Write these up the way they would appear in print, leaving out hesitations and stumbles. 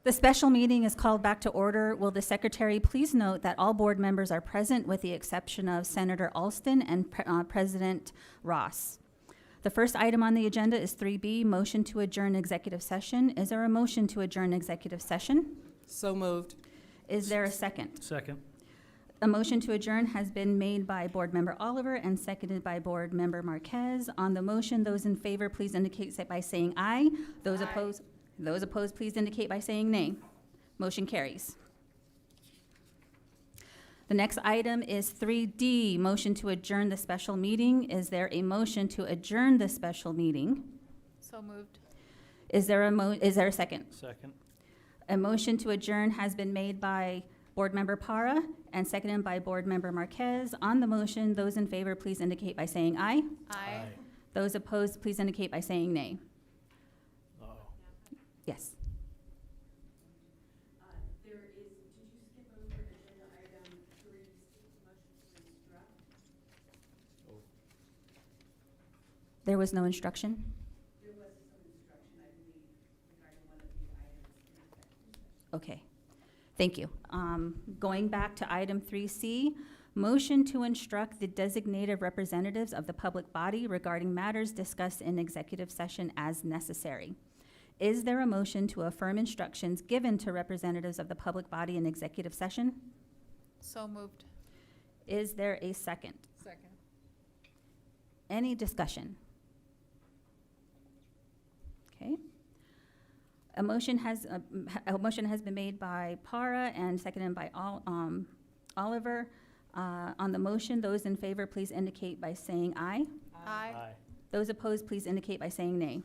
The special meeting is called back to order. Will the secretary please note that all board members are present with the exception of Senator Alston and President Ross. The first item on the agenda is 3B, motion to adjourn executive session. Is there a motion to adjourn executive session? So moved. Is there a second? Second. A motion to adjourn has been made by Board Member Oliver and seconded by Board Member Marquez. On the motion, those in favor, please indicate by saying aye. Those opposed, please indicate by saying nay. Motion carries. The next item is 3D, motion to adjourn the special meeting. Is there a motion to adjourn the special meeting? So moved. Is there a second? Second. A motion to adjourn has been made by Board Member Para and seconded by Board Member Marquez. On the motion, those in favor, please indicate by saying aye. Aye. Those opposed, please indicate by saying nay. Uh-oh. Yes. There is, did you skip over agenda item 3C, motion to instruct? There was no instruction? There was some instruction, I believe, regarding one of these items in executive session. Okay, thank you. Going back to item 3C, motion to instruct the designated representatives of the public body regarding matters discussed in executive session as necessary. Is there a motion to affirm instructions given to representatives of the public body in executive session? So moved. Is there a second? Second. Any discussion? Okay. A motion has been made by Para and seconded by Oliver. On the motion, those in favor, please indicate by saying aye. Aye. Those opposed, please indicate by saying nay.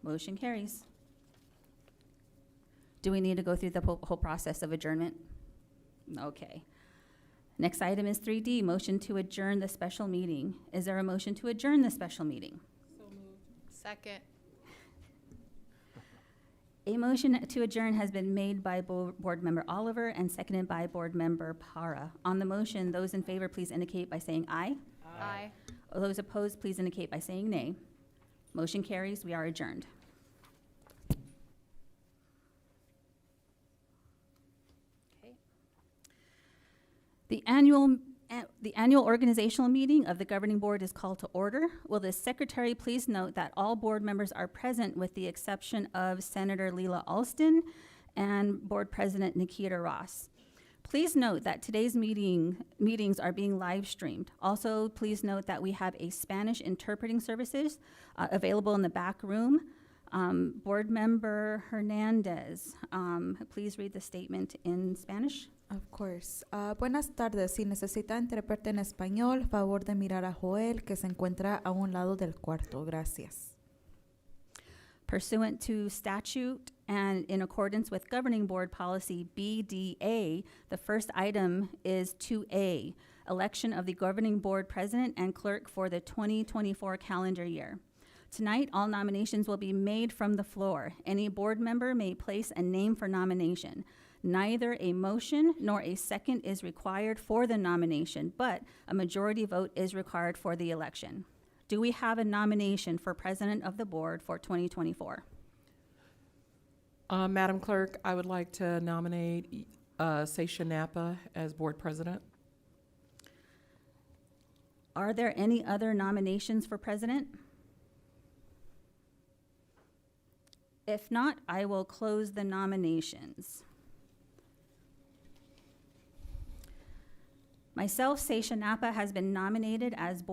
Motion carries. Do we need to go through the whole process of adjournment? Okay. Next item is 3D, motion to adjourn the special meeting. Is there a motion to adjourn the special meeting? So moved. Second. A motion to adjourn has been made by Board Member Oliver and seconded by Board Member Para. On the motion, those in favor, please indicate by saying aye. Aye. Those opposed, please indicate by saying nay. Motion carries. We are adjourned. Okay. The annual organizational meeting of the governing board is called to order. Will the secretary please note that all board members are present with the exception of Senator Leila Alston and Board President Nikita Ross. Please note that today's meetings are being live streamed. Also, please note that we have a Spanish interpreting services available in the back room. Board Member Hernandez, please read the statement in Spanish. Of course. Buenas tardes. Si necesita intérprete en español, favor de mirar a Joel, que se encuentra a un lado del cuarto. Gracias. Pursuant to statute and in accordance with Governing Board Policy BDA, the first item is 2A, election of the Governing Board President and Clerk for the 2024 calendar year. Tonight, all nominations will be made from the floor. Any board member may place a name for nomination. Neither a motion nor a second is required for the nomination, but a majority vote is required for the election. Do we have a nomination for President of the Board for 2024? Madam Clerk, I would like to nominate Seisha Napa as Board President. Are there any other nominations for President? If not, I will close the nominations. Myself, Seisha Napa, has been nominated as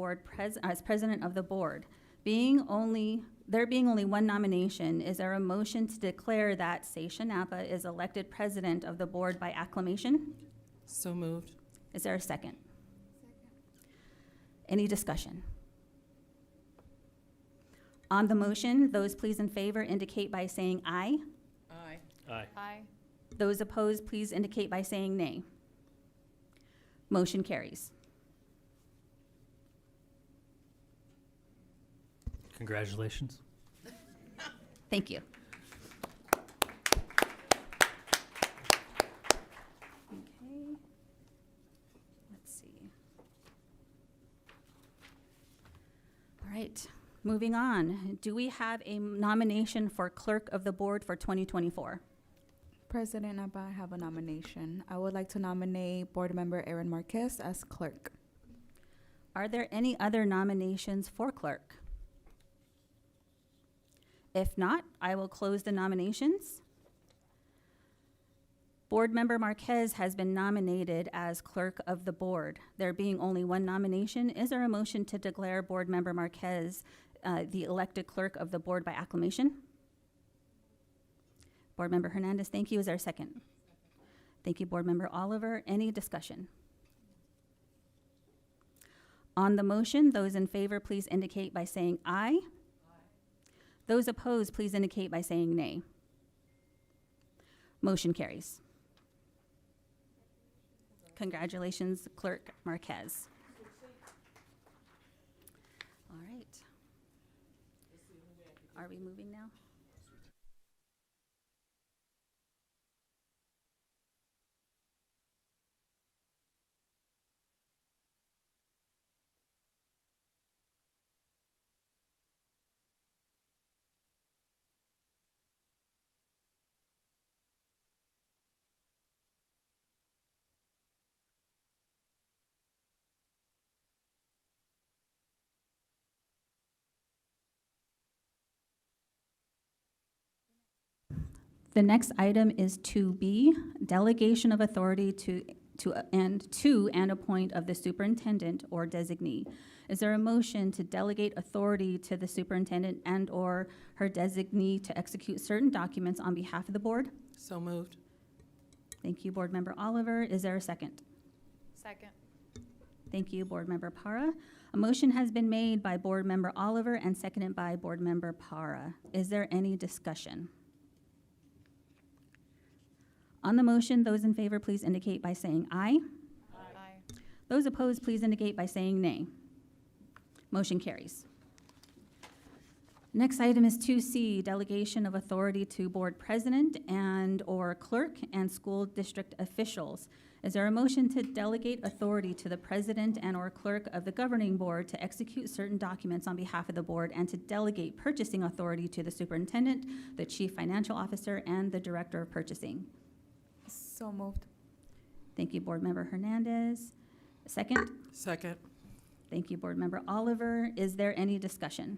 President of the Board. There being only one nomination, is there a motion to declare that Seisha Napa is elected President of the Board by acclamation? So moved. Is there a second? Any discussion? On the motion, those please in favor indicate by saying aye. Aye. Aye. Aye. Those opposed, please indicate by saying nay. Motion carries. Congratulations. Thank you. Okay. Let's see. All right, moving on. Do we have a nomination for Clerk of the Board for 2024? President Napa, I have a nomination. I would like to nominate Board Member Aaron Marquez as clerk. Are there any other nominations for clerk? If not, I will close the nominations. Board Member Marquez has been nominated as clerk of the board. There being only one nomination, is there a motion to declare Board Member Marquez the elected clerk of the board by acclamation? Board Member Hernandez, thank you. Is there a second? Thank you, Board Member Oliver. Any discussion? On the motion, those in favor, please indicate by saying aye. Those opposed, please indicate by saying nay. Motion carries. Congratulations, Clerk Marquez. All right. Are we moving now? The next item is 2B, delegation of authority to and appoint of the superintendent or designee. Is there a motion to delegate authority to the superintendent and/or her designee to execute certain documents on behalf of the board? So moved. Thank you, Board Member Oliver. Is there a second? Second. Thank you, Board Member Para. A motion has been made by Board Member Oliver and seconded by Board Member Para. Is there any discussion? On the motion, those in favor, please indicate by saying aye. Aye. Those opposed, please indicate by saying nay. Motion carries. Next item is 2C, delegation of authority to board president and/or clerk and school district officials. Is there a motion to delegate authority to the president and/or clerk of the governing board to execute certain documents on behalf of the board and to delegate purchasing authority to the superintendent, the chief financial officer, and the director of purchasing? So moved. Thank you, Board Member Hernandez. Second? Second. Thank you, Board Member Oliver. Is there any discussion?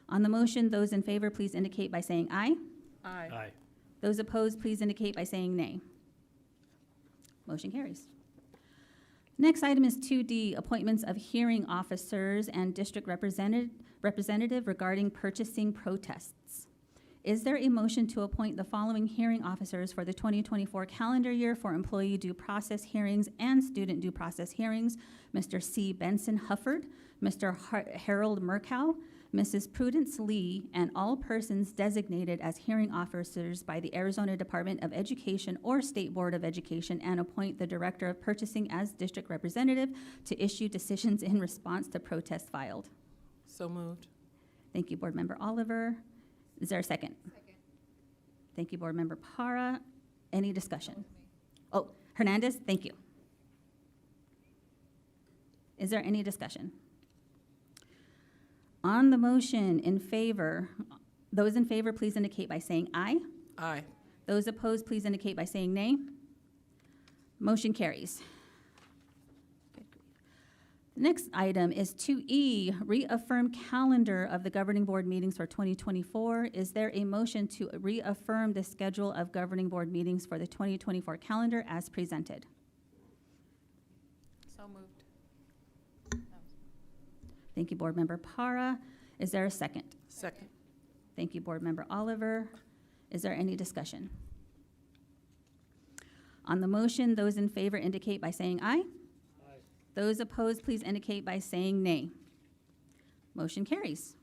On the motion, those in favor, please indicate by saying aye. Aye. Aye. Those opposed, please indicate by saying nay. Motion carries. Next item is 2D, appointments of hearing officers and district representative regarding purchasing protests. Is there a motion to appoint the following hearing officers for the 2024 calendar year for employee due process hearings and student due process hearings? Mr. C. Benson Hufford, Mr. Harold Murkow, Mrs. Prudence Lee, and all persons designated as hearing officers by the Arizona Department of Education or State Board of Education, and appoint the Director of Purchasing as district representative to issue decisions in response to protests filed. So moved. Thank you, Board Member Oliver. Is there a second? Second. Thank you, Board Member Para. Any discussion? Oh, Hernandez, thank you. Is there any discussion? On the motion, in favor, those in favor, please indicate by saying aye. Aye. Those opposed, please indicate by saying nay. Motion carries. Good grief. The next item is 2E, reaffirm calendar of the governing board meetings for 2024. Is there a motion to reaffirm the schedule of governing board meetings for the 2024 calendar as presented? So moved. Thank you, Board Member Para. Is there a second? Second. Thank you, Board Member Oliver. Is there any discussion? On the motion, those in favor indicate by saying aye. Aye. Those opposed, please indicate by saying nay. Motion carries.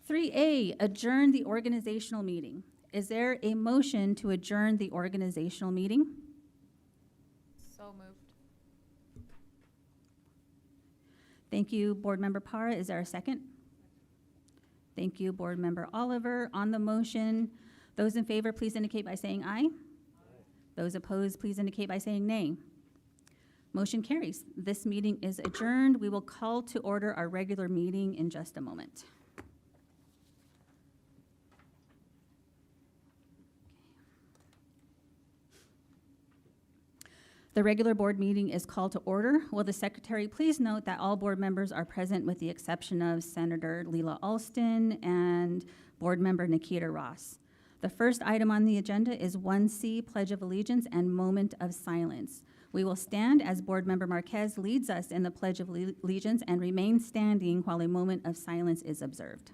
3A, adjourn the organizational meeting. Is there a motion to adjourn the organizational meeting? So moved. Thank you, Board Member Para. Is there a second? Thank you, Board Member Oliver. On the motion, those in favor, please indicate by saying aye. Those opposed, please indicate by saying nay. Motion carries. This meeting is adjourned. We will call to order our regular meeting in just a moment. The regular board meeting is called to order. Will the secretary please note that all board members are present with the exception of Senator Leila Alston and board member Nikita Ross. The first item on the agenda is 1C, Pledge of Allegiance and Moment of Silence. We will stand as board member Marquez leads us in the Pledge of Allegiance and remain standing while a moment of silence is observed.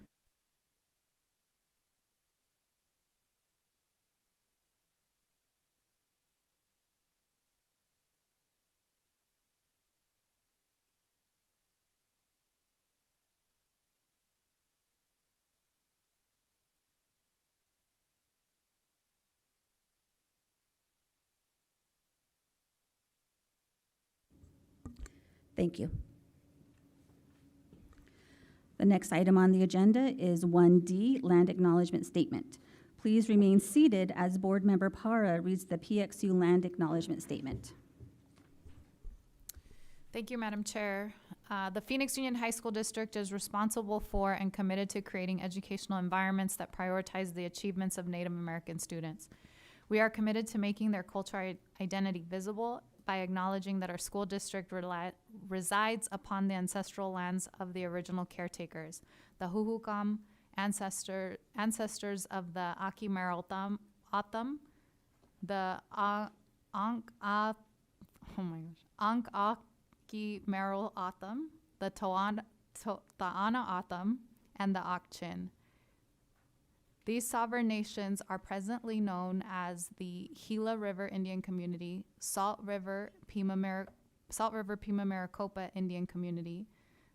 Thank you. The next item on the agenda is 1D, Land Acknowledgement Statement. Please remain seated as Board Member Para reads the PXU Land Acknowledgement Statement. Thank you, Madam Chair. The Phoenix Union High School District is responsible for and committed to creating educational environments that prioritize the achievements of Native American students. We are committed to making their cultural identity visible by acknowledging that our school district resides upon the ancestral lands of the original caretakers, the Huhukam ancestors of the Aki Meraltam, the Ankh-Aki Meral Atham, the Ta'ana Atham, and the Akchin. These sovereign nations are presently known as the Gila River Indian Community, Salt River Pima Maricopa Indian Community,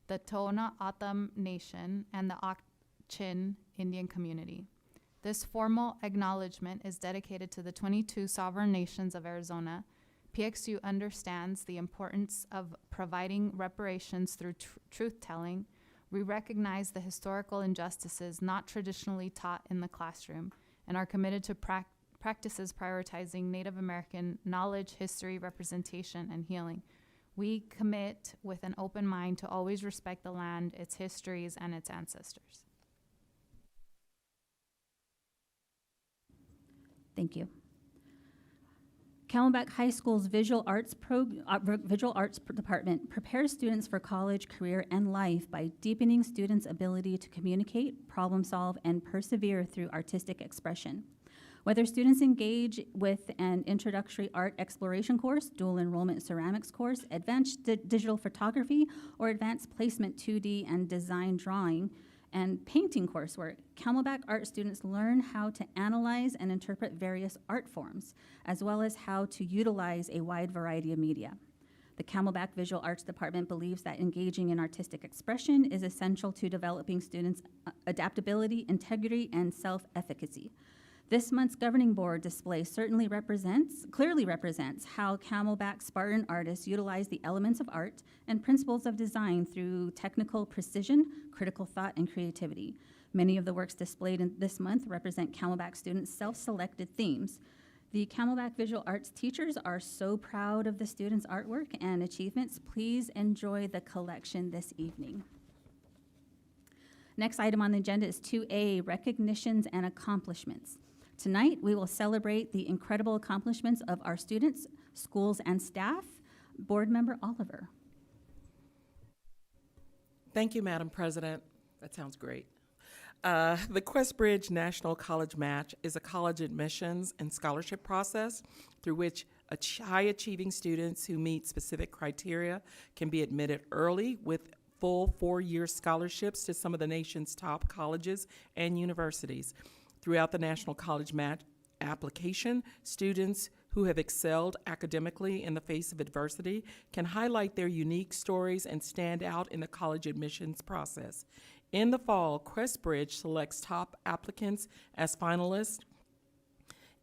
the Tohono O'odham Nation, and the Akchin Indian Community. This formal acknowledgement is dedicated to the 22 sovereign nations of Arizona. PXU understands the importance of providing reparations through truth-telling. We recognize the historical injustices not traditionally taught in the classroom and are committed to practices prioritizing Native American knowledge, history, representation, and healing. We commit with an open mind to always respect the land, its histories, and its ancestors. Thank you. Camelback High School's Visual Arts Department prepares students for college, career, and life by deepening students' ability to communicate, problem solve, and persevere through artistic expression. Whether students engage with an introductory art exploration course, dual enrollment ceramics course, advanced digital photography, or advanced placement 2D and design drawing, and painting coursework, Camelback art students learn how to analyze and interpret various art forms, as well as how to utilize a wide variety of media. The Camelback Visual Arts Department believes that engaging in artistic expression is essential to developing students' adaptability, integrity, and self-efficacy. This month's governing board display clearly represents how Camelback Spartan artists utilize the elements of art and principles of design through technical precision, critical thought, and creativity. Many of the works displayed in this month represent Camelback students' self-selected themes. The Camelback Visual Arts teachers are so proud of the students' artwork and achievements. Please enjoy the collection this evening. Next item on the agenda is 2A, recognitions and accomplishments. Tonight, we will celebrate the incredible accomplishments of our students, schools, and staff. Board Member Oliver. Thank you, Madam President. That sounds great. The Questbridge National College Match is a college admissions and scholarship process through which high-achieving students who meet specific criteria can be admitted early with full 4-year scholarships to some of the nation's top colleges and universities. Throughout the National College Match application, students who have excelled academically in the face of adversity can highlight their unique stories and stand out in the college admissions process. In the fall, Questbridge selects top applicants as finalists,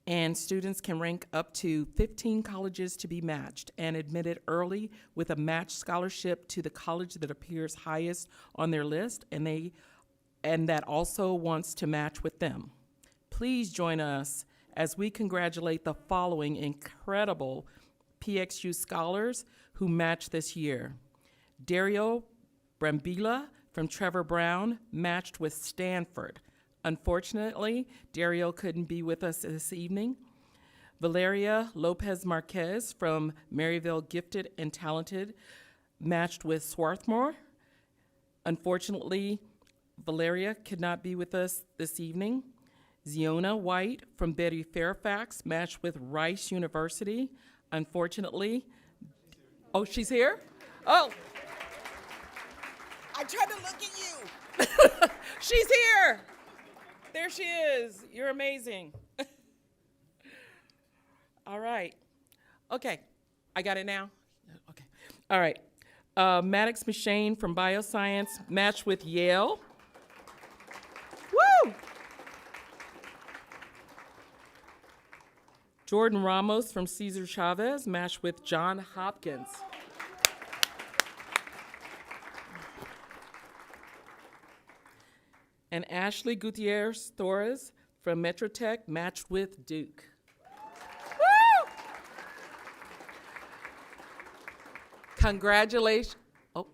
and students can rank up to 15 colleges to be matched and admitted early with a matched scholarship to the college that appears highest on their list and that also wants to match with them. Please join us as we congratulate the following incredible PXU scholars who matched this year. Dario Brambilla from Trevor Brown matched with Stanford. Unfortunately, Dario couldn't be with us this evening. Valeria Lopez Marquez from Maryville Gifted and Talented matched with Swarthmore. Unfortunately, Valeria could not be with us this evening. Ziona White from Betty Fairfax matched with Rice University. Unfortunately, oh, she's here? Oh. I tried to look at you. She's here. There she is. You're amazing. All right. Okay. I got it now? Okay. All right. Maddox Machine from Bioscience matched with Yale. Woo! Jordan Ramos from Cesar Chavez matched with John Hopkins. And Ashley Gutierrez Torres from Metro Tech matched with Duke. Woo! Congratulations. Oh.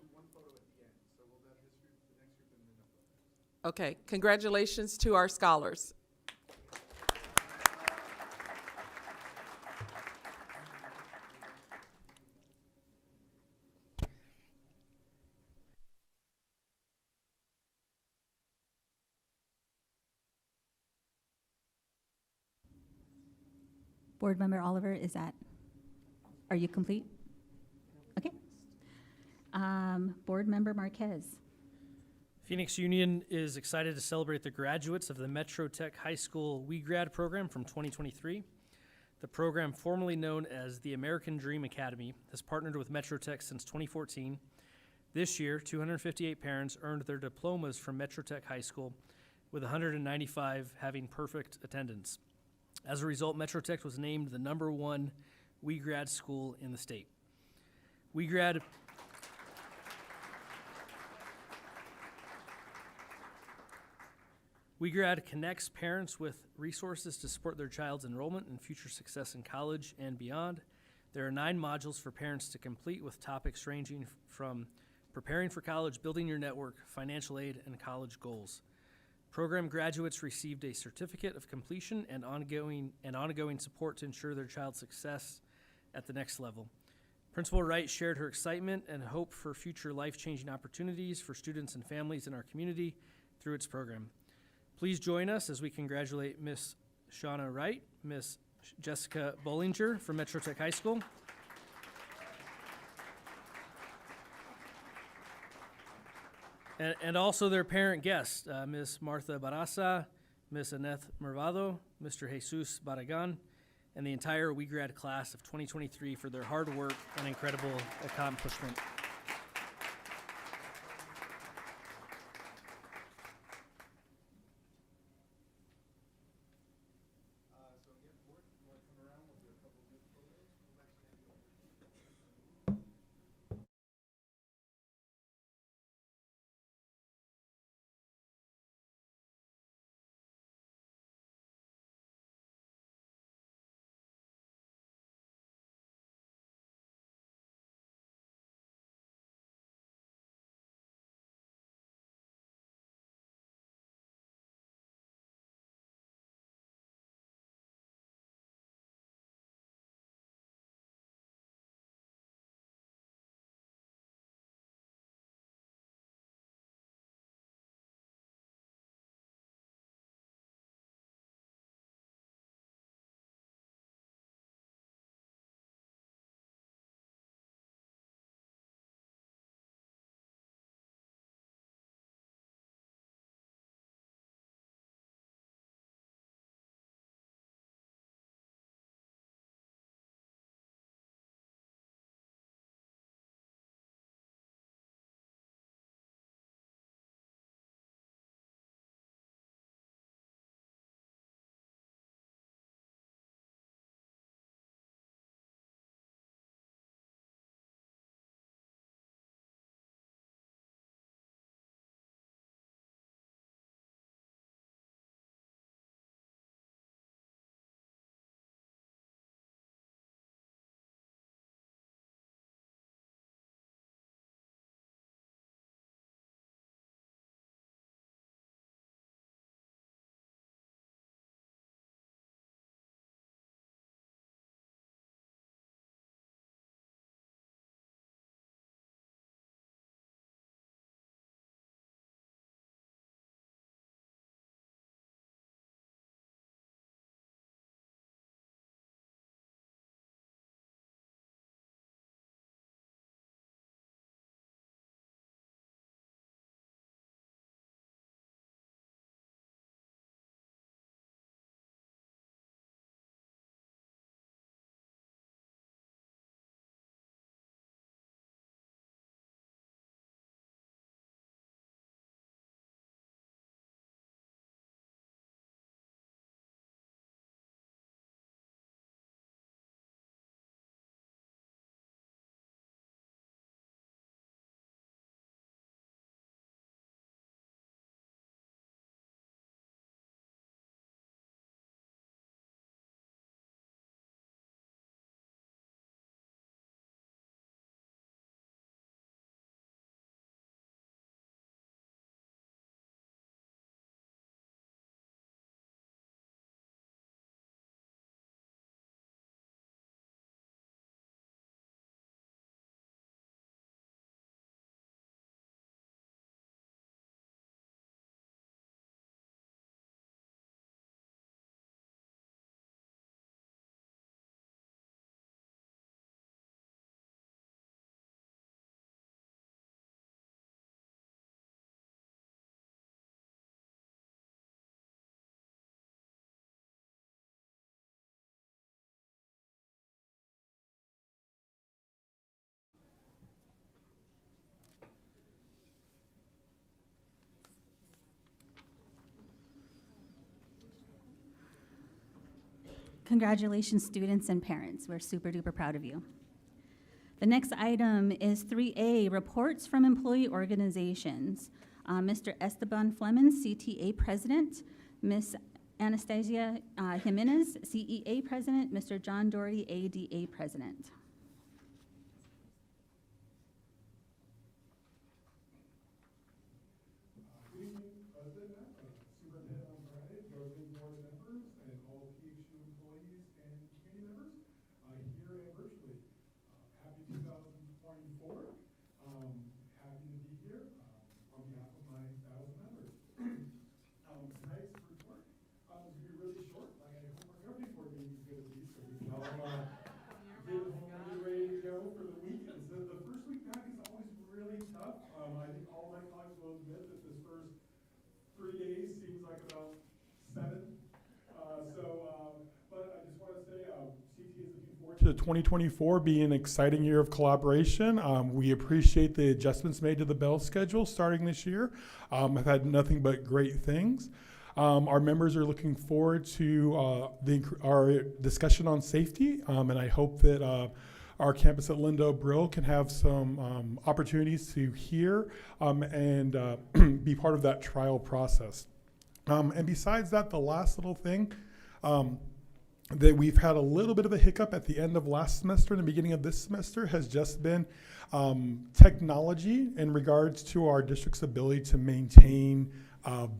Okay, congratulations to our scholars. Board Member Oliver, are you complete? Okay. Board Member Marquez. Phoenix Union is excited to celebrate the graduates of the Metro Tech High School WeGrad program from 2023. The program, formerly known as the American Dream Academy, has partnered with Metro Tech since 2014. This year, 258 parents earned their diplomas from Metro Tech High School, with 195 having perfect attendance. As a result, Metro Tech was named the #1 WeGrad school in the state. WeGrad connects parents with resources to support their child's enrollment and future success in college and beyond. There are 9 modules for parents to complete, with topics ranging from preparing for college, building your network, financial aid, and college goals. Program graduates received a certificate of completion and ongoing support to ensure their child's success at the next level. Principal Wright shared her excitement and hope for future life-changing opportunities for students and families in our community through its program. Please join us as we congratulate Miss Shauna Wright, Miss Jessica Bollinger from Metro Tech High School, and also their parent guests, Miss Martha Barasa, Miss Annette Mervado, Mr. Jesus Barragan, and the entire WeGrad class of 2023 for their hard work and incredible accomplishment. Congratulations, students and parents. We're super duper proud of you. The next item is 3A, reports from employee organizations. Mr. Esteban Fleming, CTA President, Ms. Anastasia Jimenez, CEA President, Mr. John Doherty, ADA President. Good evening, President, Superintendent Andrade, governing board members, and all PXU employees and community members, here and virtually. Happy 2024. Happy to be here on behalf of my 1,000 members. Tonight's report is going to be really short, like I hope our governing board meeting is going to be, so we can all get home and be ready to go for the weekend. So the first week back is always really tough. I think all my colleagues will admit that this first 3 days seems like about 7. But I just want to say CT is looking forward to 2024 being an exciting year of collaboration. We appreciate the adjustments made to the bell schedule starting this year. I've had nothing but great things. Our members are looking forward to our discussion on safety, and I hope that our campus at Lindo Brill can have some opportunities to hear and be part of that trial process. And besides that, the last little thing, that we've had a little bit of a hiccup at the end of last semester and the beginning of this semester has just been technology in regards to our district's ability to maintain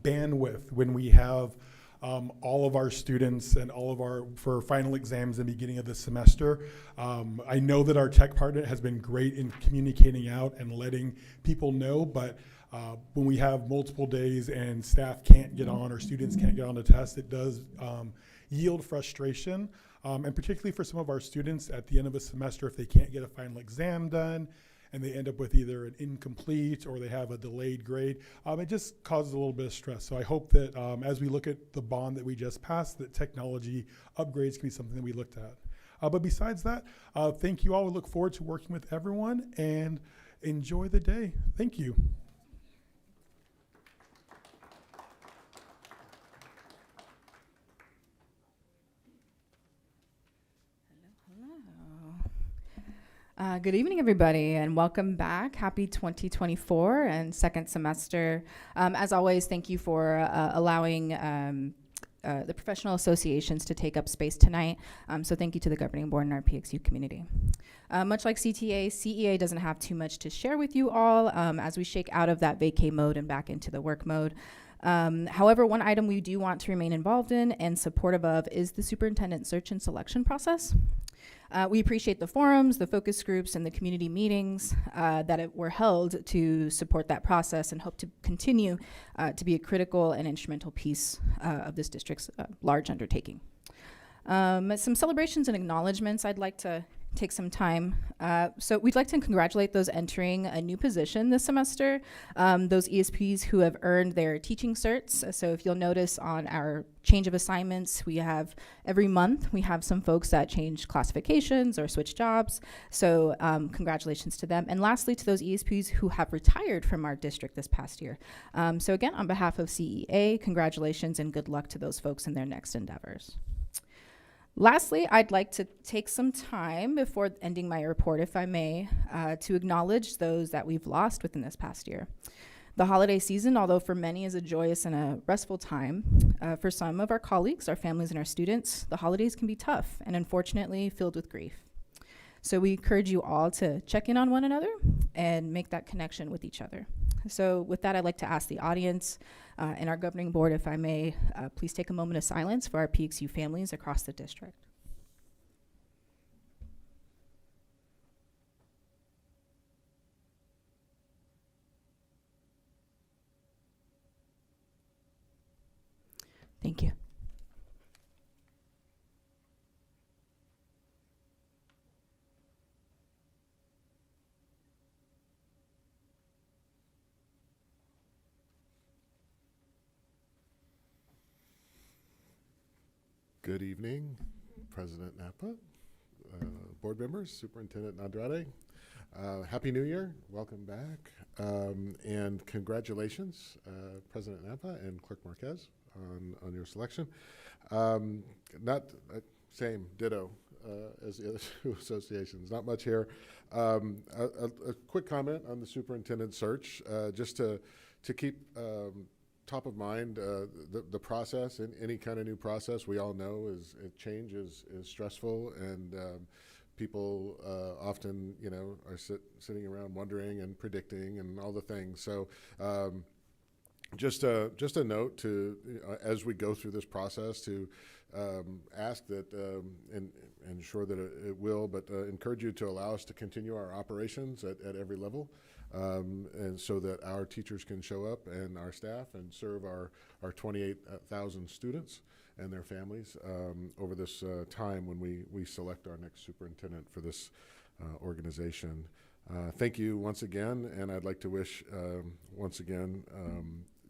bandwidth when we have all of our students and all of our, for final exams in the beginning of the semester. I know that our tech partner has been great in communicating out and letting people know, but when we have multiple days and staff can't get on or students can't get on the test, it does yield frustration. And particularly for some of our students at the end of a semester, if they can't get a final exam done and they end up with either an incomplete or they have a delayed grade, it just causes a little bit of stress. So I hope that as we look at the bond that we just passed, that technology upgrades can be something that we looked at. But besides that, thank you all. We look forward to working with everyone and enjoy the day. Thank you. Good evening, everybody, and welcome back. Happy 2024 and second semester. As always, thank you for allowing the professional associations to take up space tonight. So thank you to the governing board and our PXU community. Much like CTA, CEA doesn't have too much to share with you all as we shake out of that vacay mode and back into the work mode. However, one item we do want to remain involved in and supportive of is the superintendent search and selection process. We appreciate the forums, the focus groups, and the community meetings that were held to support that process and hope to continue to be a critical and instrumental piece of this district's large undertaking. Some celebrations and acknowledgements I'd like to take some time. So we'd like to congratulate those entering a new position this semester, those ESPs who have earned their teaching certs. So if you'll notice on our change of assignments, we have every month, we have some folks that change classifications or switch jobs. So congratulations to them. And lastly, to those ESPs who have retired from our district this past year. So again, on behalf of CEA, congratulations and good luck to those folks in their next endeavors. Lastly, I'd like to take some time before ending my report, if I may, to acknowledge those that we've lost within this past year. The holiday season, although for many is a joyous and a restful time, for some of our colleagues, our families, and our students, the holidays can be tough and unfortunately filled with grief. So we encourage you all to check in on one another and make that connection with each other. So with that, I'd like to ask the audience and our governing board, if I may, please take a moment of silence for our PXU families across the district. Thank you. Good evening, President Napa, board members, Superintendent Andrade. Happy New Year, welcome back, and congratulations, President Napa and Clerk Marquez on your selection. Same, ditto, as the other two associations. Not much here. A quick comment on the superintendent search, just to keep top of mind the process. In any kind of new process, we all know change is stressful, and people often, are sitting around wondering and predicting and all the things. So just a note to, as we go through this process, to ask that, and ensure that it will, but encourage you to allow us to continue our operations at every level, and so that our teachers can show up and our staff and serve our 28,000 students and their families over this time when we select our next superintendent for this organization. Thank you once again, and I'd like to wish once again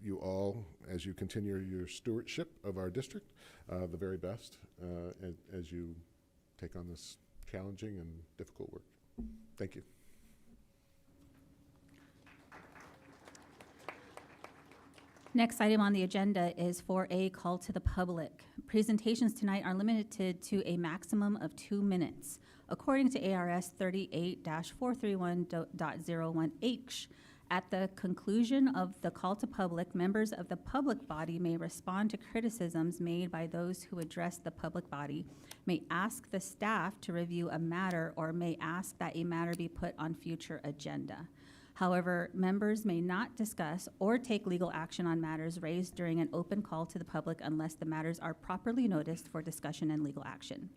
you all, as you continue your stewardship of our district, the very best as you take on this challenging and difficult work. Thank you. Next item on the agenda is 4A, call to the public. Presentations tonight are limited to a maximum of 2 minutes. According to ARS 38-431.01H, at the conclusion of the call to public, members of the public body may respond to criticisms made by those who address the public body, may ask the staff to review a matter, or may ask that a matter be put on future agenda. However, members may not discuss or take legal action on matters raised during an open call to the public unless the matters are properly noticed for discussion and legal action.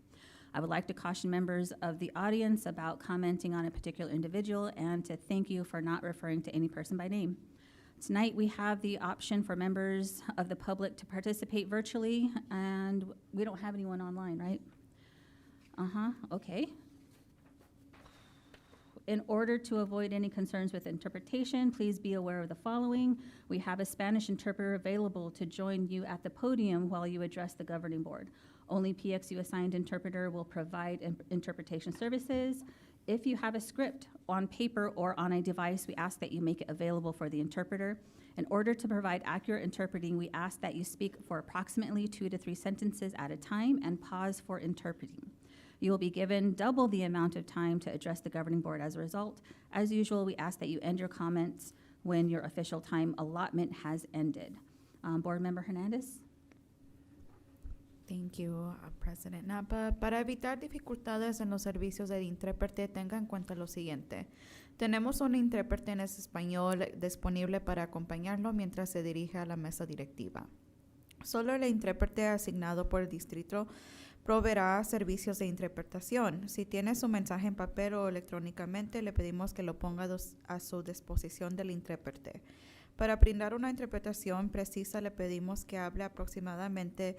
I would like to caution members of the audience about commenting on a particular individual and to thank you for not referring to any person by name. Tonight, we have the option for members of the public to participate virtually, and we don't have anyone online, right? Okay. In order to avoid any concerns with interpretation, please be aware of the following. We have a Spanish interpreter available to join you at the podium while you address the governing board. Only PXU assigned interpreter will provide interpretation services. If you have a script on paper or on a device, we ask that you make it available for the interpreter. In order to provide accurate interpreting, we ask that you speak for approximately 2 to 3 sentences at a time and pause for interpreting. You will be given double the amount of time to address the governing board as a result. As usual, we ask that you end your comments when your official time allotment has ended. Board Member Hernandez? Thank you, President Napa. Para evitar dificultades en los servicios de intérprete, tenga en cuenta lo siguiente. Tenemos un intérprete en español disponible para acompañarlo mientras se dirige a la mesa directiva. Solo el intérprete asignado por el distrito proveerá servicios de interpretación. Si tiene su mensaje en papel o electrónicamente, le pedimos que lo ponga a su disposición del intérprete. Para brindar una interpretación precisa, le pedimos que hable aproximadamente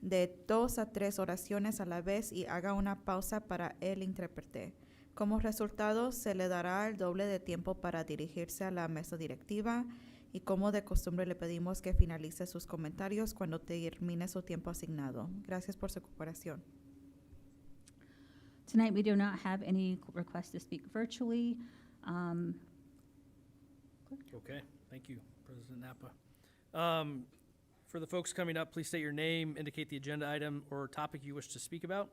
de 2 a 3 oraciones a la vez y haga una pausa para el intérprete. Como resultado, se le dará el doble de tiempo para dirigirse a la mesa directiva, y como de costumbre le pedimos que finalice sus comentarios cuando termine su tiempo asignado. Gracias por su cooperación. Tonight, we do not have any requests to speak virtually. Okay, thank you, President Napa. For the folks coming up, please state your name, indicate the agenda item or topic you wish to speak about,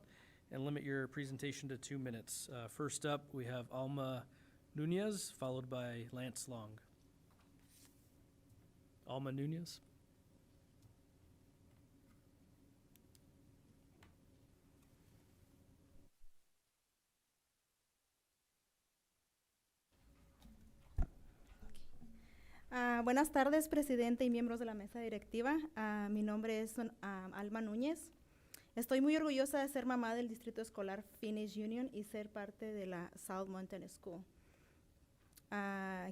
and limit your presentation to 2 minutes. First up, we have Alma Nunez, followed by Lance Long. Alma Nunez. Buenas tardes, presidente y miembros de la mesa directiva. Mi nombre es Alma Núñez. Estoy muy orgullosa de ser mamá del distrito escolar Phoenix Union y ser parte de la South Mountain School.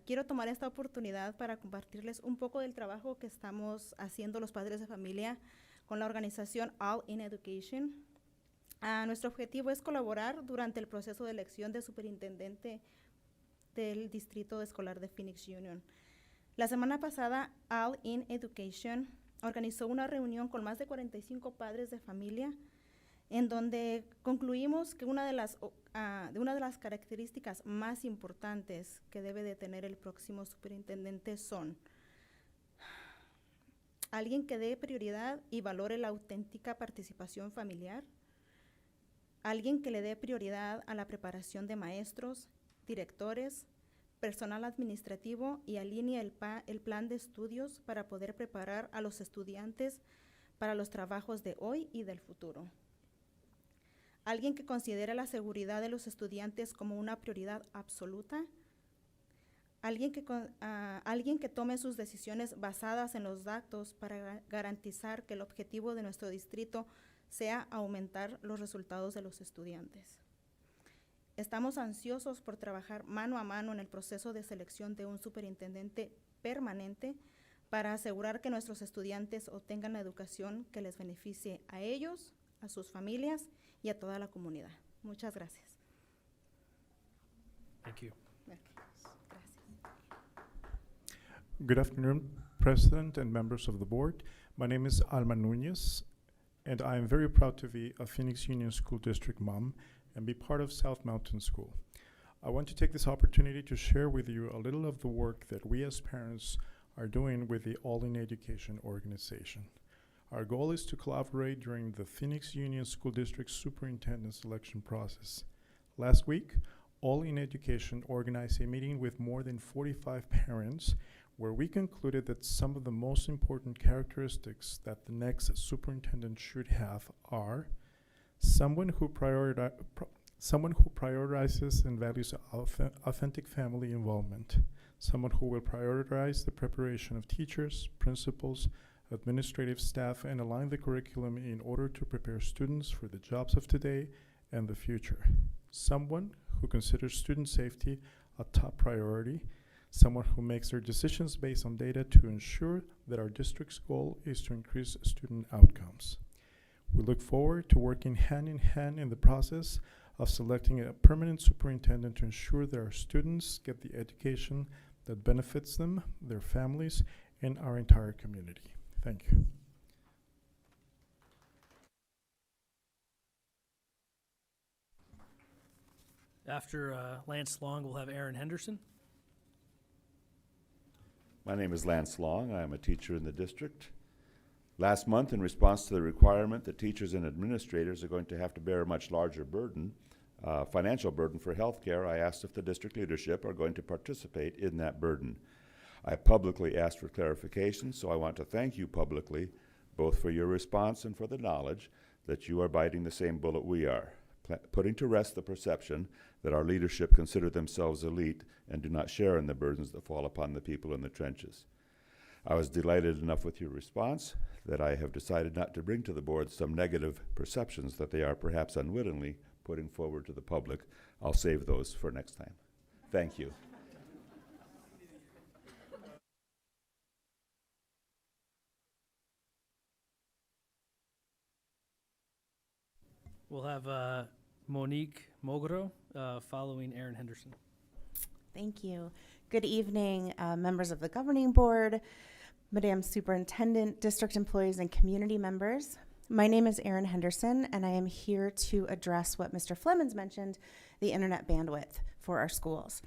Quiero tomar esta oportunidad para compartirles un poco del trabajo que estamos haciendo los padres de familia con la organización All in Education. Nuestro objetivo es colaborar durante el proceso de elección de superintendente del distrito escolar de Phoenix Union. La semana pasada, All in Education organizó una reunión con más de 45 padres de familia, en donde concluimos que una de las características más importantes que debe de tener el próximo superintendente son alguien que dé prioridad y valore la auténtica participación familiar, alguien que le dé prioridad a la preparación de maestros, directores, personal administrativo y alinee el plan de estudios para poder preparar a los estudiantes para los trabajos de hoy y del futuro. Alguien que considere la seguridad de los estudiantes como una prioridad absoluta. Alguien que tome sus decisiones basadas en los datos para garantizar que el objetivo de nuestro distrito sea aumentar los resultados de los estudiantes. Estamos ansiosos por trabajar mano a mano en el proceso de selección de un superintendente permanente para asegurar que nuestros estudiantes obtengan la educación que les beneficie a ellos, a sus familias y a toda la comunidad. Muchas gracias. Thank you. Good afternoon, President and members of the board. My name is Alma Nunez, and I am very proud to be a Phoenix Union School District mom and be part of South Mountain School. I want to take this opportunity to share with you a little of the work that we as parents are doing with the All in Education organization. Our goal is to collaborate during the Phoenix Union School District Superintendent selection process. Last week, All in Education organized a meeting with more than 45 parents where we concluded that some of the most important characteristics that the next superintendent should have are someone who prioritizes and values authentic family involvement, someone who will prioritize the preparation of teachers, principals, administrative staff, and align the curriculum in order to prepare students for the jobs of today and the future, someone who considers student safety a top priority, someone who makes their decisions based on data to ensure that our district's goal is to increase student outcomes. We look forward to working hand in hand in the process of selecting a permanent superintendent to ensure that our students get the education that benefits them, their families, and our entire community. Thank you. After Lance Long, we'll have Aaron Henderson. My name is Lance Long. I am a teacher in the district. Last month, in response to the requirement that teachers and administrators are going to have to bear a much larger burden, financial burden for healthcare, I asked if the district leadership are going to participate in that burden. I publicly asked for clarification, so I want to thank you publicly, both for your response and for the knowledge that you are biting the same bullet we are, putting to rest the perception that our leadership consider themselves elite and do not share in the burdens that fall upon the people in the trenches. I was delighted enough with your response that I have decided not to bring to the board some negative perceptions that they are perhaps unwittingly putting forward to the public. I'll save those for next time. Thank you. We'll have Monique Mogro following Aaron Henderson. Thank you. Good evening, members of the governing board, Madam Superintendent, district employees, and community members. My name is Erin Henderson, and I am here to address what Mr. Flemons mentioned, the internet bandwidth for our schools.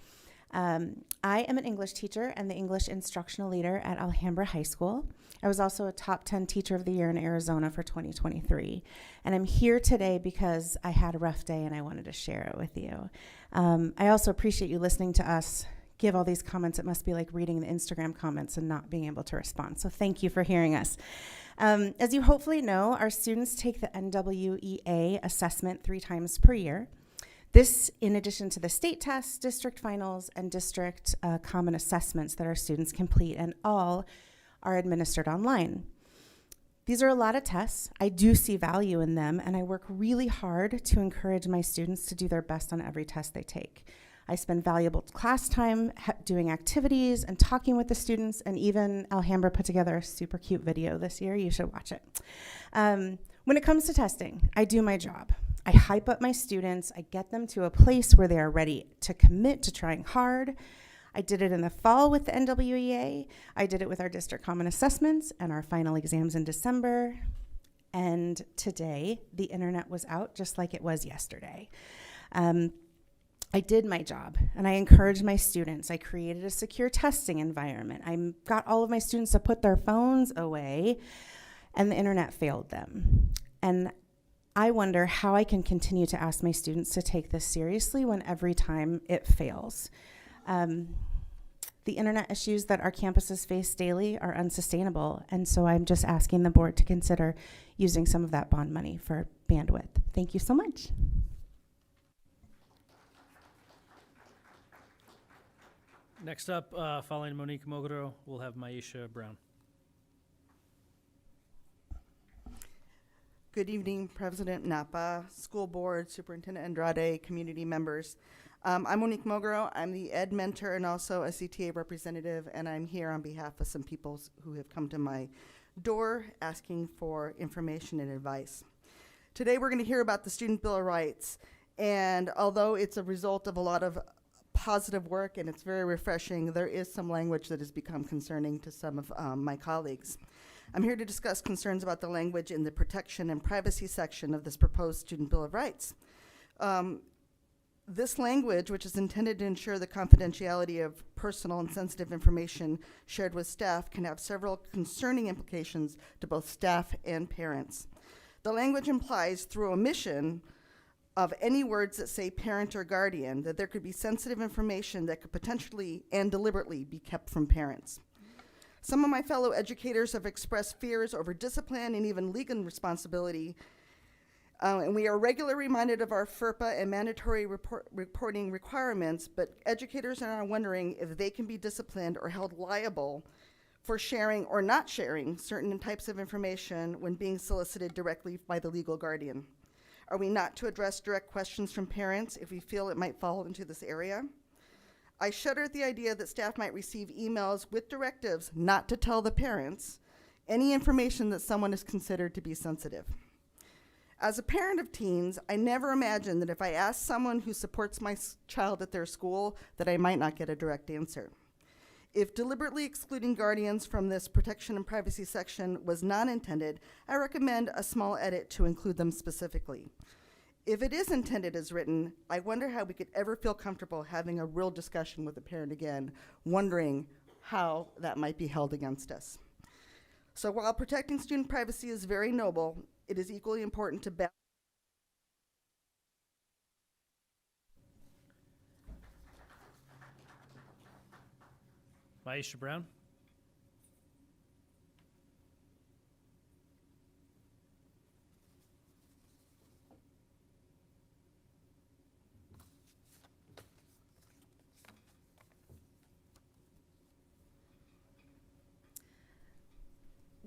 I am an English teacher and the English instructional leader at Alhambra High School. I was also a top 10 teacher of the year in Arizona for 2023. And I'm here today because I had a rough day and I wanted to share it with you. I also appreciate you listening to us give all these comments. It must be like reading the Instagram comments and not being able to respond. So thank you for hearing us. As you hopefully know, our students take the NWEA assessment 3 times per year. This, in addition to the state tests, district finals, and district common assessments that our students complete, and all are administered online. These are a lot of tests. I do see value in them, and I work really hard to encourage my students to do their best on every test they take. I spend valuable class time doing activities and talking with the students, and even Alhambra put together a super cute video this year. You should watch it. When it comes to testing, I do my job. I hype up my students. I get them to a place where they are ready to commit to trying hard. I did it in the fall with the NWEA. I did it with our district common assessments and our final exams in December. And today, the internet was out just like it was yesterday. I did my job, and I encouraged my students. I created a secure testing environment. I got all of my students to put their phones away, and the internet failed them. And I wonder how I can continue to ask my students to take this seriously when every time it fails. The internet issues that our campuses face daily are unsustainable, and so I'm just asking the board to consider using some of that bond money for bandwidth. Thank you so much. Next up, following Monique Mogro, we'll have Maisha Brown. Good evening, President Napa, School Board, Superintendent Andrade, community members. I'm Monique Mogro. I'm the ed mentor and also a CTA representative, and I'm here on behalf of some people who have come to my door asking for information and advice. Today we're going to hear about the Student Bill of Rights, and although it's a result of a lot of positive work and it's very refreshing, there is some language that has become concerning to some of my colleagues. I'm here to discuss concerns about the language in the protection and privacy section of this proposed Student Bill of Rights. This language, which is intended to ensure the confidentiality of personal and sensitive information shared with staff, can have several concerning implications to both staff and parents. The language implies, through omission of any words that say parent or guardian, that there could be sensitive information that could potentially and deliberately be kept from parents. Some of my fellow educators have expressed fears over discipline and even legal responsibility, and we are regularly reminded of our FERPA and mandatory reporting requirements, but educators are now wondering if they can be disciplined or held liable for sharing or not sharing certain types of information when being solicited directly by the legal guardian. Are we not to address direct questions from parents if we feel it might fall into this area? I shudder at the idea that staff might receive emails with directives not to tell the parents any information that someone is considered to be sensitive. As a parent of teens, I never imagined that if I asked someone who supports my child at their school that I might not get a direct answer. If deliberately excluding guardians from this protection and privacy section was not intended, I recommend a small edit to include them specifically. If it is intended as written, I wonder how we could ever feel comfortable having a real discussion with a parent again, wondering how that might be held against us. So while protecting student privacy is very noble, it is equally important to balance. Maisha Brown.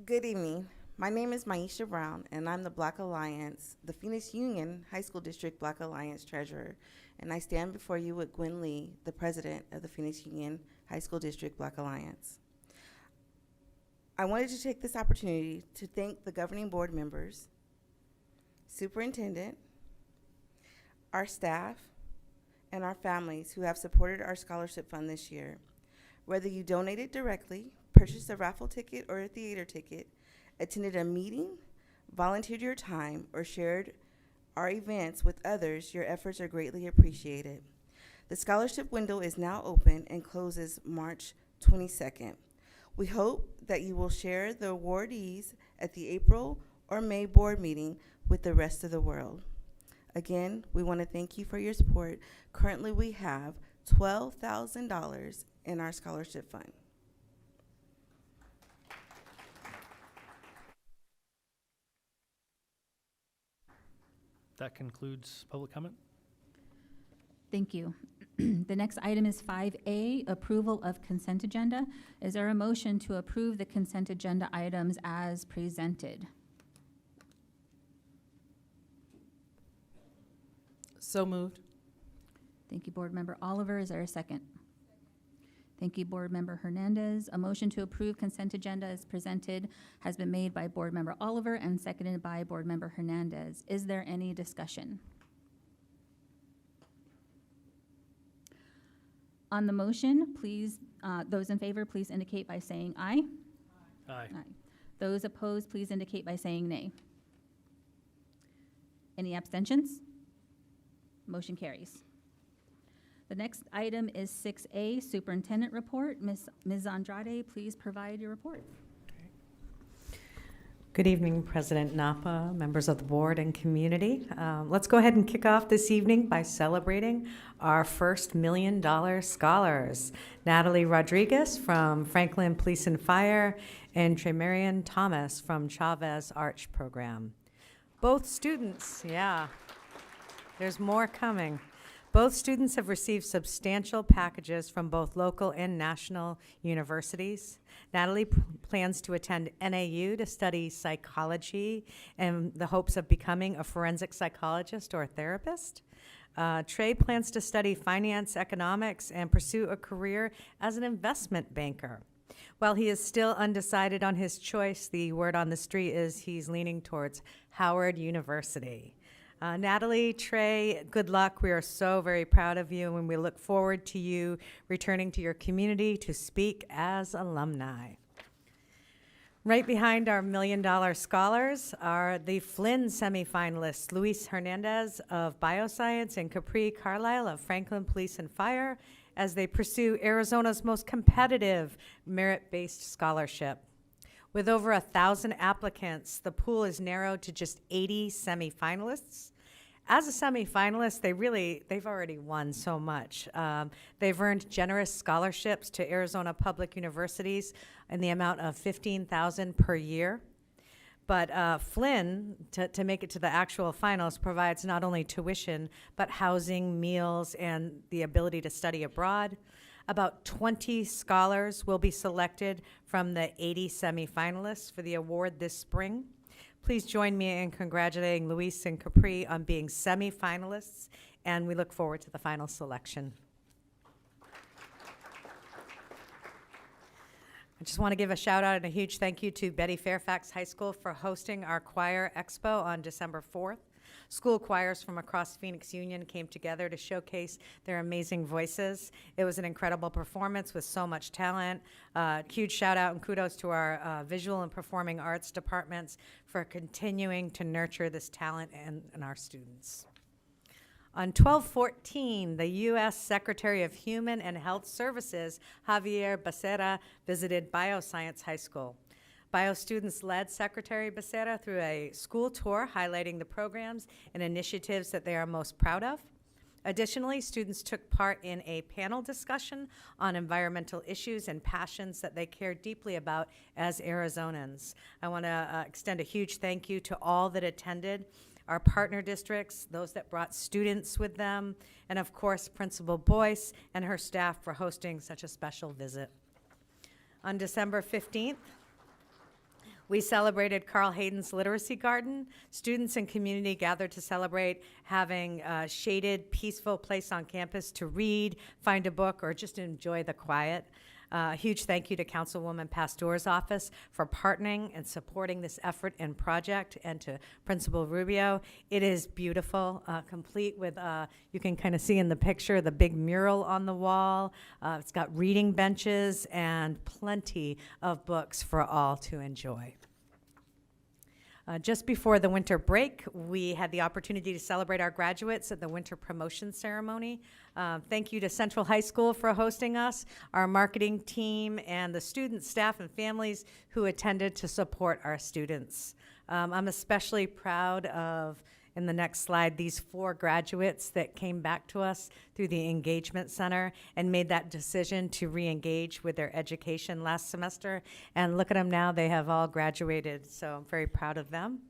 Good evening. My name is Maisha Brown, and I'm the Black Alliance, the Phoenix Union High School District Black Alliance Treasurer, and I stand before you with Gwen Lee, the President of the Phoenix Union High School District Black Alliance. I wanted to take this opportunity to thank the governing board members, superintendent, our staff, and our families who have supported our scholarship fund this year. Whether you donated directly, purchased a raffle ticket or a theater ticket, attended a meeting, volunteered your time, or shared our events with others, your efforts are greatly appreciated. The scholarship window is now open and closes March 22nd. We hope that you will share the awardees at the April or May board meeting with the rest of the world. Again, we want to thank you for your support. Currently, we have $12,000 in our scholarship fund. That concludes public comment. Thank you. The next item is 5A, approval of consent agenda. Is there a motion to approve the consent agenda items as presented? So moved. Thank you, Board Member Oliver. Is there a second? Thank you, Board Member Hernandez. A motion to approve consent agenda as presented has been made by Board Member Oliver and seconded by Board Member Hernandez. Is there any discussion? On the motion, please, those in favor, please indicate by saying aye. Aye. Aye. Those opposed, please indicate by saying nay. Any abstentions? Motion carries. The next item is 6A, Superintendent Report. Ms. Andrade, please provide your report. Good evening, President Napa, members of the board and community. Let's go ahead and kick off this evening by celebrating our first $1 million scholars. Natalie Rodriguez from Franklin Police and Fire and Tremarian Thomas from Chavez Arch Program. Both students, yeah, there's more coming. Both students have received substantial packages from both local and national universities. Natalie plans to attend NAU to study psychology in the hopes of becoming a forensic psychologist or a therapist. Trey plans to study finance, economics, and pursue a career as an investment banker. While he is still undecided on his choice, the word on the street is he's leaning towards Howard University. Natalie, Trey, good luck. We are so very proud of you, and we look forward to you returning to your community to speak as alumni. Right behind our $1 million scholars are the Flynn semifinalists, Luis Hernandez of Bioscience and Capri Carlisle of Franklin Police and Fire, as they pursue Arizona's most competitive merit-based scholarship. With over 1,000 applicants, the pool is narrowed to just 80 semifinalists. As a semifinalist, they've already won so much. They've earned generous scholarships to Arizona public universities in the amount of $15,000 per year. But Flynn, to make it to the actual finals, provides not only tuition, but housing, meals, and the ability to study abroad. About 20 scholars will be selected from the 80 semifinalists for the award this spring. Please join me in congratulating Luis and Capri on being semifinalists, and we look forward to the final selection. I just want to give a shout out and a huge thank you to Betty Fairfax High School for hosting our choir expo on December 4th. School choirs from across Phoenix Union came together to showcase their amazing voices. It was an incredible performance with so much talent. Huge shout out and kudos to our visual and performing arts departments for continuing to nurture this talent in our students. On 12/14, the U.S. Secretary of Human and Health Services, Javier Becerra, visited Bioscience High School. Bio students led Secretary Becerra through a school tour highlighting the programs and initiatives that they are most proud of. Additionally, students took part in a panel discussion on environmental issues and passions that they care deeply about as Arizonans. I want to extend a huge thank you to all that attended, our partner districts, those that brought students with them, and of course, Principal Boyce and her staff for hosting such a special visit. On December 15th, we celebrated Carl Hayden's Literacy Garden. Students and community gathered to celebrate having a shaded, peaceful place on campus to read, find a book, or just enjoy the quiet. A huge thank you to Councilwoman Pastor's office for partnering and supporting this effort and project, and to Principal Rubio. It is beautiful, complete with, you can kind of see in the picture, the big mural on the wall. It's got reading benches and plenty of books for all to enjoy. Just before the winter break, we had the opportunity to celebrate our graduates at the winter promotion ceremony. Thank you to Central High School for hosting us, our marketing team, and the students, staff, and families who attended to support our students. I'm especially proud of, in the next slide, these 4 graduates that came back to us through the Engagement Center and made that decision to re-engage with their education last semester. And look at them now, they have all graduated, so I'm very proud of them.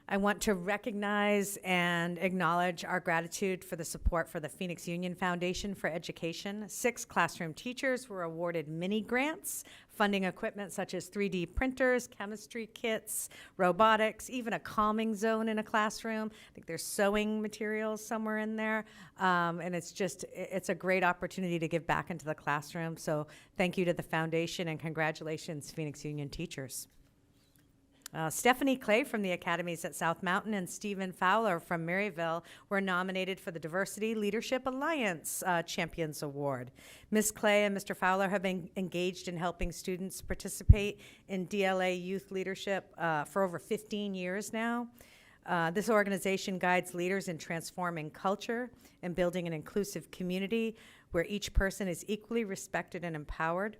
I want to recognize and acknowledge our gratitude for the support for the Phoenix Union Foundation for Education. 6 classroom teachers were awarded mini grants, funding equipment such as 3D printers, chemistry kits, robotics, even a calming zone in a classroom. I think there's sewing materials somewhere in there. And it's a great opportunity to give back into the classroom. So thank you to the foundation, and congratulations, Phoenix Union teachers. Stephanie Clay from the Academies at South Mountain and Stephen Fowler from Maryville were nominated for the Diversity Leadership Alliance Champions Award. Ms. Clay and Mr. Fowler have been engaged in helping students participate in DLA youth leadership for over 15 years now. This organization guides leaders in transforming culture and building an inclusive community where each person is equally respected and empowered.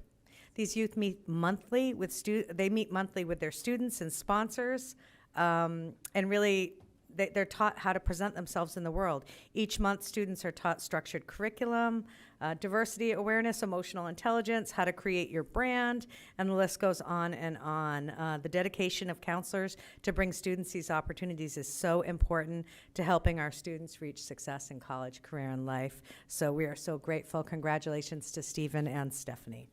These youth meet monthly with their students and sponsors, and really they're taught how to present themselves in the world. Each month, students are taught structured curriculum, diversity awareness, emotional intelligence, how to create your brand, and the list goes on and on. The dedication of counselors to bring students these opportunities is so important to helping our students reach success in college, career, and life. So we are so grateful. Congratulations to Stephen and Stephanie.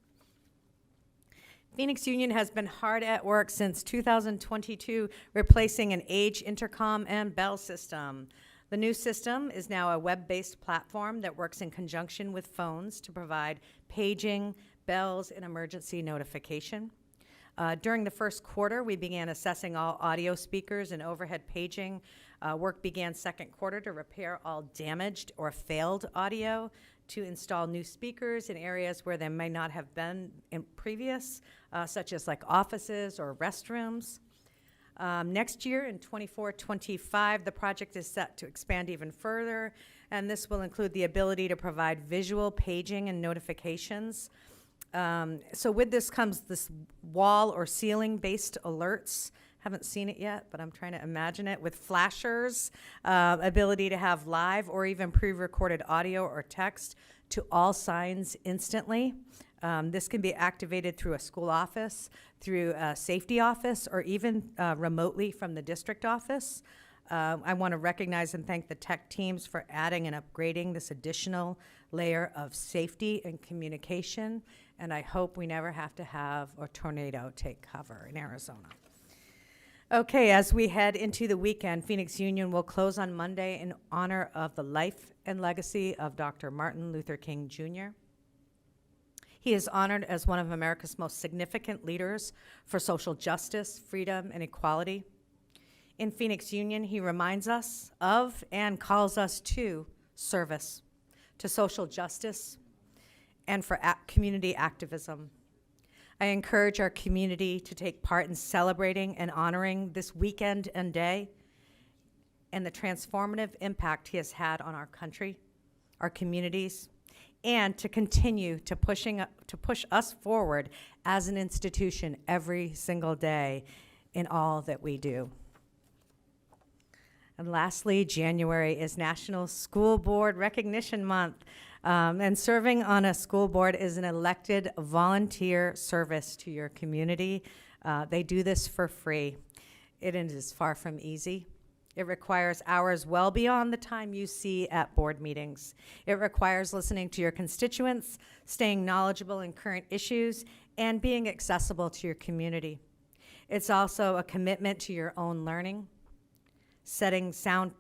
Phoenix Union has been hard at work since 2022, replacing an age intercom and bell system. The new system is now a web-based platform that works in conjunction with phones to provide paging, bells, and emergency notification. During the first quarter, we began assessing all audio speakers and overhead paging. Work began second quarter to repair all damaged or failed audio, to install new speakers in areas where they may not have been in previous, such as like offices or restrooms. Next year, in 24-25, the project is set to expand even further, and this will include the ability to provide visual paging and notifications. So with this comes this wall or ceiling-based alerts. Haven't seen it yet, but I'm trying to imagine it, with flashers, ability to have live or even pre-recorded audio or text to all signs instantly. This can be activated through a school office, through a safety office, or even remotely from the district office. I want to recognize and thank the tech teams for adding and upgrading this additional layer of safety and communication, and I hope we never have to have a tornado take cover in Arizona. Okay, as we head into the weekend, Phoenix Union will close on Monday in honor of the life and legacy of Dr. Martin Luther King Jr. He is honored as one of America's most significant leaders for social justice, freedom, and equality. In Phoenix Union, he reminds us of and calls us to service, to social justice, and for community activism. I encourage our community to take part in celebrating and honoring this weekend and day and the transformative impact he has had on our country, our communities, and to continue to push us forward as an institution every single day in all that we do. And lastly, January is National School Board Recognition Month. And serving on a school board is an elected volunteer service to your community. They do this for free. It is far from easy. It requires hours well beyond the time you see at board meetings. It requires listening to your constituents, staying knowledgeable in current issues, and being accessible to your community. It's also a commitment to your own learning, setting sound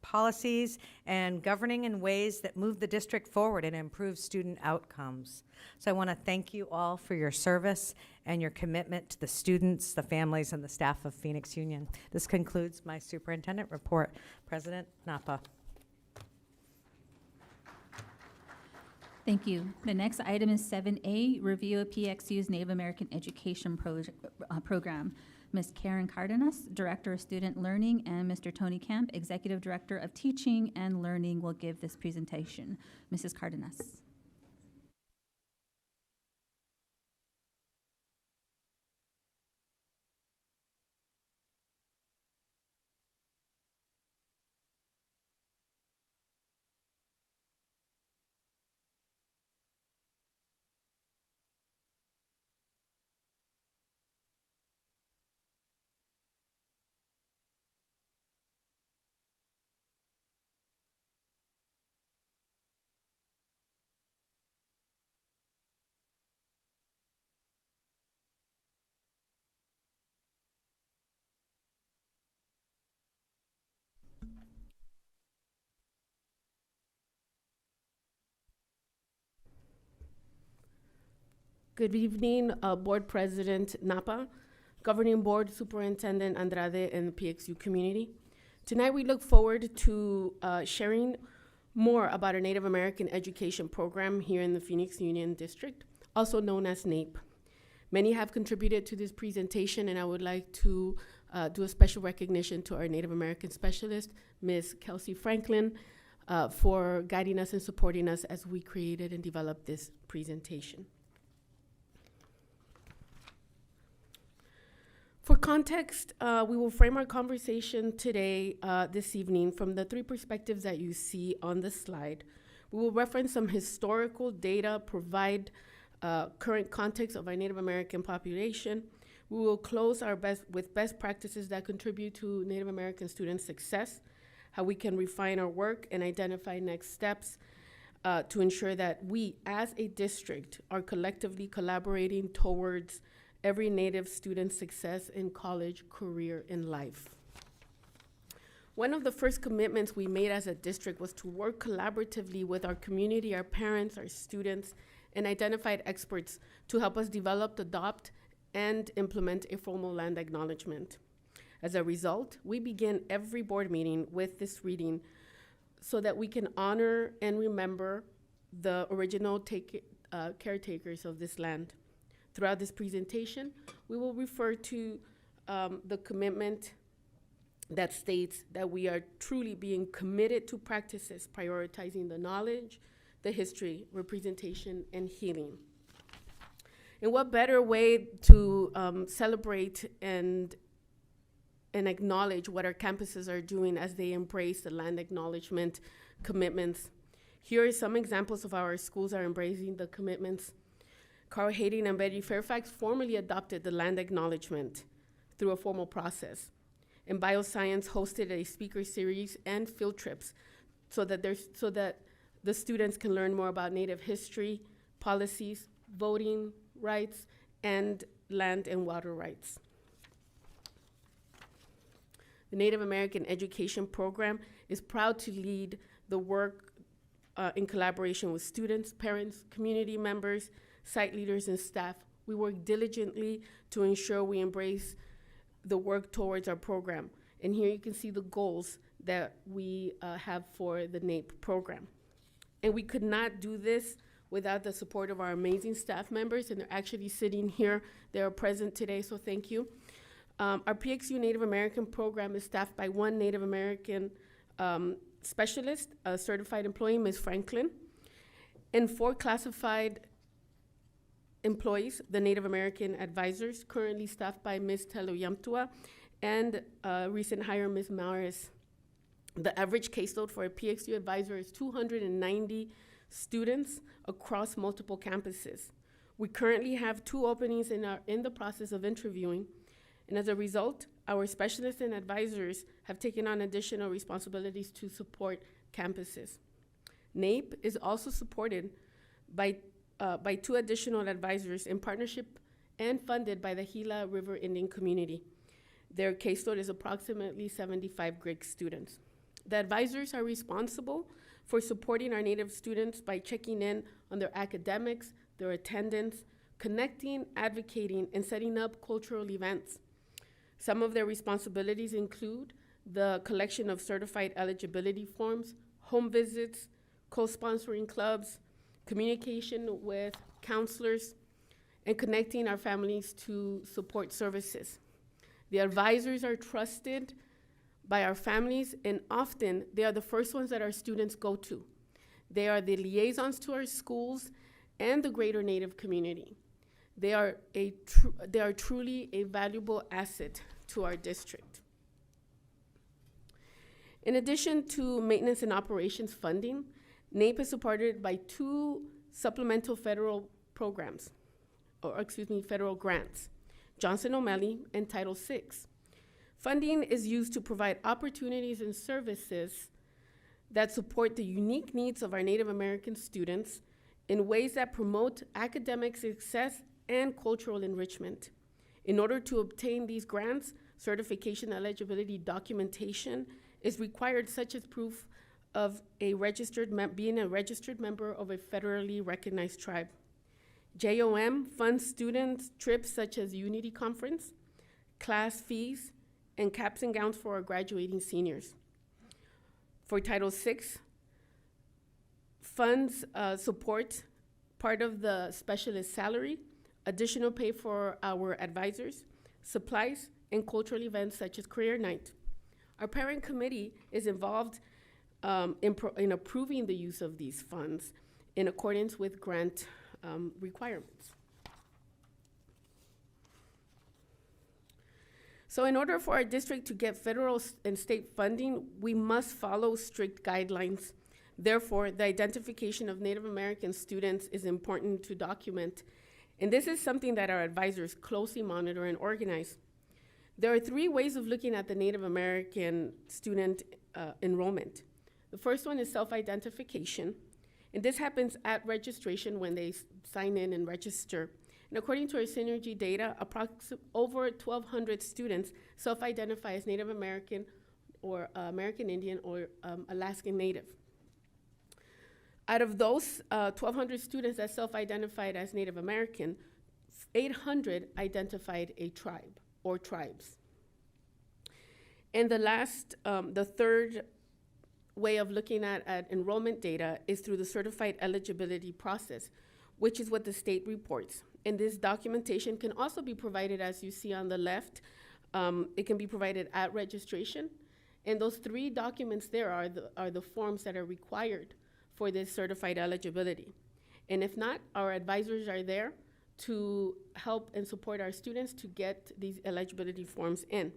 policies, and governing in ways that move the district forward and improve student outcomes. So I want to thank you all for your service and your commitment to the students, the families, and the staff of Phoenix Union. This concludes my superintendent report. President Napa. Thank you. The next item is 7A, review of PXU's Native American Education Program. Ms. Karen Cardenas, Director of Student Learning, and Mr. Tony Camp, Executive Director of Teaching and Learning, will give this presentation. Mrs. Cardenas. Good evening, Board President Napa, Governing Board Superintendent Andrade, and the PXU community. Tonight we look forward to sharing more about our Native American education program here in the Phoenix Union District, also known as NAEP. Many have contributed to this presentation, and I would like to do a special recognition to our Native American specialist, Ms. Kelsey Franklin, for guiding us and supporting us as we created and developed this presentation. context, we will frame our conversation today, this evening, from the three perspectives that you see on the slide. We will reference some historical data, provide current context of our Native American population. We will close with best practices that contribute to Native American student success, how we can refine our work and identify next steps to ensure that we, as a district, are collectively collaborating towards every Native student's success in college, career, and life. One of the first commitments we made as a district was to work collaboratively with our community, our parents, our students, and identified experts to help us develop, adopt, and implement a formal land acknowledgement. As a result, we begin every board meeting with this reading so that we can honor and remember the original caretakers of this land. Throughout this presentation, we will refer to the commitment that states that we are truly being committed to practices prioritizing the knowledge, the history, representation, and healing. And what better way to celebrate and acknowledge what our campuses are doing as they embrace the land acknowledgement commitments. Here are some examples of how our schools are embracing the commitments. Carl Hayden and Betty Fairfax formally adopted the land acknowledgement through a formal process. And Bioscience hosted a speaker series and field trips so that the students can learn more about Native history, policies, voting rights, and land and water rights. The Native American Education Program is proud to lead the work in collaboration with students, parents, community members, site leaders, and staff. We work diligently to ensure we embrace the work towards our program. And here you can see the goals that we have for the NAEP program. And we could not do this without the support of our amazing staff members, and they're actually sitting here. They are present today, so thank you. Our PXU Native American program is staffed by one Native American specialist, a certified employee, Ms. Franklin, and 4 classified employees, the Native American advisors, currently staffed by Ms. Teloyamtua, and recent hire, Ms. Maris. The average caseload for a PXU advisor is 290 students across multiple campuses. We currently have 2 openings in the process of interviewing, and as a result, our specialists and advisors have taken on additional responsibilities to support campuses. NAEP is also supported by 2 additional advisors in partnership and funded by the Gila River Indian community. Their caseload is approximately 75 grade students. The advisors are responsible for supporting our Native students by checking in on their academics, their attendance, connecting, advocating, and setting up cultural events. Some of their responsibilities include the collection of certified eligibility forms, home visits, co-sponsoring clubs, communication with counselors, and connecting our families to support services. The advisors are trusted by our families, and often they are the first ones that our students go to. They are the liaisons to our schools and the greater Native community. They are truly a valuable asset to our district. In addition to maintenance and operations funding, NAEP is supported by 2 supplemental federal programs, federal grants, Johnson O'Malley and Title VI. Funding is used to provide opportunities and services that support the unique needs of our Native American students in ways that promote academic success and cultural enrichment. In order to obtain these grants, certification eligibility documentation is required, such as proof of being a registered member of a federally recognized tribe. JOM funds students' trips such as Unity Conference, class fees, and caps and gowns for our graduating seniors. For Title VI, funds support part of the specialist salary, additional pay for our advisors, supplies, and cultural events such as Career Night. Our parent committee is involved in approving the use of these funds in accordance with grant requirements. So in order for our district to get federal and state funding, we must follow strict guidelines. Therefore, the identification of Native American students is important to document. And this is something that our advisors closely monitor and organize. There are 3 ways of looking at the Native American student enrollment. The first one is self-identification. And this happens at registration when they sign in and register. And according to our Synergy data, over 1,200 students self-identify as Native American or American Indian or Alaskan Native. Out of those 1,200 students that self-identified as Native American, 800 identified a tribe or tribes. And the third way of looking at enrollment data is through the certified eligibility process, which is what the state reports. And this documentation can also be provided, as you see on the left. It can be provided at registration. And those 3 documents there are the forms that are required for this certified eligibility. And if not, our advisors are there to help and support our students to get these eligibility forms in.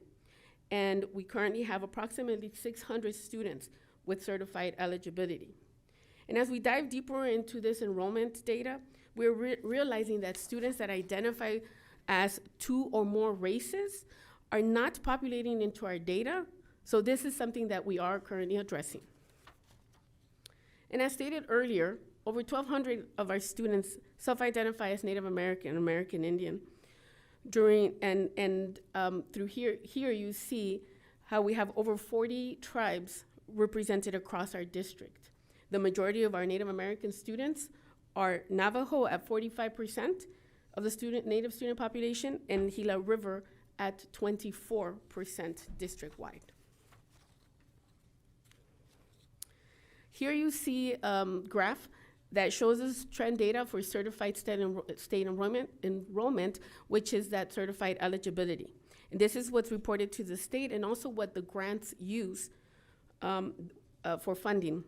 And we currently have approximately 600 students with certified eligibility. And as we dive deeper into this enrollment data, we're realizing that students that identify as 2 or more races are not populating into our data. So this is something that we are currently addressing. And as stated earlier, over 1,200 of our students self-identify as Native American, American Indian. Through here you see how we have over 40 tribes represented across our district. The majority of our Native American students are Navajo at 45% of the Native student population, and Gila River at 24% district-wide. Here you see a graph that shows us trend data for certified state enrollment, which is that certified eligibility. And this is what's reported to the state and also what the grants use for funding.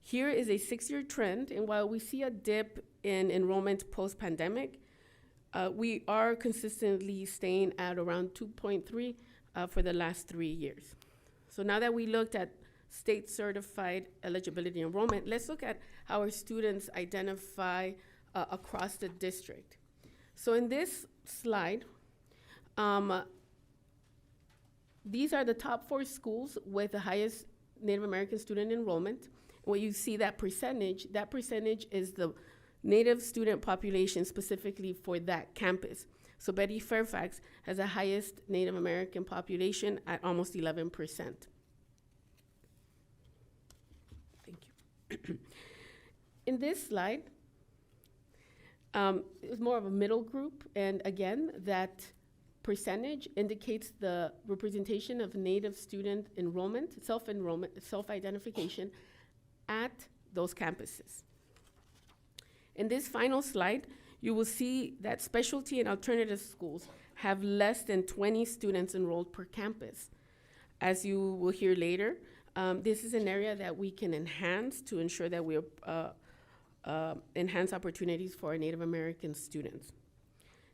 Here is a 6-year trend, and while we see a dip in enrollment post-pandemic, we are consistently staying at around 2.3 for the last 3 years. So now that we looked at state certified eligibility enrollment, let's look at how our students identify across the district. So in this slide, these are the top 4 schools with the highest Native American student enrollment. When you see that percentage is the Native student population specifically for that campus. So Betty Fairfax has the highest Native American population at almost 11%. Thank you. In this slide, it's more of a middle group, and again, that percentage indicates the representation of Native student enrollment, self-identification at those campuses. In this final slide, you will see that specialty and alternative schools have less than 20 students enrolled per campus. As you will hear later, this is an area that we can enhance to ensure that we enhance opportunities for our Native American students.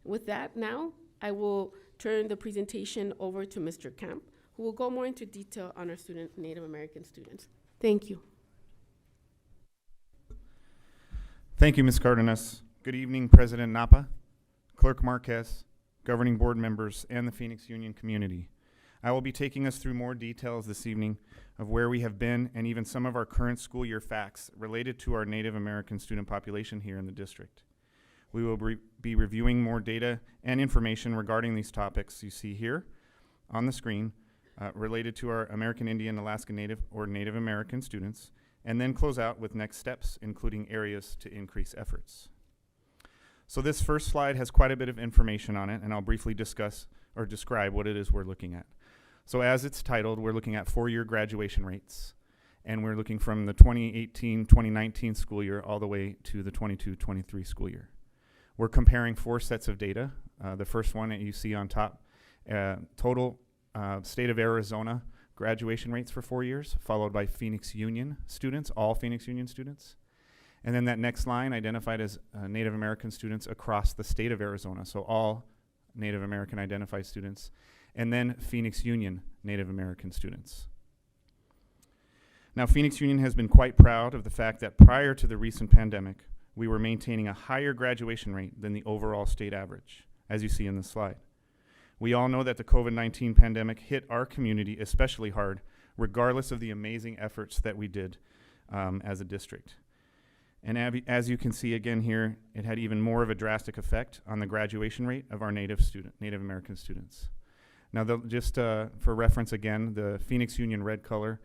With that, now I will turn the presentation over to Mr. Camp, who will go more into detail on our Native American students. Thank you. Thank you, Ms. Cardenas. Good evening, President Napa, Clerk Marquez, governing board members, and the Phoenix Union community. I will be taking us through more details this evening of where we have been and even some of our current school year facts related to our Native American student population here in the district. We will be reviewing more data and information regarding these topics you see here on the screen related to our American Indian, Alaska Native, or Native American students, and then close out with next steps, including areas to increase efforts. So this first slide has quite a bit of information on it, and I'll briefly discuss or describe what it is we're looking at. So as it's titled, we're looking at 4-year graduation rates, and we're looking from the 2018-2019 school year all the way to the 22-23 school year. We're comparing 4 sets of data. The first one that you see on top, total state of Arizona graduation rates for 4 years, followed by Phoenix Union students, all Phoenix Union students. And then that next line identified as Native American students across the state of Arizona, so all Native American identified students. and then Phoenix Union Native American students. Now, Phoenix Union has been quite proud of the fact that prior to the recent pandemic, we were maintaining a higher graduation rate than the overall state average, as you see in this slide. We all know that the COVID-19 pandemic hit our community especially hard, regardless of the amazing efforts that we did as a district. And as you can see again here, it had even more of a drastic effect on the graduation rate of our Native American students. Now, just for reference again, the Phoenix Union red color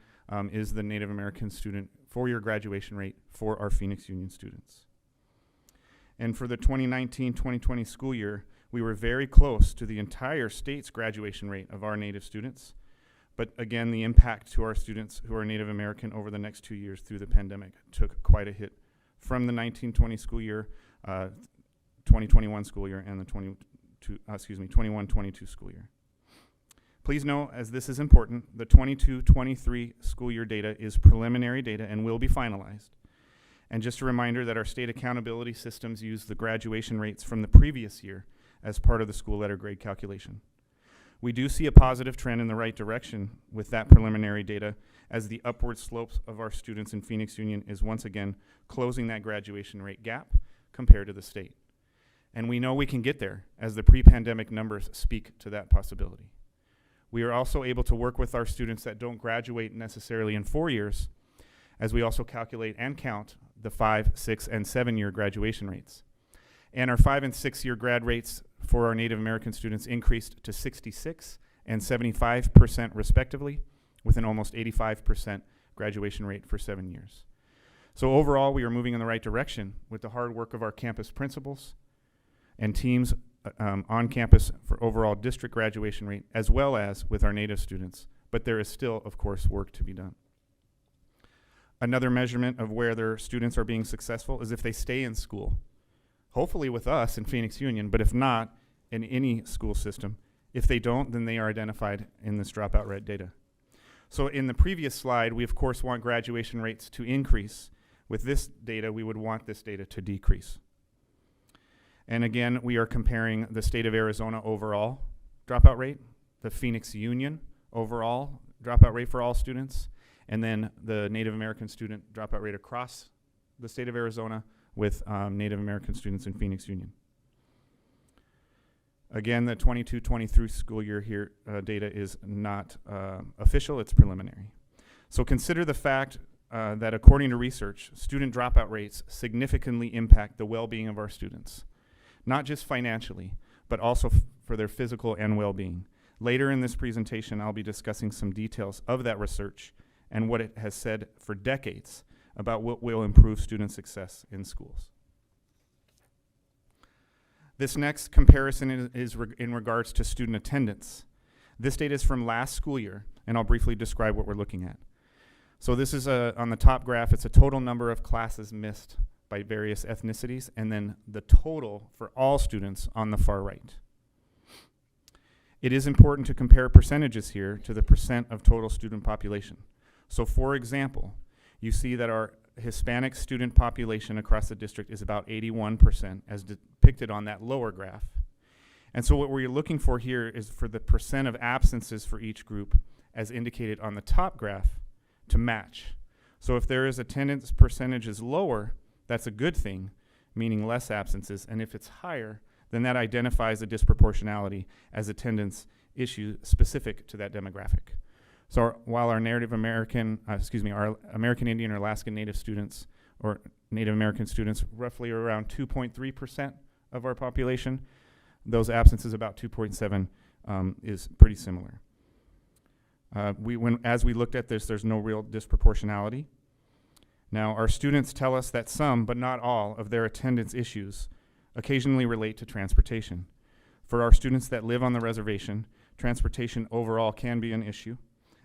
is the Native American student four-year graduation rate for our Phoenix Union students. And for the 2019-2020 school year, we were very close to the entire state's graduation rate of our Native students. But again, the impact to our students who are Native American over the next 2 years through the pandemic took quite a hit from the 1920 school year, 2021 school year, and the 21-22 school year. Please note, as this is important, the 22-23 school year data is preliminary data and will be finalized. And just a reminder that our state accountability systems use the graduation rates from the previous year as part of the school letter grade calculation. We do see a positive trend in the right direction with that preliminary data, as the upward slopes of our students in Phoenix Union is once again closing that graduation rate gap compared to the state. And we know we can get there, as the pre-pandemic numbers speak to that possibility. We are also able to work with our students that don't graduate necessarily in 4 years, as we also calculate and count the 5, 6, and 7-year graduation rates. And our 5 and 6 year grad rates for our Native American students increased to 66 and 75% respectively, with an almost 85% graduation rate for 7 years. So overall, we are moving in the right direction with the hard work of our campus principals and teams on campus for overall district graduation rate, as well as with our Native students. But there is still, of course, work to be done. Another measurement of where their students are being successful is if they stay in school. Hopefully with us in Phoenix Union, but if not, in any school system. If they don't, then they are identified in this dropout rate data. So in the previous slide, we of course want graduation rates to increase. With this data, we would want this data to decrease. And again, we are comparing the state of Arizona overall dropout rate, the Phoenix Union overall dropout rate for all students, and then the Native American student dropout rate across the state of Arizona with Native American students in Phoenix Union. Again, the 22-23 school year here data is not official, it's preliminary. So consider the fact that according to research, student dropout rates significantly impact the well-being of our students, not just financially, but also for their physical and well-being. Later in this presentation, I'll be discussing some details of that research and what it has said for decades about what will improve student success in schools. This next comparison is in regards to student attendance. This data is from last school year, and I'll briefly describe what we're looking at. So this is on the top graph, it's a total number of classes missed by various ethnicities, and then the total for all students on the far right. It is important to compare percentages here to the percent of total student population. So for example, you see that our Hispanic student population across the district is about 81%, as depicted on that lower graph. And so what we're looking for here is for the percent of absences for each group, as indicated on the top graph, to match. So if there is attendance percentage is lower, that's a good thing, meaning less absences, and if it's higher, then that identifies a disproportionality as attendance issue specific to that demographic. So while our Native American, our American Indian or Alaskan Native students, or Native American students, roughly around 2.3% of our population, those absences about 2.7 is pretty similar. As we looked at this, there's no real disproportionality. Now, our students tell us that some, but not all, of their attendance issues occasionally relate to transportation. For our students that live on the reservation, transportation overall can be an issue.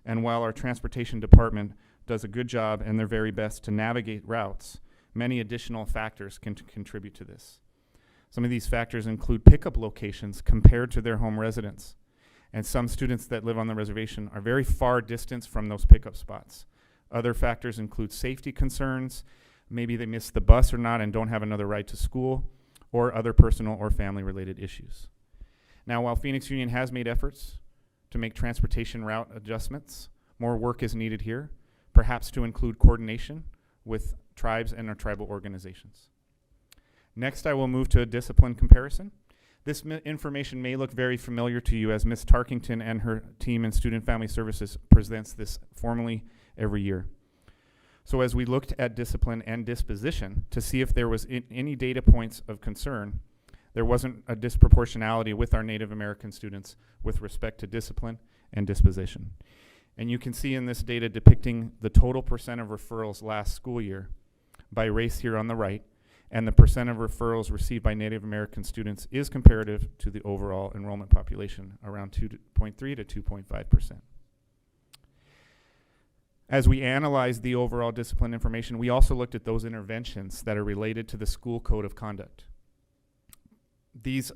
And while our transportation department does a good job and their very best to navigate routes, many additional factors can contribute to this. Some of these factors include pickup locations compared to their home residence. And some students that live on the reservation are very far distance from those pickup spots. Other factors include safety concerns, maybe they missed the bus or not and don't have another ride to school, or other personal or family related issues. Now, while Phoenix Union has made efforts to make transportation route adjustments. More work is needed here, perhaps to include coordination with tribes and our tribal organizations. Next, I will move to a discipline comparison. This information may look very familiar to you, as Ms. Tarkington and her team in Student Family Services presents this formally every year. So as we looked at discipline and disposition to see if there was any data points of concern, there wasn't a disproportionality with our Native American students with respect to discipline and disposition. And you can see in this data depicting the total percent of referrals last school year by race here on the right, and the percent of referrals received by Native American students is comparative to the overall enrollment population, around 2.3 to 2.5%. As we analyzed the overall discipline information, we also looked at those interventions that are related to the school code of conduct. These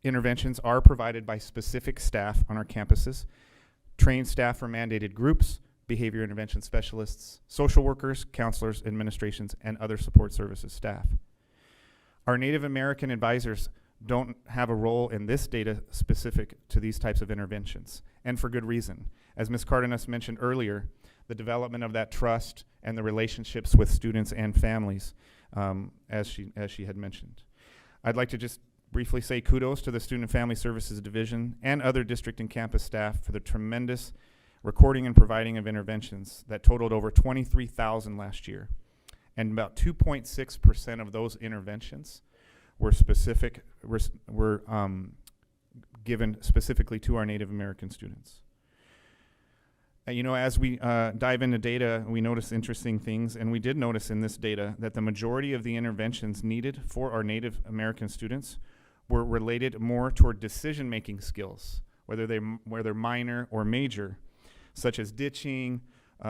interventions are provided by specific staff on our campuses, trained staff for mandated groups, behavior intervention specialists, social workers, counselors, administrations, and other support services staff. Our Native American advisors don't have a role in this data specific to these types of interventions, and for good reason. As Ms. Cardenas mentioned earlier, the development of that trust and the relationships with students and families, as she had mentioned. I'd like to just briefly say kudos to the Student Family Services Division and other district and campus staff for the tremendous recording and providing of interventions that totaled over 23,000 last year. And about 2.6% of those interventions were given specifically to our Native American students. You know, as we dive into data, we notice interesting things, and we did notice in this data that the majority of the interventions needed for our Native American students were related more toward decision-making skills, whether they're minor or major, such as ditching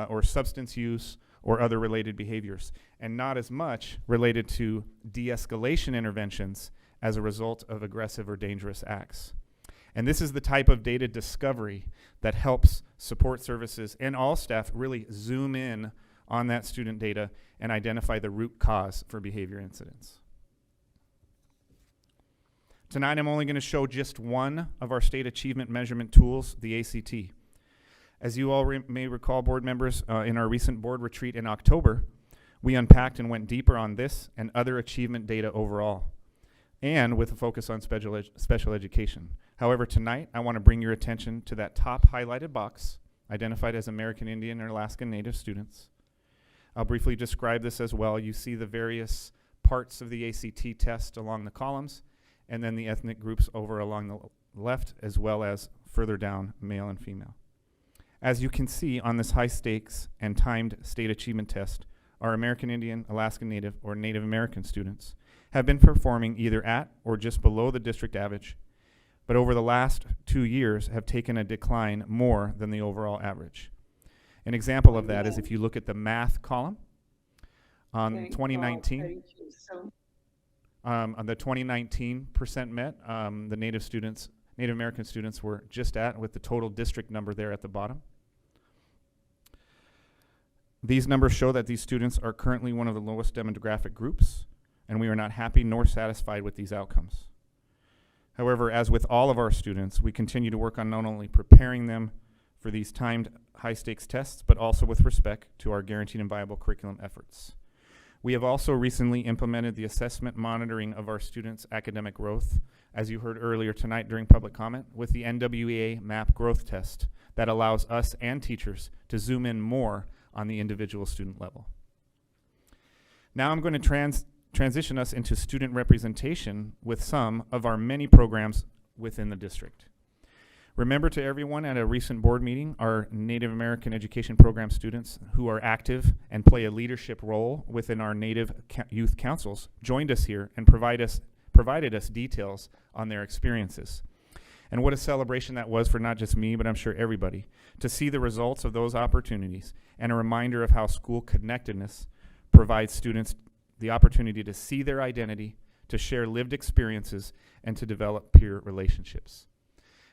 or substance use or other related behaviors, and not as much related to de-escalation interventions as a result of aggressive or dangerous acts. And this is the type of data discovery that helps support services and all staff really zoom in on that student data and identify the root cause for behavior incidents. Tonight I'm only going to show just one of our state achievement measurement tools, the ACT. As you all may recall, board members, in our recent board retreat in October, we unpacked and went deeper on this and other achievement data overall, and with a focus on special education. However, tonight I want to bring your attention to that top highlighted box, identified as American Indian and Alaskan Native students. I'll briefly describe this as well. You see the various parts of the ACT test along the columns, and then the ethnic groups over along the left, as well as further down, male and female. As you can see on this high stakes and timed state achievement test, our American Indian, Alaskan Native, or Native American students have been performing either at or just below the district average, but over the last 2 years have taken a decline more than the overall average. An example of that is if you look at the math column on 2019, on the 2019% met, the Native American students were just at, with the total district number there at the bottom. These numbers show that these students are currently one of the lowest demographic groups, and we are not happy nor satisfied with these outcomes. However, as with all of our students, we continue to work on not only preparing them for these timed high-stakes tests, but also with respect to our guaranteed and viable curriculum efforts. We have also recently implemented the assessment monitoring of our students' academic growth, as you heard earlier tonight during public comment, with the NWEA MAP growth test that allows us and teachers to zoom in more on the individual student level. Now I'm going to transition us into student representation with some of our many programs within the district. Remember, to everyone at a recent board meeting, our Native American Education Program students who are active and play a leadership role within our Native youth councils joined us here and provided us details on their experiences. And what a celebration that was for not just me, but I'm sure everybody, to see the results of those opportunities and a reminder of how school connectedness provides students the opportunity to see their identity, to share lived experiences, and to develop peer relationships.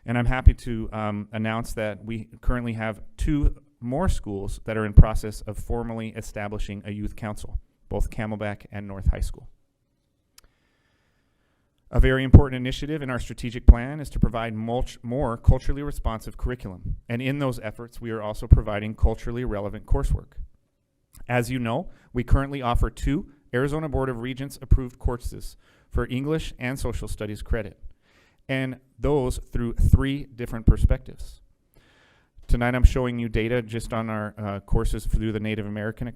And I'm happy to announce that we currently have 2 more schools that are in process of formally establishing a youth council, both Camelback and North High School. A very important initiative in our strategic plan is to provide more culturally responsive curriculum. And in those efforts, we are also providing culturally relevant coursework. As you know, we currently offer 2 Arizona Board of Regents approved courses for English and Social Studies credit, and those through 3 different perspectives. Tonight I'm showing you data just on our courses through the Native American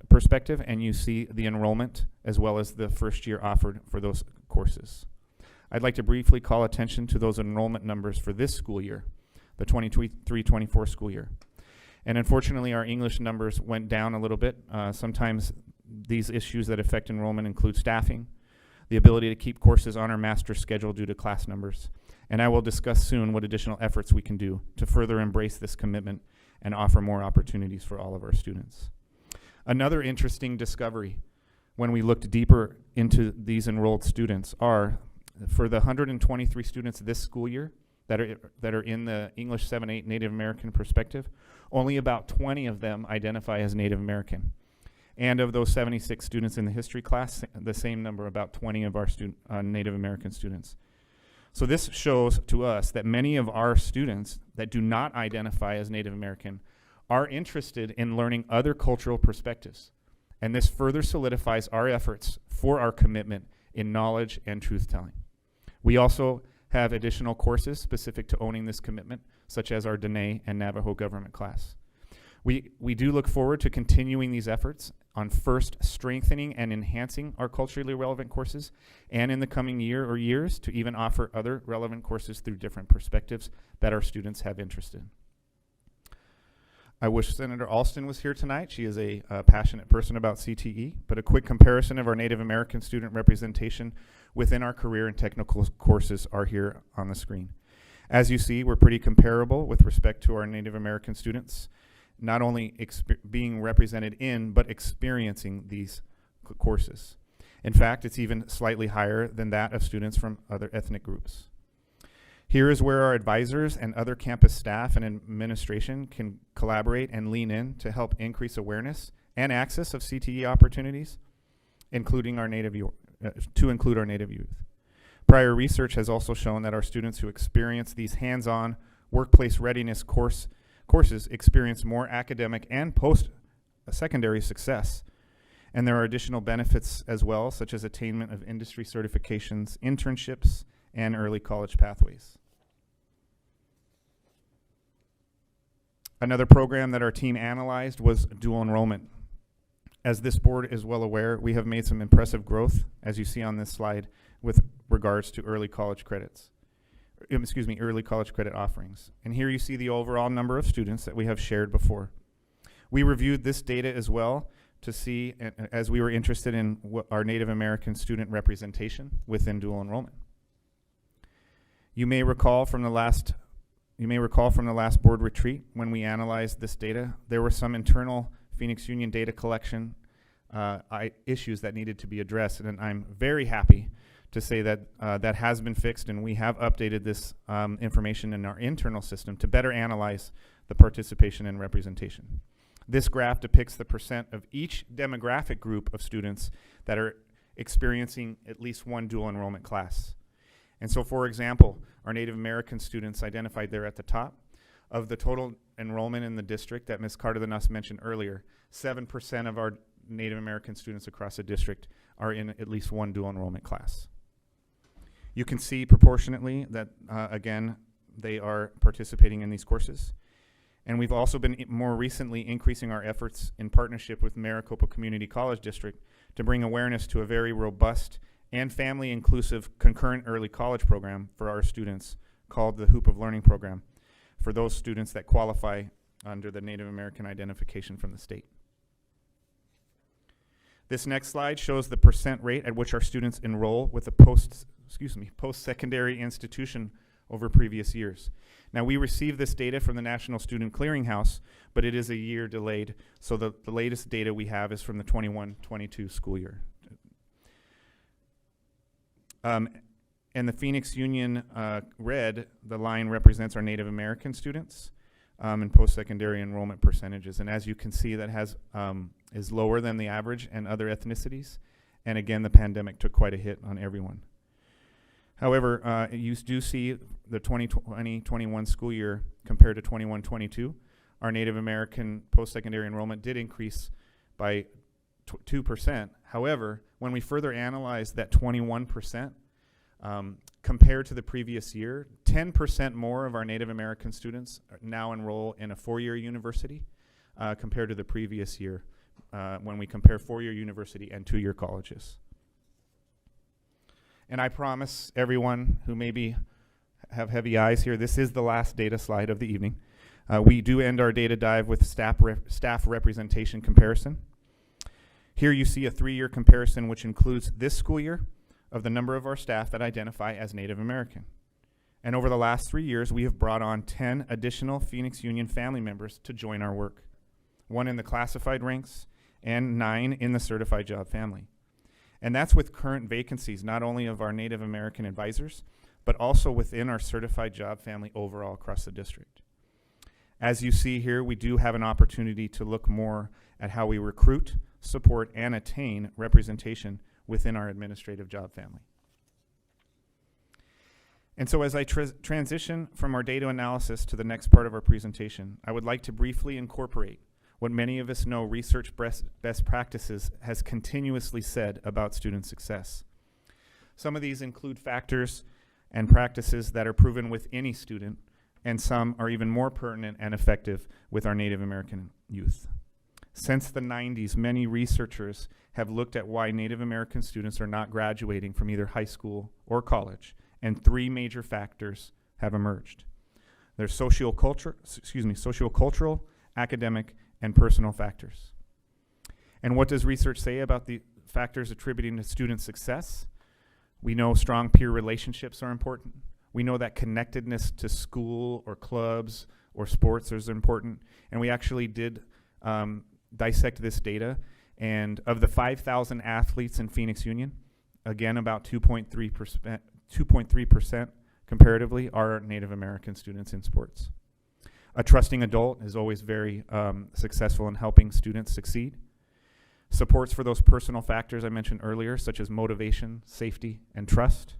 perspective, and you see the enrollment as well as the first year offered for those courses. I'd like to briefly call attention to those enrollment numbers for this school year, the 23-24 school year. And unfortunately, our English numbers went down a little bit. Sometimes these issues that affect enrollment include staffing, the ability to keep courses on our master schedule due to class numbers. And I will discuss soon what additional efforts we can do to further embrace this commitment and offer more opportunities for all of our students. Another interesting discovery when we looked deeper into these enrolled students are, for the 123 students this school year that are in the English 7-8 Native American perspective, only about 20 of them identify as Native American. And of those 76 students in the history class, the same number, about 20 of our Native American students. So this shows to us that many of our students that do not identify as Native American are interested in learning other cultural perspectives. And this further solidifies our efforts for our commitment in knowledge and truth-telling. We also have additional courses specific to owning this commitment, such as our Dene and Navajo government class. We do look forward to continuing these efforts on first strengthening and enhancing our culturally relevant courses, and in the coming year or years to even offer other relevant courses through different perspectives that our students have interest in. I wish Senator Alston was here tonight. She is a passionate person about CTE, but a quick comparison of our Native American student representation within our career and technical courses are here on the screen. As you see, we're pretty comparable with respect to our Native American students, not only being represented in, but experiencing these courses. In fact, it's even slightly higher than that of students from other ethnic groups. Here is where our advisors and other campus staff and administration can collaborate and lean in to help increase awareness and access of CTE opportunities, including our to include our Native youth. Prior research has also shown that our students who experience these hands-on workplace readiness courses experience more academic and post-secondary success. And there are additional benefits as well, such as attainment of industry certifications, internships, and early college pathways. Another program that our team analyzed was dual enrollment. As this board is well aware, we have made some impressive growth, as you see on this slide, with regards to early college credits. Early college credit offerings. And here you see the overall number of students that we have shared before. We reviewed this data as well to see, as we were interested in what our Native American student representation within dual enrollment. You may recall from the last board retreat when we analyzed this data, there were some internal Phoenix Union data collection issues that needed to be addressed, and I'm very happy to say that that has been fixed, and we have updated this information in our internal system to better analyze the participation and representation. This graph depicts the percent of each demographic group of students that are experiencing at least one dual enrollment class. And so, for example, our Native American students identified there at the top. Of the total enrollment in the district that Ms. Cardenas mentioned earlier, 7% of our Native American students across the district are in at least one dual enrollment class. You can see proportionately that, again, they are participating in these courses. And we've also been more recently increasing our efforts in partnership with Maricopa Community College District to bring awareness to a very robust and family-inclusive concurrent early college program for our students called the Hoop of Learning Program for those students that qualify under the Native American identification from the state. This next slide shows the percent rate at which our students enroll with a post-secondary institution over previous years. Now, we received this data from the National Student Clearinghouse, but it is a year delayed, so the latest data we have is from the 21-22 school year. And the Phoenix Union red, the line represents our Native American students and post-secondary enrollment percentages. And as you can see, that is lower than the average and other ethnicities. And again, the pandemic took quite a hit on everyone. However, you do see the 2020-21 school year compared to 21-22, our Native American post-secondary enrollment did increase by 2%. However, when we further analyze that 21%, compared to the previous year, 10% more of our Native American students now enroll in a four-year university compared to the previous year when we compare four-year university and two-year colleges. And I promise everyone who maybe have heavy eyes here, this is the last data slide of the evening. We do end our data dive with staff representation comparison. Here you see a 3-year comparison which includes this school year of the number of our staff that identify as Native American. And over the last 3 years, we have brought on 10 additional Phoenix Union family members to join our work, 1 in the classified ranks and 9 in the certified job family. And that's with current vacancies, not only of our Native American advisors, but also within our certified job family overall across the district. As you see here, we do have an opportunity to look more at how we recruit, support, and attain representation within our administrative job family. And so as I transition from our data analysis to the next part of our presentation, I would like to briefly incorporate what many of us know research best practices has continuously said about student success. Some of these include factors and practices that are proven with any student, and some are even more pertinent and effective with our Native American youth. Since the 90s, many researchers have looked at why Native American students are not graduating from either high school or college, and 3 major factors have emerged. There's sociocultural, academic, and personal factors. And what does research say about the factors attributing to student success? We know strong peer relationships are important. We know that connectedness to school or clubs or sports is important. And we actually did dissect this data. And of the 5,000 athletes in Phoenix Union, again, about 2.3% comparatively are Native American students in sports. A trusting adult is always very successful in helping students succeed. Supports for those personal factors I mentioned earlier, such as motivation, safety, and trust.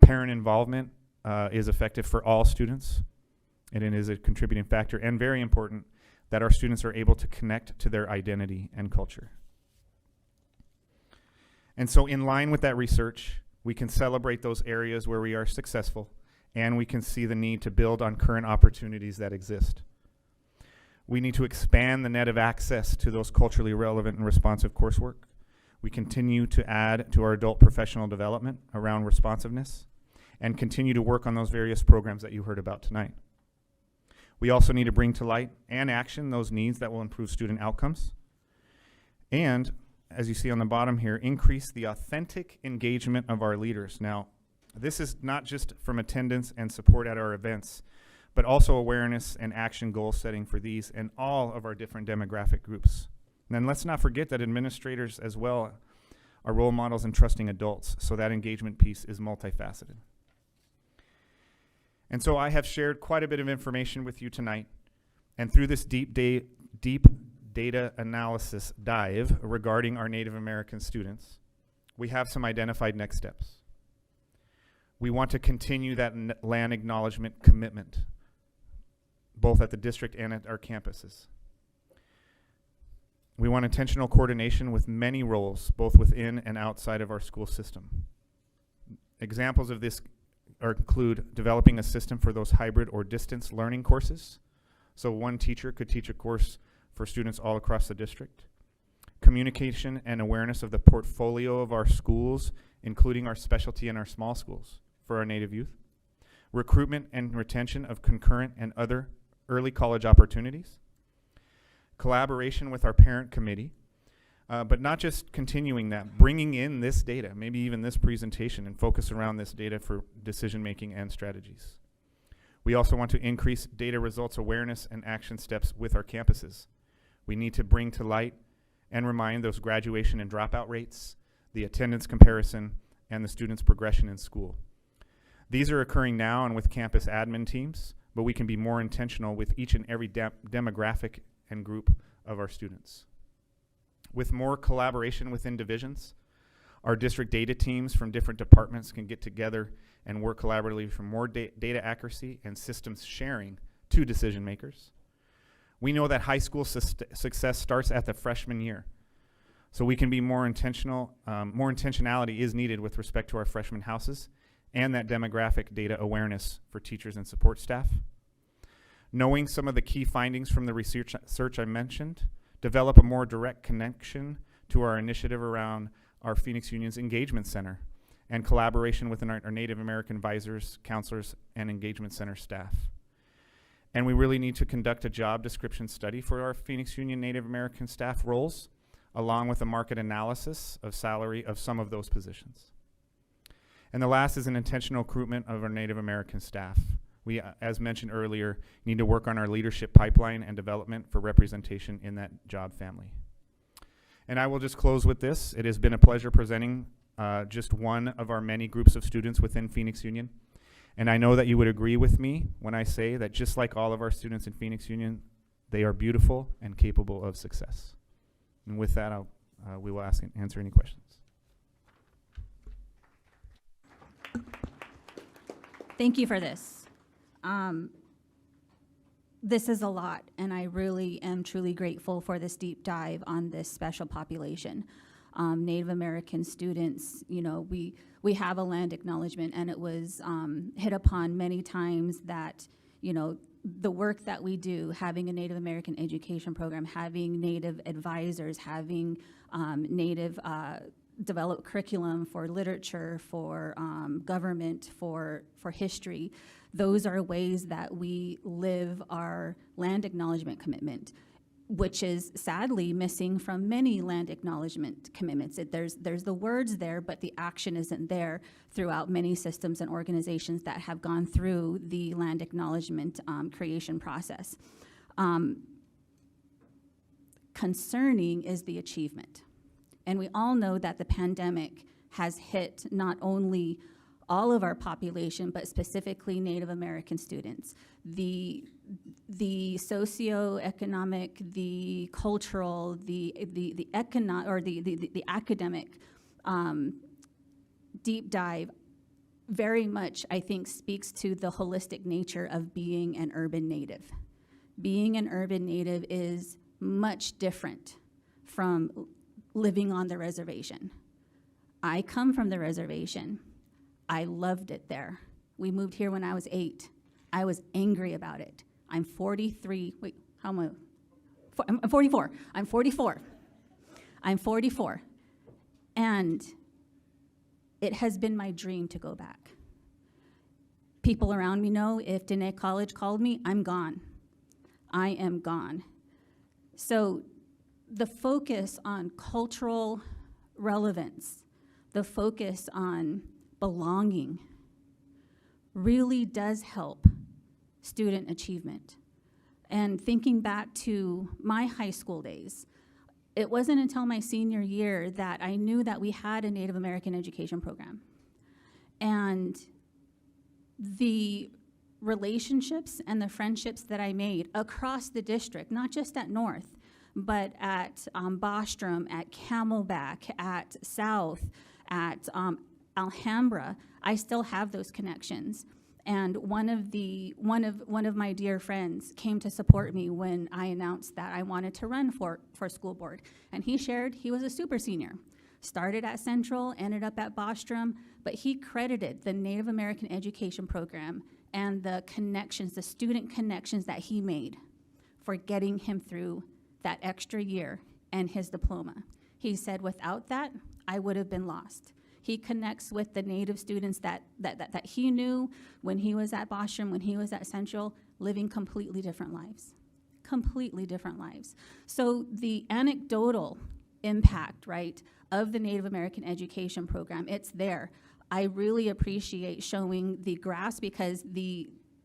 Parent involvement is effective for all students, and it is a contributing factor, and very important that our students are able to connect to their identity and culture. And so in line with that research, we can celebrate those areas where we are successful, and we can see the need to build on current opportunities that exist. We need to expand the net of access to those culturally relevant and responsive coursework. We continue to add to our adult professional development around responsiveness and continue to work on those various programs that you heard about tonight. We also need to bring to light and action those needs that will improve student outcomes. And, as you see on the bottom here, increase the authentic engagement of our leaders. Now, this is not just from attendance and support at our events, but also awareness and action goal setting for these and all of our different demographic groups. And then let's not forget that administrators as well are role models and trusting adults, so that engagement piece is multifaceted. And so I have shared quite a bit of information with you tonight, and through this deep data analysis dive regarding our Native American students, we have some identified next steps. We want to continue that land acknowledgement commitment, both at the district and at our campuses. We want intentional coordination with many roles, both within and outside of our school system. Examples of this include developing a system for those hybrid or distance learning courses. So one teacher could teach a course for students all across the district. Communication and awareness of the portfolio of our schools, including our specialty and our small schools for our Native youth. Recruitment and retention of concurrent and other early college opportunities. Collaboration with our parent committee, but not just continuing that, bringing in this data, maybe even this presentation, and focus around this data for decision making and strategies. We also want to increase data results awareness and action steps with our campuses. We need to bring to light and remind those graduation and dropout rates, the attendance comparison, and the students' progression in school. These are occurring now and with campus admin teams, but we can be more intentional with each and every demographic and group of our students. With more collaboration within divisions, Our district data teams from different departments can get together and work collaboratively for more data accuracy and systems sharing to decision makers. We know that high school success starts at the freshman year. So we can be more intentional, more intentionality is needed with respect to our freshman houses and that demographic data awareness for teachers and support staff. Knowing some of the key findings from the research I mentioned, develop a more direct connection to our initiative around our Phoenix Union's Engagement Center and collaboration with our Native American advisors, counselors, and Engagement Center staff. And we really need to conduct a job description study for our Phoenix Union Native American staff roles, along with a market analysis of salary of some of those positions. And the last is an intentional recruitment of our Native American staff. We, as mentioned earlier, need to work on our leadership pipeline and development for representation in that job family. And I will just close with this. It has been a pleasure presenting just one of our many groups of students within Phoenix Union. And I know that you would agree with me when I say that just like all of our students in Phoenix Union, they are beautiful and capable of success. And with that, we will answer any questions. Thank you for this. This is a lot, and I really am truly grateful for this deep dive on this special population. Native American students, you know, we have a land acknowledgement, and it was hit upon many times that, you know, the work that we do, having a Native American education program, having Native advisors, having Native developed curriculum for literature, for government, for history. Those are ways that we live our land acknowledgement commitment, which is sadly missing from many land acknowledgement commitments. There's the words there, but the action isn't there throughout many systems and organizations that have gone through the land acknowledgement creation process. Concerning is the achievement. And we all know that the pandemic has hit not only all of our population, but specifically Native American students. The socioeconomic, the cultural, the academic deep dive very much, I think, speaks to the holistic nature of being an urban Native. Being an urban Native is much different from living on the reservation. I come from the reservation. I loved it there. We moved here when I was 8. I was angry about it. I'm 43. Wait, how am I? I'm 44. I'm 44. I'm 44. And it has been my dream to go back. People around me know if Diné College called me, I'm gone. I am gone. So the focus on cultural relevance, the focus on belonging really does help student achievement. And thinking back to my high school days, it wasn't until my senior year that I knew that we had a Native American education program. And the relationships and the friendships that I made across the district, not just at North, but at Bostrom, at Camelback, at South, at Alhambra, I still have those connections. And one of my dear friends came to support me when I announced that I wanted to run for school board. And he shared he was a super senior. Started at Central, ended up at Bostrom, but he credited the Native American education program and the connections, the student connections that he made for getting him through that extra year and his diploma. He said, without that, I would have been lost. He connects with the Native students that he knew when he was at Bostrom, when he was at Central, living completely different lives. Completely different lives. So the anecdotal impact, right, of the Native American education program, it's there. I really appreciate showing the grasp because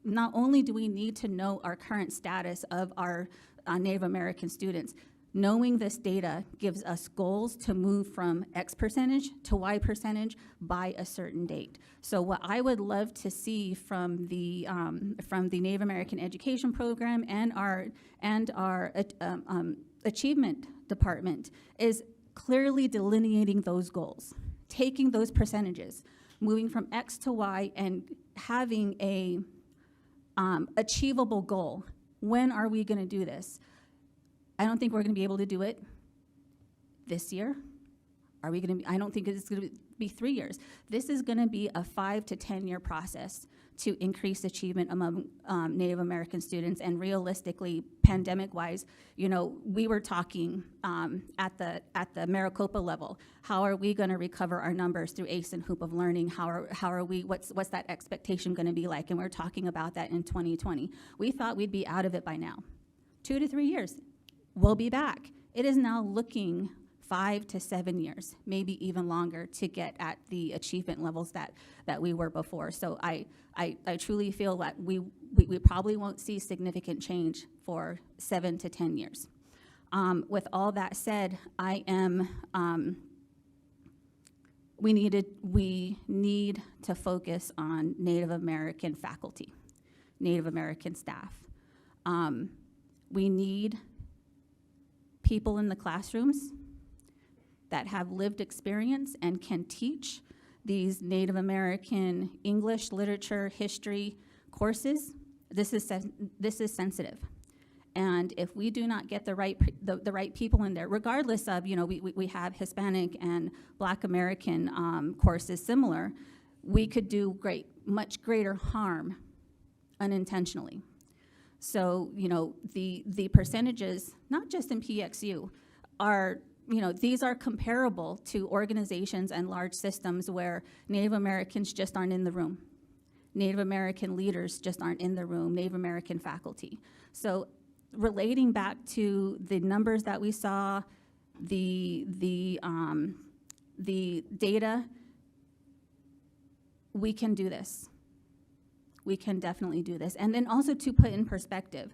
not only do we need to know our current status of our Native American students, knowing this data gives us goals to move from X percentage to Y percentage by a certain date. So what I would love to see from the Native American education program and our achievement department is clearly delineating those goals. taking those percentages, moving from X to Y, and having a achievable goal. When are we going to do this? I don't think we're going to be able to do it this year. Are we going to? I don't think it's going to be 3 years. This is going to be a 5 to 10 year process to increase achievement among Native American students. And realistically, pandemic-wise, you know, we were talking at the Maricopa level. How are we going to recover our numbers through ACE and Hoop of Learning? How are we? What's that expectation going to be like? And we're talking about that in 2020. We thought we'd be out of it by now. 2 to 3 years, we'll be back. It is now looking 5 to 7 years, maybe even longer, to get at the achievement levels that we were before. So I truly feel that we probably won't see significant change for 7 to 10 years. With all that said, I am, we need to focus on Native American faculty, Native American staff. We need people in the classrooms that have lived experience and can teach these Native American English, literature, history courses. This is sensitive. And if we do not get the right people in there, regardless of, you know, we have Hispanic and Black American courses similar, we could do much greater harm unintentionally. So, you know, the percentages, not just in PXU, are, you know, these are comparable to organizations and large systems where Native Americans just aren't in the room. Native American leaders just aren't in the room, Native American faculty. So relating back to the numbers that we saw, the data, we can do this. We can definitely do this. And then also to put in perspective,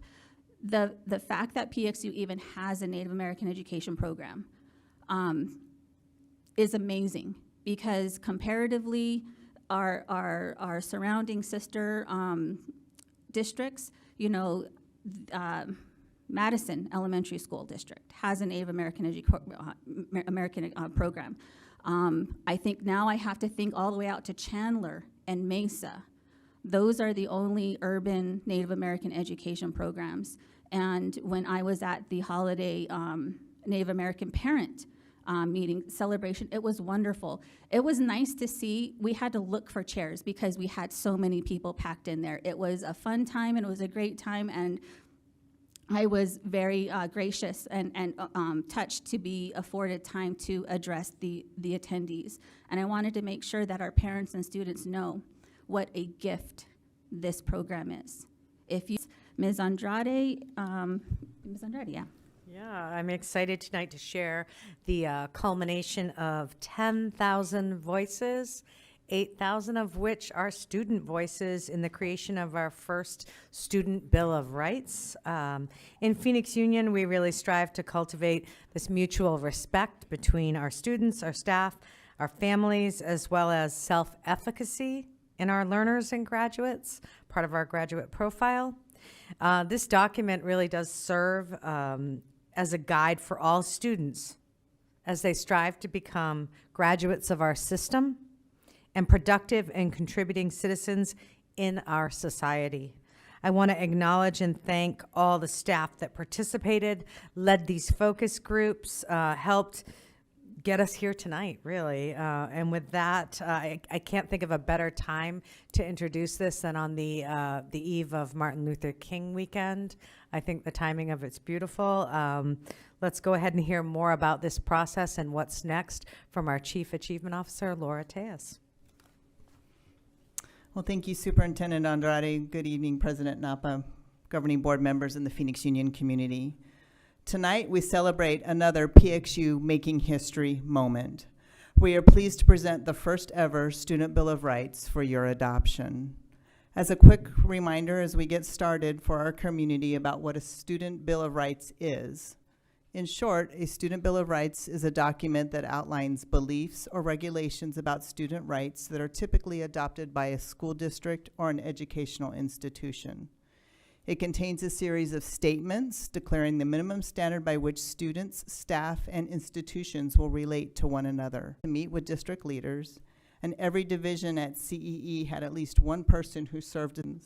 the fact that PXU even has a Native American education program is amazing, because comparatively, our surrounding sister districts, you know, Madison Elementary School District has a Native American program. I think now I have to think all the way out to Chandler and Mesa. Those are the only urban Native American education programs. And when I was at the holiday Native American parent meeting celebration, it was wonderful. It was nice to see. We had to look for chairs because we had so many people packed in there. It was a fun time and it was a great time, and I was very gracious and touched to be afforded time to address the attendees. And I wanted to make sure that our parents and students know what a gift this program is. If you, Ms. Andrade, yeah. Yeah, I'm excited tonight to share the culmination of 10,000 voices, 8,000 of which are student voices, in the creation of our first Student Bill of Rights. In Phoenix Union, we really strive to cultivate this mutual respect between our students, our staff, our families, as well as self-efficacy in our learners and graduates, part of our graduate profile. This document really does serve as a guide for all students as they strive to become graduates of our system and productive and contributing citizens in our society. I want to acknowledge and thank all the staff that participated, led these focus groups, helped get us here tonight, really. And with that, I can't think of a better time to introduce this than on the eve of Martin Luther King weekend. I think the timing of it's beautiful. Let's go ahead and hear more about this process and what's next from our Chief Achievement Officer, Laura Tejas. Well, thank you, Superintendent Andrade. Good evening, President Napa, governing board members, and the Phoenix Union community. Tonight, we celebrate another PXU Making History moment. We are pleased to present the first ever Student Bill of Rights for your adoption. As a quick reminder as we get started for our community about what a Student Bill of Rights is. In short, a Student Bill of Rights is a document that outlines beliefs or regulations about student rights that are typically adopted by a school district or an educational institution. It contains a series of statements declaring the minimum standard by which students, staff, and institutions will relate to one another. To meet with district leaders, and every division at CEE had at least one person who served in.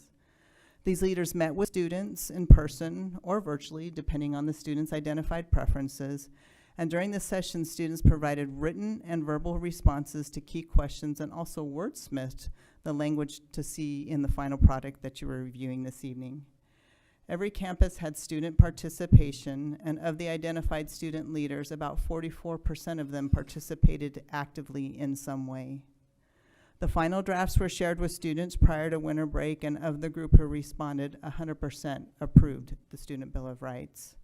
These leaders met with students in person or virtually, depending on the students' identified preferences. And during the session, students provided written and verbal responses to key questions and also wordsmithed the language to see in the final product that you were reviewing this evening. Every campus had student participation, and of the identified student leaders, about 44% of them participated actively in some way. The final drafts were shared with students prior to winter break, and of the group who responded, 100% approved the Student Bill of Rights.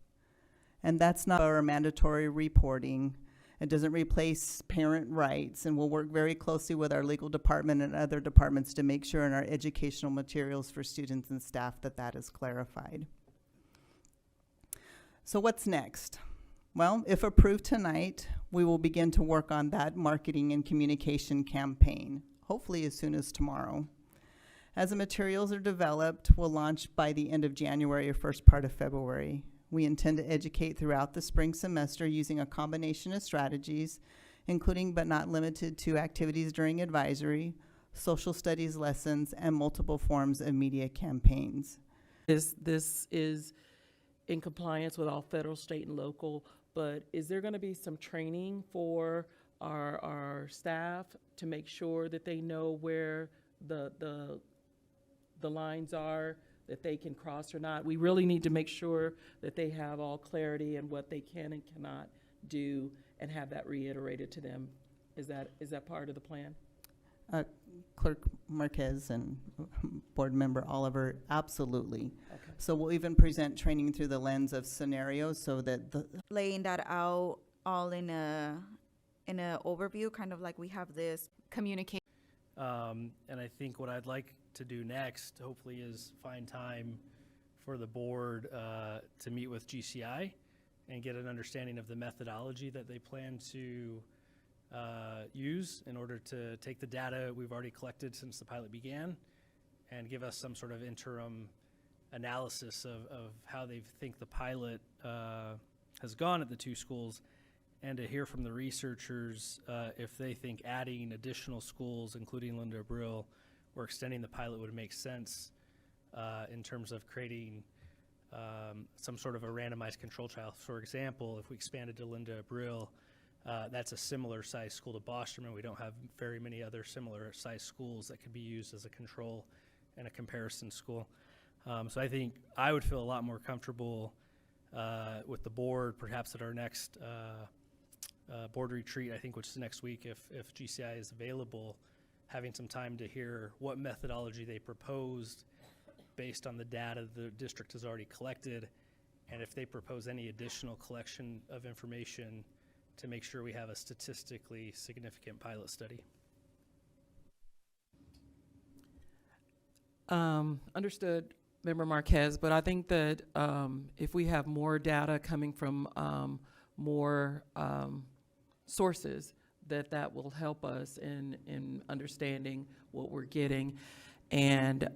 And that's not our mandatory reporting. It doesn't replace parent rights, and we'll work very closely with our legal department and other departments to make sure in our educational materials for students and staff that that is clarified. So what's next? Well, if approved tonight, we will begin to work on that marketing and communication campaign, hopefully as soon as tomorrow. As the materials are developed, we'll launch by the end of January or first part of February. We intend to educate throughout the spring semester using a combination of strategies, including but not limited to activities during advisory, social studies lessons, and multiple forms of media campaigns. This is in compliance with all federal, state, and local, but is there going to be some training for our staff to make sure that they know where the lines are that they can cross or not? We really need to make sure that they have all clarity in what they can and cannot do and have that reiterated to them. Is that part of the plan? Clerk Marquez and Board Member Oliver, absolutely. Okay. So we'll even present training through the lens of scenarios so that the Laying that out all in a overview, kind of like we have this. Communicate. And I think what I'd like to do next, hopefully, is find time for the board to meet with GCI and get an understanding of the methodology that they plan to use in order to take the data we've already collected since the pilot began and give us some sort of interim analysis of how they think the pilot has gone at the two schools, and to hear from the researchers if they think adding additional schools, including Linda Brill, or extending the pilot would make sense in terms of creating some sort of a randomized control trial. For example, if we expanded to Linda Brill, that's a similar size school to Boston, and we don't have very many other similar size schools that could be used as a control and a comparison school. So I think I would feel a lot more comfortable with the board, perhaps at our next board retreat, I think, which is next week, if GCI is available, having some time to hear what methodology they proposed based on the data the district has already collected, and if they propose any additional collection of information to make sure we have a statistically significant pilot study. Understood, Member Marquez, but I think that if we have more data coming from more sources, that will help us in understanding what we're getting, and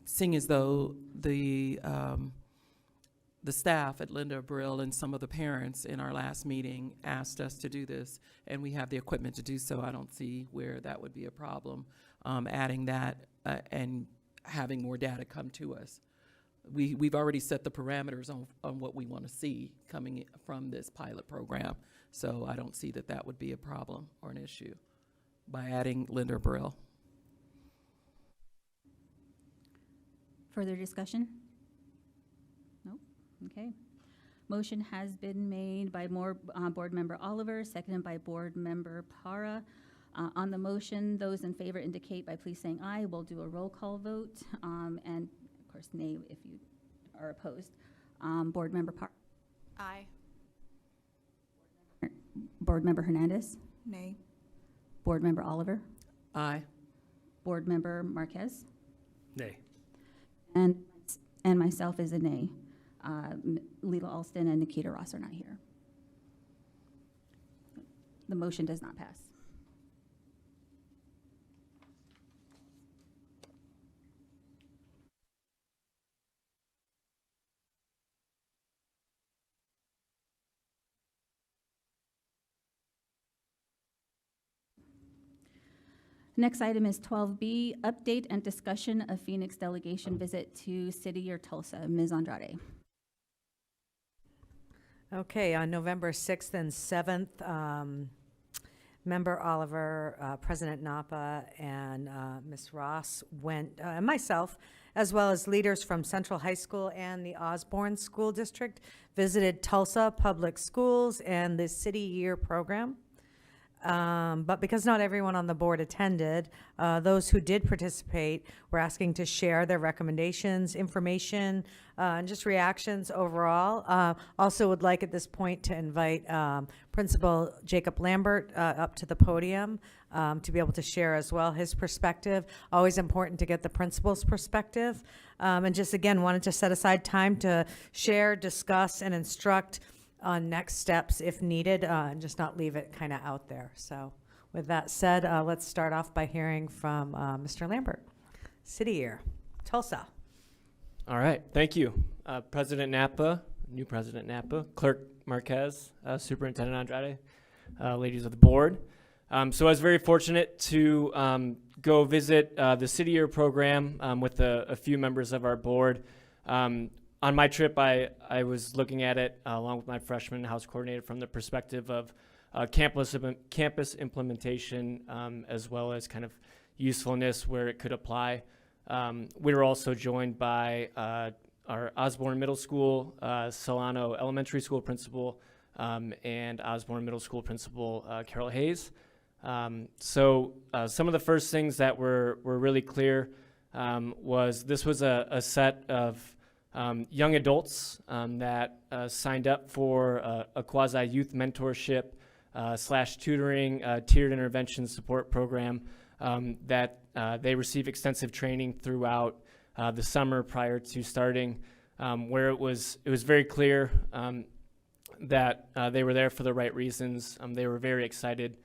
seeing as though the staff at Linda Brill and some of the parents in our last meeting asked us to do this, and we have the equipment to do so. I don't see where that would be a problem, adding that and having more data come to us. We've already set the parameters on what we want to see coming from this pilot program, so I don't see that would be a problem or an issue by adding Linda Brill. Further discussion? Nope. Okay. Motion has been made by Board Member Oliver, seconded by Board Member Para. On the motion, those in favor indicate by please saying aye. We'll do a roll call vote, and of course nay if you are opposed. Board Member Para. Aye. Board Member Hernandez. Nay. Board Member Oliver. Aye. Board Member Marquez. Nay. And myself is a nay. Leela Alston and Nikita Ross are not here. The motion does not pass. Next item is 12B, update and discussion of Phoenix delegation visit to City Year Tulsa. Ms. Andrade. Okay, on November 6th and 7th, Member Oliver, President Napa, and Ms. Ross went, and myself, as well as leaders from Central High School and the Osborne School District, visited Tulsa Public Schools and the City Year program. But because not everyone on the board attended, those who did participate were asking to share their recommendations, information, and just reactions overall. Also would like at this point to invite Principal Jacob Lambert up to the podium to be able to share as well his perspective. Always important to get the principal's perspective. And just again, wanted to set aside time to share, discuss, and instruct on next steps if needed, and just not leave it kind of out there. So with that said, let's start off by hearing from Mr. Lambert. City Year, Tulsa. All right, thank you. President Napa, new President Napa, Clerk Marquez, Superintendent Andrade, ladies of the board. So I was very fortunate to go visit the City Year program with a few members of our board. On my trip, I was looking at it along with my freshman house coordinator from the perspective of campus implementation, as well as kind of usefulness where it could apply. We were also joined by our Osborne Middle School, Solano Elementary School principal, and Osborne Middle School principal, Carol Hayes. So some of the first things that were really clear was this was a set of young adults that signed up for a quasi-youth mentorship / tutoring tiered intervention support program that they receive extensive training throughout the summer prior to starting, where it was very clear that they were there for the right reasons. They were very excited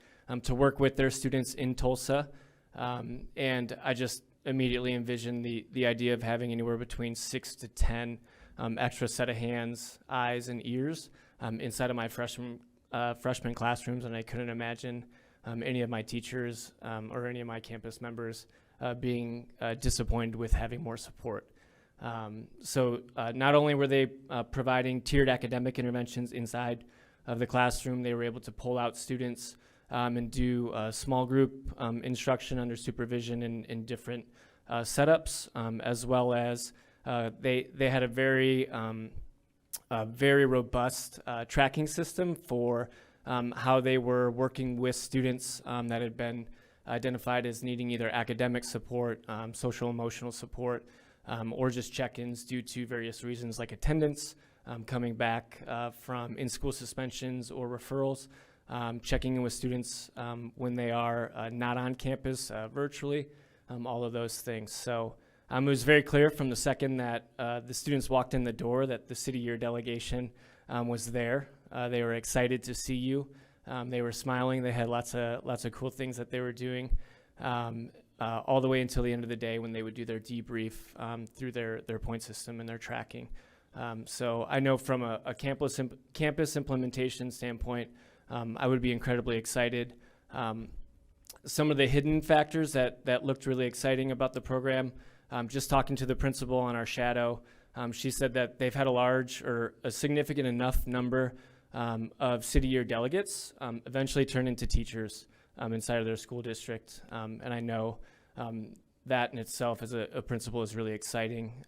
to work with their students in Tulsa, and I just immediately envisioned the idea of having anywhere between 6 to 10 extra set of hands, eyes, and ears inside of my freshman classrooms, and I couldn't imagine any of my teachers or any of my campus members being disappointed with having more support. So not only were they providing tiered academic interventions inside of the classroom, they were able to pull out students and do small group instruction under supervision in different setups, as well as they had a very robust tracking system for how they were working with students that had been identified as needing either academic support, social emotional support, or just check-ins due to various reasons like attendance, coming back from in-school suspensions or referrals, checking in with students when they are not on campus virtually, all of those things. So it was very clear from the second that the students walked in the door that the City Year delegation was there. They were excited to see you. They were smiling. They had lots of cool things that they were doing, all the way until the end of the day when they would do their debrief through their point system and their tracking. So I know from a campus implementation standpoint, I would be incredibly excited. Some of the hidden factors that looked really exciting about the program, just talking to the principal on our shadow, she said that they've had a large or a significant enough number of City Year delegates eventually turn into teachers inside of their school district. And I know that in itself as a principal is really exciting,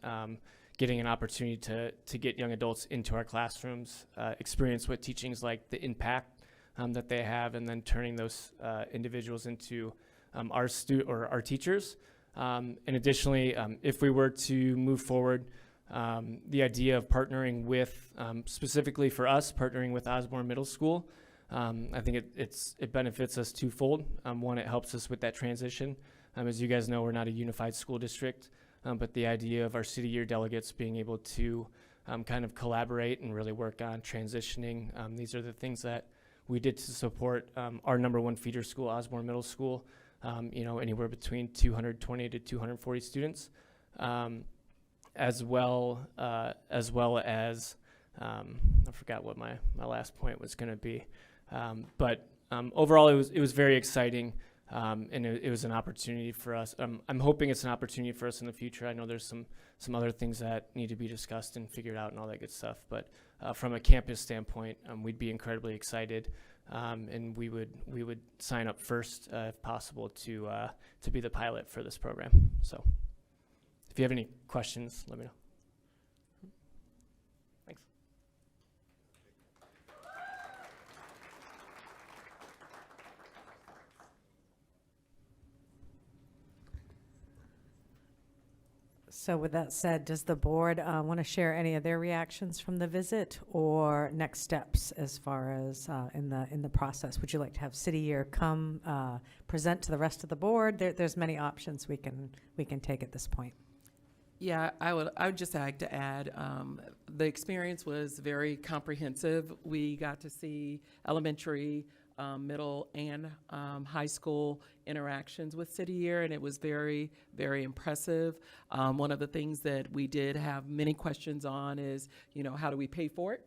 getting an opportunity to get young adults into our classrooms, experience what teaching is like, the impact that they have, and then turning those individuals into our teachers. And additionally, if we were to move forward, the idea of partnering with, specifically for us, partnering with Osborne Middle School, I think it benefits us twofold. One, it helps us with that transition. As you guys know, we're not a unified school district, but the idea of our City Year delegates being able to kind of collaborate and really work on transitioning. These are the things that we did to support our #1 feeder school, Osborne Middle School, anywhere between 220 to 240 students, as well as I forgot what my last point was going to be, but overall it was very exciting And it was an opportunity for us. I'm hoping it's an opportunity for us in the future. I know there's some other things that need to be discussed and figured out and all that good stuff. But from a campus standpoint, we'd be incredibly excited, and we would sign up first if possible to be the pilot for this program. So, if you have any questions, let me know. Thanks. So with that said, does the board want to share any of their reactions from the visit or next steps as far as in the process? Would you like to have City Year come present to the rest of the board? There's many options we can take at this point. Yeah, I would just like to add, the experience was very comprehensive. We got to see elementary, middle, and high school interactions with City Year, and it was very, very impressive. One of the things that we did have many questions on is, how do we pay for it?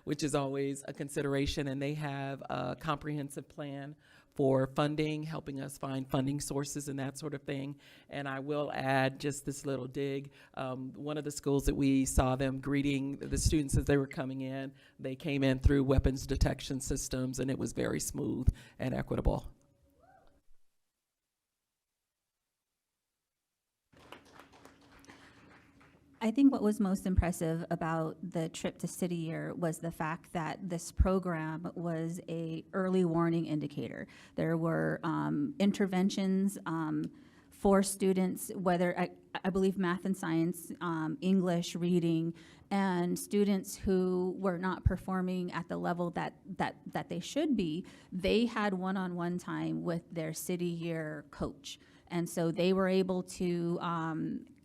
Which is always a consideration, and they have a comprehensive plan for funding, helping us find funding sources and that sort of thing. And I will add just this little dig. One of the schools that we saw them greeting the students as they were coming in, they came in through weapons detection systems, and it was very smooth and equitable. I think what was most impressive about the trip to City Year was the fact that this program was a early warning indicator. There were interventions for students, whether I believe math and science, English, reading, and students who were not performing at the level that they should be. They had one-on-one time with their City Year coach, and so they were able to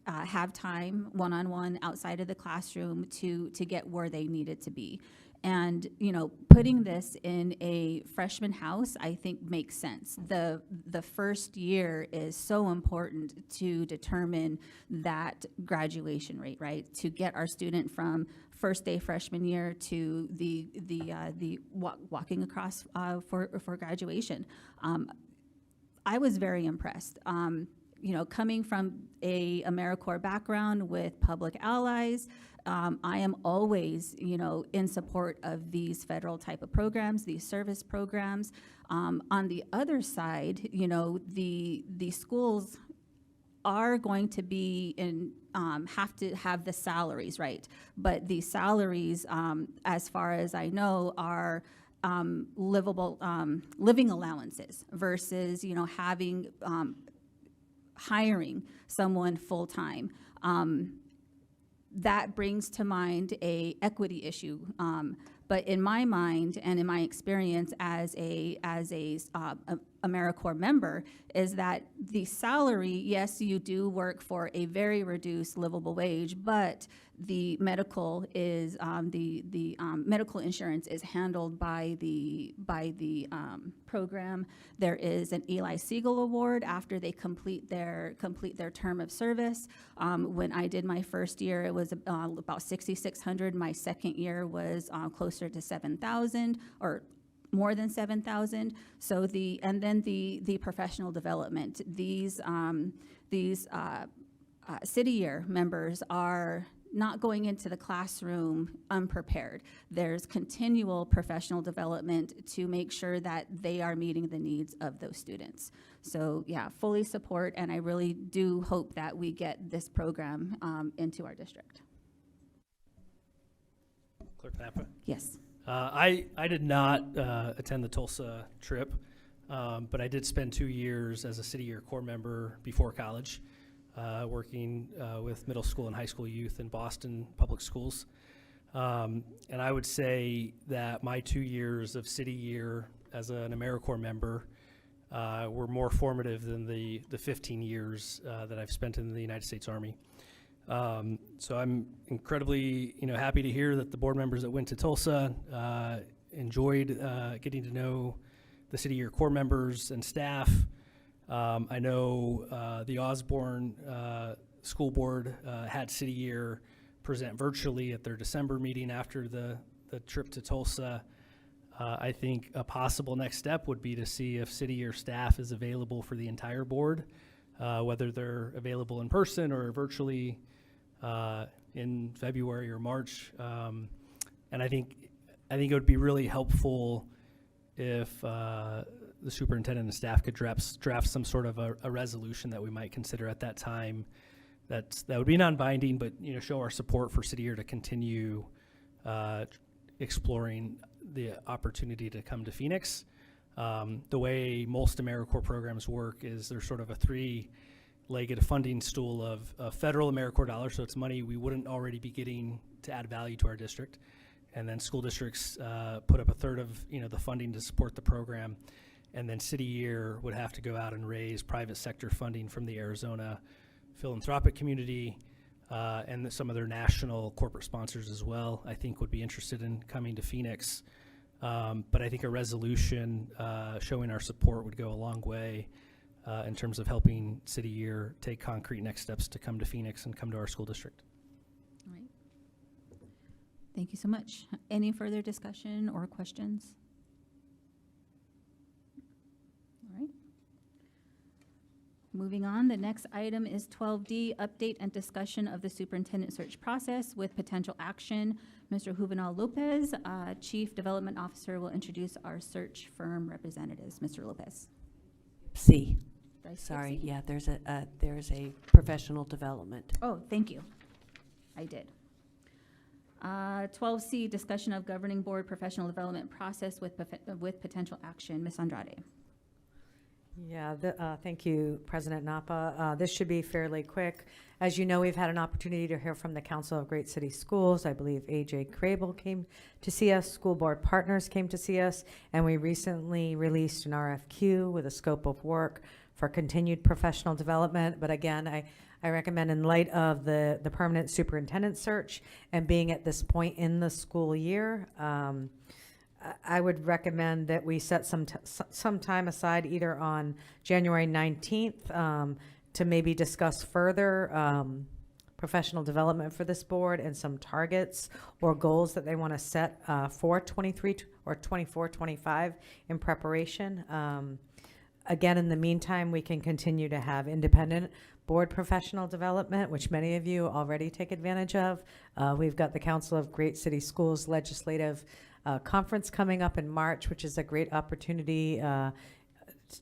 have time one-on-one outside of the classroom to get where they needed to be. And, putting this in a freshman house, I think makes sense. The first year is so important to determine that graduation rate, right? To get our student from first day freshman year to the walking across for graduation. I was very impressed. Coming from a AmeriCorps background with public allies, I am always, in support of these federal type of programs, these service programs. On the other side, the schools are going to be have to have the salaries, right? But the salaries, as far as I know, are livable living allowances versus, having hiring someone full-time. That brings to mind a equity issue. But in my mind and in my experience as a AmeriCorps member, is that the salary, yes, you do work for a very reduced livable wage, but the medical is the medical insurance is handled by the program. There is an Eli Siegel Award after they complete their term of service. When I did my first year, it was about $6,600. My second year was closer to $7,000 or more than $7,000. So the professional development. These City Year members are not going into the classroom unprepared. There's continual professional development to make sure that they are meeting the needs of those students. So yeah, fully support, and I really do hope that we get this program into our district. Clerk Napa? Yes. I did not attend the Tulsa trip, but I did spend 2 years as a City Year Corps member before college, working with middle school and high school youth in Boston public schools. And I would say that my 2 years of City Year as an AmeriCorps member were more formative than the 15 years that I've spent in the United States Army. So I'm incredibly, happy to hear that the board members that went to Tulsa enjoyed getting to know the City Year Corps members and staff. I know the Osborne School Board had City Year present virtually at their December meeting after the trip to Tulsa. I think a possible next step would be to see if city or staff is available for the entire board, whether they're available in person or virtually in February or March. And I think it would be really helpful if the superintendent and staff could draft some sort of a resolution that we might consider at that time. That would be non-binding, but show our support for City Year to continue exploring the opportunity to come to Phoenix. The way most AmeriCorps programs work is there's sort of a three-legged funding stool of federal AmeriCorps dollars, so it's money we wouldn't already be getting to add value to our district. And then school districts put up a third of the funding to support the program. And then City Year would have to go out and raise private sector funding from the Arizona philanthropic community and some of their national corporate sponsors as well, I think would be interested in coming to Phoenix. But I think a resolution showing our support would go a long way in terms of helping City Year take concrete next steps to come to Phoenix and come to our school district. All right. Thank you so much. Any further discussion or questions? All right. Moving on, the next item is 12D, update and discussion of the superintendent search process with potential action. Mr. Juvenal Lopez, Chief Development Officer, will introduce our search firm representatives. Mr. Lopez. C. Did I skip Sorry, C? yeah, there's a professional development. Oh, thank you. I did. 12C, discussion of governing board professional development process with potential action. Ms. Andrade. Yeah, thank you, President Napa. This should be fairly quick. As you know, we've had an opportunity to hear from the Council of Great City Schools. I believe A.J. Crable came to see us, school board partners came to see us, and we recently released an RFQ with a scope of work for continued professional development. But again, I recommend, in light of the permanent superintendent search and being at this point in the school year, I would recommend that we set some time aside either on January 19th to maybe discuss further professional development for this board and some targets or goals that they want to set for 23 or 24, 25 in preparation. Again, in the meantime, we can continue to have independent board professional development, which many of you already take advantage of. We've got the Council of Great City Schools legislative conference coming up in March, which is a great opportunity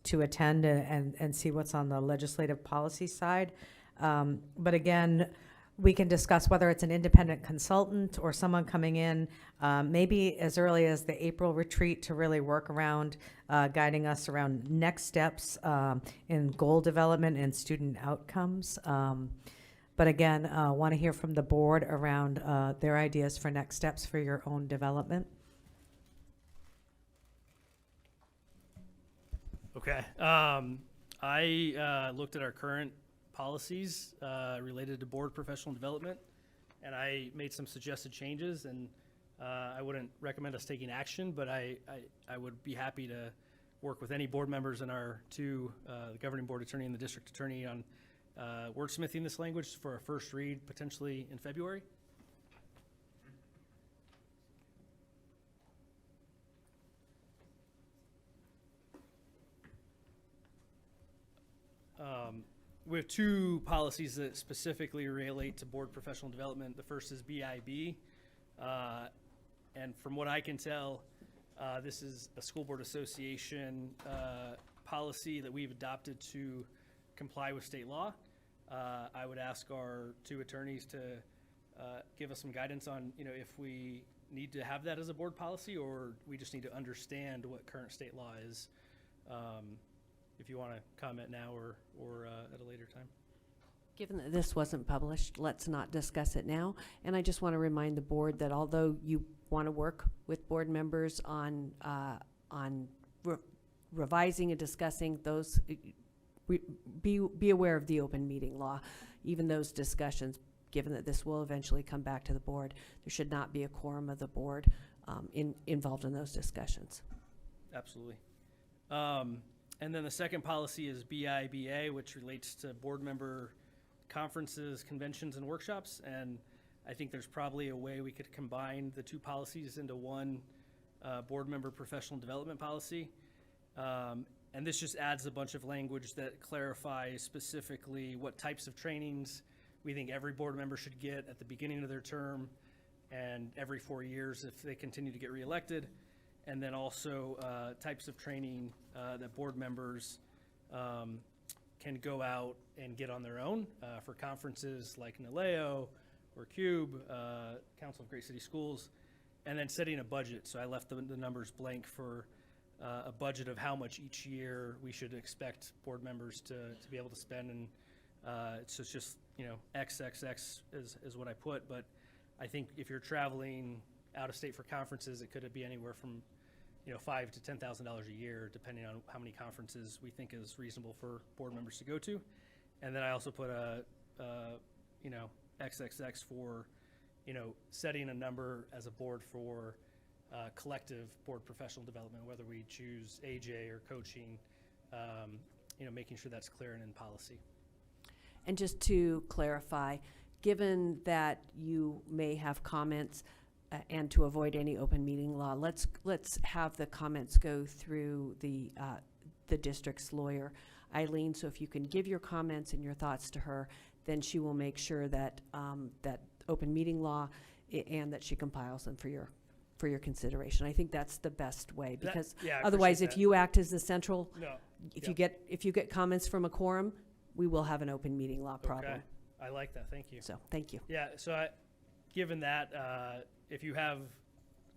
to attend and see what's on the legislative policy side. But again, we can discuss whether it's an independent consultant or someone coming in maybe as early as the April retreat to really work around guiding us around next steps in goal development and student outcomes. But again, want to hear from the board around their ideas for next steps for your own development. Okay. I looked at our current policies related to board professional development, and I made some suggested changes, and I wouldn't recommend us taking action, but I would be happy to work with any board members and our two, the governing board attorney and the district attorney, on wordsmithing this language for a first read potentially in February. We have two policies that specifically relate to board professional development. The first is BIB, and from what I can tell, this is a school board association policy that we've adopted to comply with state law. I would ask our two attorneys to give us some guidance on, if we need to have that as a board policy, or we just need to understand what current state law is. If you want to comment now or at a later time. Given that this wasn't published, let's not discuss it now. And I just want to remind the board that although you want to work with board members on revising and discussing those, be aware of the open meeting law. Even those discussions, given that this will eventually come back to the board, there should not be a quorum of the board involved in those discussions. Absolutely. And then the second policy is BIBA, which relates to board member conferences, conventions, and workshops. And I think there's probably a way we could combine the two policies into one board member professional development policy. And this just adds a bunch of language that clarifies specifically what types of trainings we think every board member should get at the beginning of their term and every 4 years if they continue to get reelected. And then also types of training that board members can go out and get on their own for conferences like NALEO or CUBE, Council of Great City Schools, and then setting a budget. So I left the numbers blank for a budget of how much each year we should expect board members to be able to spend. And it's just, you know, XXX is what I put. But I think if you're traveling out of state for conferences, it could be anywhere from, you know, $5,000 to $10,000 a year, depending on how many conferences we think is reasonable for board members to go to. And then I also put you know, XXX for, you know, setting a number as a board for collective board professional development, whether we choose AJ or coaching, you know, making sure that's clear and in policy. And just to clarify, given that you may have comments and to avoid any open meeting law, let's have the comments go through the district's lawyer, Eileen. So if you can give your comments and your thoughts to her, then she will make sure that that open meeting law and that she compiles them for your consideration. I think that's the best way, because otherwise, if you act as the central, if you get comments from a quorum, we will have an open meeting law problem. Okay. I like that. Thank you. So thank you. Yeah. So given that, if you have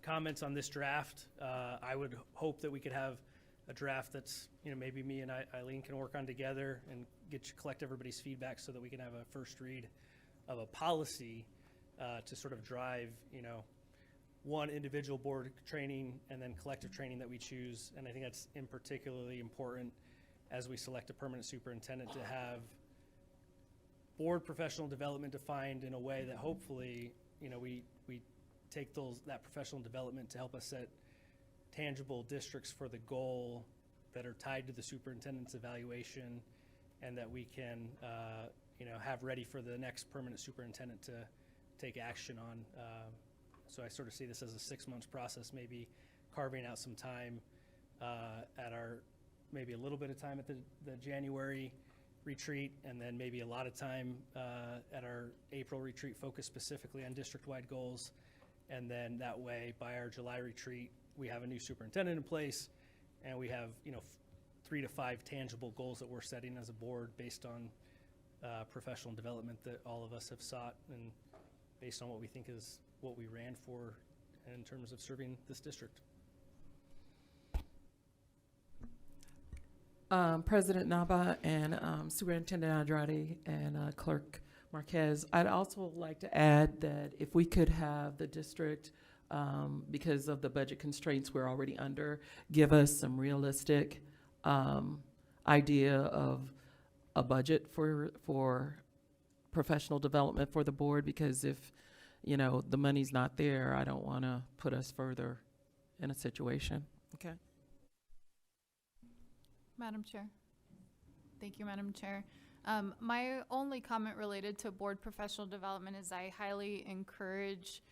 comments on this draft, I would hope that we could have a draft that's, you know, maybe me and Eileen can work on together and collect everybody's feedback so that we can have a first read of a policy to sort of drive, you know, one individual board training and then collective training that we choose. And I think that's in particularly important as we select a permanent superintendent, to have board professional development defined in a way that hopefully, you know, we take that professional development to help us set tangible districts for the goal that are tied to the superintendent's evaluation, and that we can, you know, have ready for the next permanent superintendent to take action on. So I sort of see this as a 6 months process, maybe carving out some time at our, maybe a little bit of time at the January retreat, and then maybe a lot of time at our April retreat focused specifically on district-wide goals. And then that way, by our July retreat, we have a new superintendent in place, and we have, you know, 3 to 5 tangible goals that we're setting as a board based on professional development that all of us have sought, and based on what we think is what we ran for in terms of serving this district. President Nava and Superintendent Andrade and Clerk Marquez, I'd also like to add that if we could have the district, because of the budget constraints we're already under, give us some realistic idea of a budget for professional development for the board, because if, you know, the money's not there, I don't want to put us further in a situation. Okay. Madam Chair. Thank you, Madam Chair. My only comment related to board professional development is I highly encourage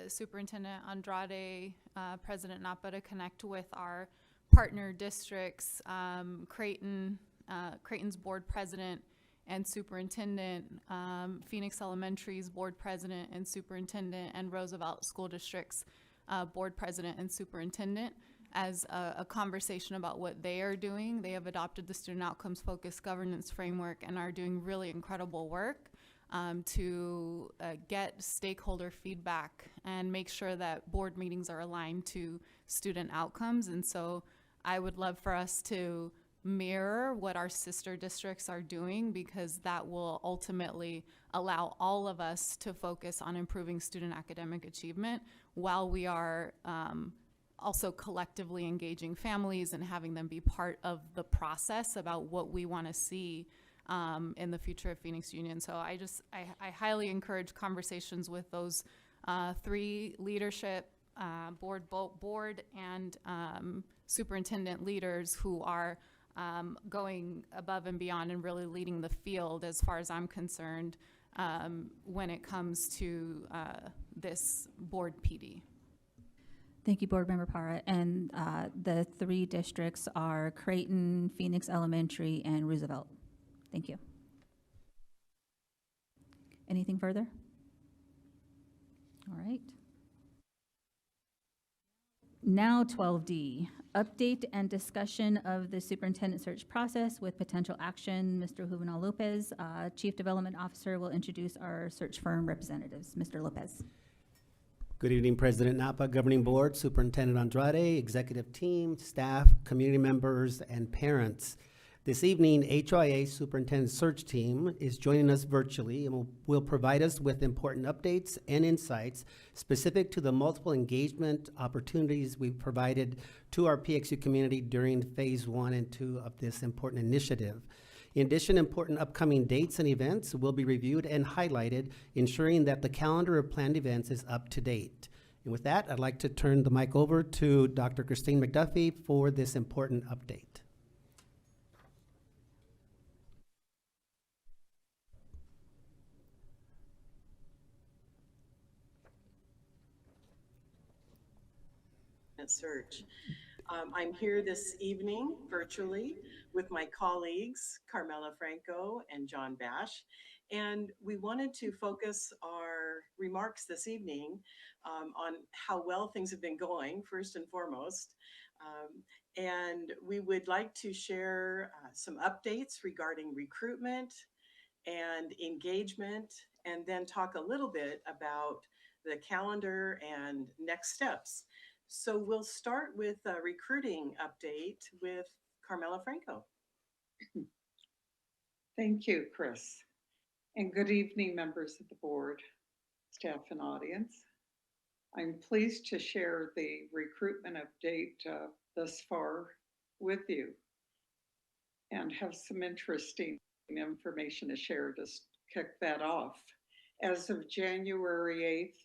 Superintendent Andrade, President Napa, to connect with our partner districts, Creighton's board president and superintendent, Phoenix Elementary's board president and superintendent, and Roosevelt School District's board president and superintendent, as a conversation about what they are doing. They have adopted the student outcomes focused governance framework and are doing really incredible work to get stakeholder feedback and make sure that board meetings are aligned to student outcomes. And so I would love for us to mirror what our sister districts are doing, because that will ultimately allow all of us to focus on improving student academic achievement while we are also collectively engaging families and having them be part of the process about what we want to see in the future of Phoenix Union. So I highly encourage conversations with those 3 leadership, board and superintendent leaders who are going above and beyond and really leading the field, as far as I'm concerned, when it comes to this board PD. Thank you, Board Member Para. And the three districts are Creighton, Phoenix Elementary, and Roosevelt. Thank you. Anything further? All right. Now 12D, update and discussion of the superintendent search process with potential action. Mr. Juvenal Lopez, Chief Development Officer, will introduce our search firm representatives. Mr. Lopez. Good evening, President Napa, Governing Board, Superintendent Andrade, Executive Team, staff, community members, and parents. This evening, HYA Superintendent Search Team is joining us virtually and will provide us with important updates and insights specific to the multiple engagement opportunities we've provided to our PXU community during Phase 1 and 2 of this important initiative. In addition, important upcoming dates and events will be reviewed and highlighted, ensuring that the calendar of planned events is up to date. And with that, I'd like to turn the mic over to Dr. Christine McDuffie for this important update. Search. I'm here this evening virtually with my colleagues, Carmela Franco and John Bash, and we wanted to focus our remarks this evening on how well things have been going, first and foremost. And we would like to share some updates regarding recruitment and engagement, and then talk a little bit about the calendar and next steps. So we'll start with a recruiting update with Carmela Franco. Thank you, Chris. And good evening, members of the board, staff, and audience. I'm pleased to share the recruitment update thus far with you and have some interesting information to share to kick that off. As of January 8th,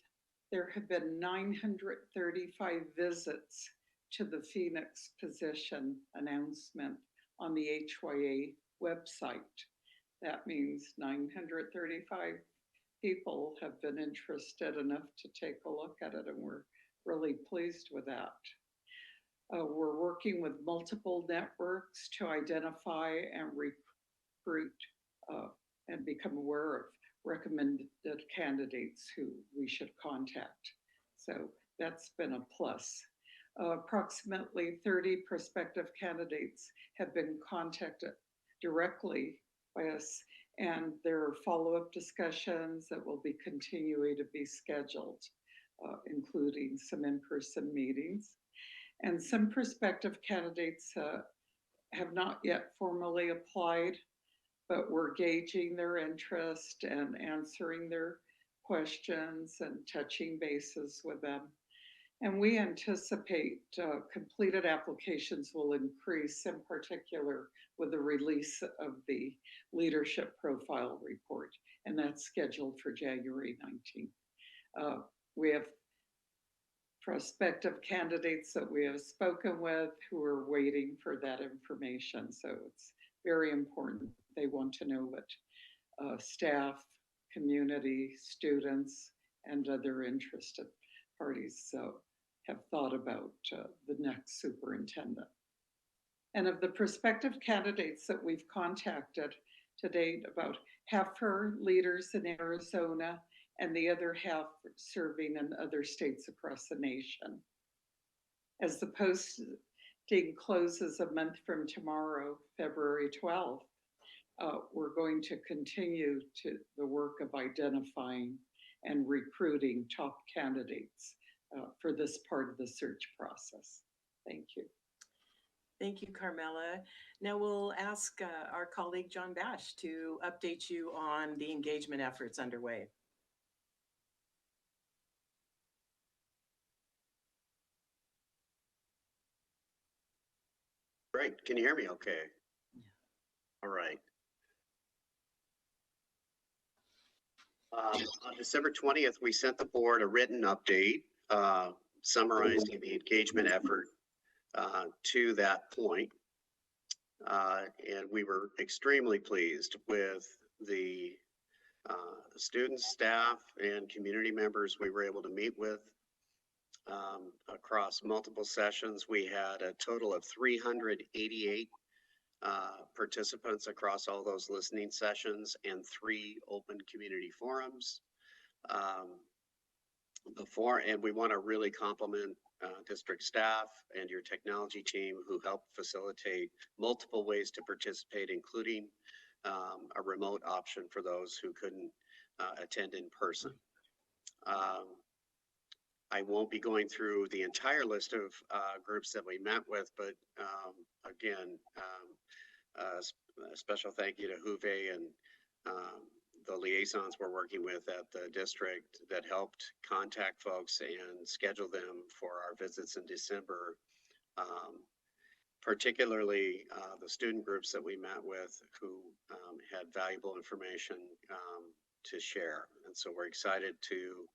there have been 935 visits to the Phoenix position announcement on the HYA website. That means 935 people have been interested enough to take a look at it, and we're really pleased with that. We're working with multiple networks to identify and recruit and become aware of recommended candidates who we should contact. So that's been a plus. Approximately 30 prospective candidates have been contacted directly by us, and there are follow-up discussions that will be continuing to be scheduled, including some in-person meetings. And some prospective candidates have not yet formally applied, but we're gauging their interest and answering their questions and touching bases with them. And we anticipate completed applications will increase, in particular with the release of the leadership profile report, and that's scheduled for January 19th. We have prospective candidates that we have spoken with who are waiting for that information, so it's very important. They want to know what staff, community, students, and other interested parties have thought about the next superintendent. And of the prospective candidates that we've contacted to date, about half are leaders in Arizona and the other half serving in other states across the nation. As the posting closes a month from tomorrow, February 12th, we're going to continue to the work of identifying and recruiting top candidates for this part of the search process. Thank you. Thank you, Carmela. Now we'll ask our colleague John Bash to update you on the engagement efforts underway. Great. Can you hear me okay? Yeah. All right. On December 20th, we sent the board a written update summarizing the engagement effort to that point. And we were extremely pleased with the students, staff, and community members we were able to meet with. across multiple sessions. We had a total of 388 participants across all those listening sessions and 3 open community forums. And we want to really compliment district staff and your technology team who helped facilitate multiple ways to participate, including a remote option for those who couldn't attend in person. I won't be going through the entire list of groups that we met with, but again, a special thank you to Juve and the liaisons we're working with at the district that helped contact folks and schedule them for our visits in December. Particularly the student groups that we met with who had valuable information to share. And so we're excited to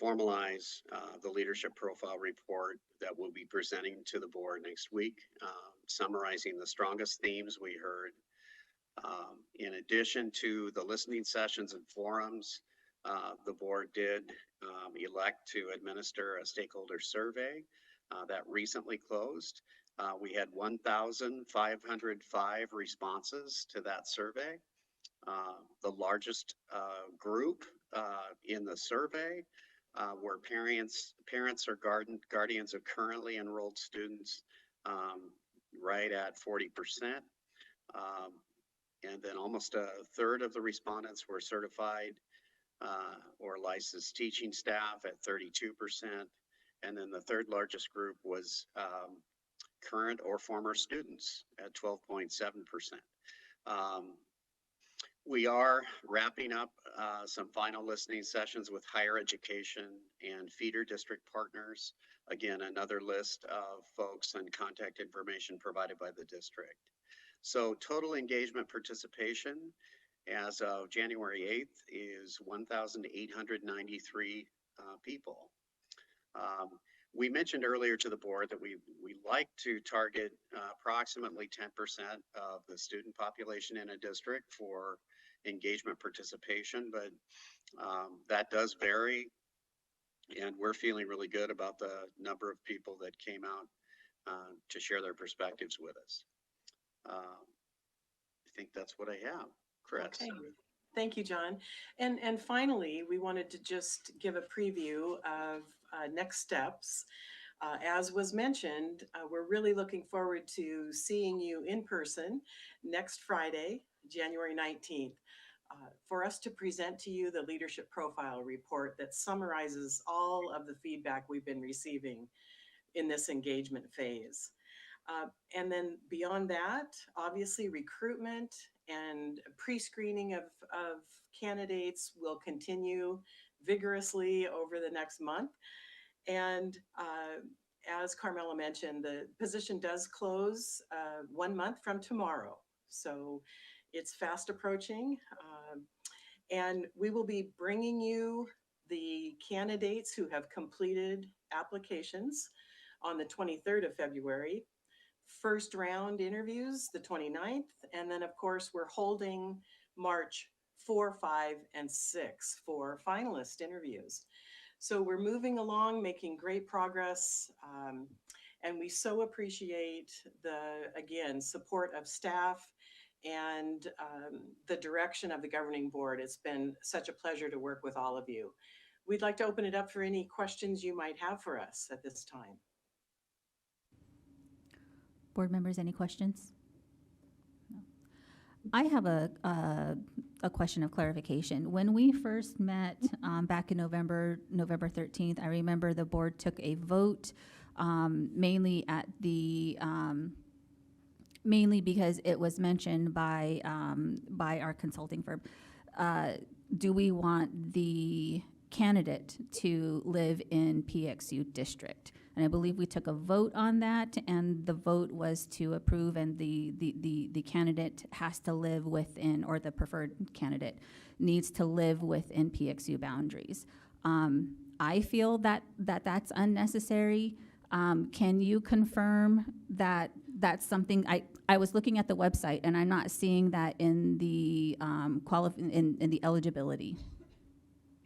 formalize the leadership profile report that we'll be presenting to the board next week, summarizing the strongest themes we heard. In addition to the listening sessions and forums, the board did elect to administer a stakeholder survey that recently closed. We had 1,505 responses to that survey. The largest group in the survey were parents or guardians of currently enrolled students, right at 40%. And then almost a third of the respondents were certified or licensed teaching staff at 32%. And then the third largest group was current or former students at 12.7%. We are wrapping up some final listening sessions with higher education and feeder district partners. Again, another list of folks and contact information provided by the district. So total engagement participation as of January 8th is 1,893 people. We mentioned earlier to the board that we like to target approximately 10% of the student population in a district for engagement participation, but that does vary, and we're feeling really good about the number of people that came out to share their perspectives with us. I think that's what I have. Chris. Okay. Thank you, John. And finally, we wanted to just give a preview of next steps. As was mentioned, we're really looking forward to seeing you in person next Friday, January 19th, for us to present to you the leadership profile report that summarizes all of the feedback we've been receiving in this engagement phase. And then beyond that, obviously recruitment and pre-screening of candidates will continue vigorously over the next month. And as Carmela mentioned, the position does close 1 month from tomorrow. So it's fast approaching. And we will be bringing you the candidates who have completed applications on the 23rd of February. First round interviews the 29th, and then of course we're holding March 4, 5, and 6 for finalist interviews. So we're moving along, making great progress, and we so appreciate the, again, support of staff and the direction of the governing board. It's been such a pleasure to work with all of you. We'd like to open it up for any questions you might have for us at this time. Board members, any questions? No. I have a question of clarification. When we first met back in November 13th, I remember the board took a vote mainly at the mainly because it was mentioned by our consulting firm. Do we want the candidate to live in PXU district? And I believe we took a vote on that, and the vote was to approve, and the candidate has to live within, or the preferred candidate needs to live within PXU boundaries. I feel that that's unnecessary. Can you confirm that that's something, I was looking at the website and I'm not seeing that in the in the eligibility.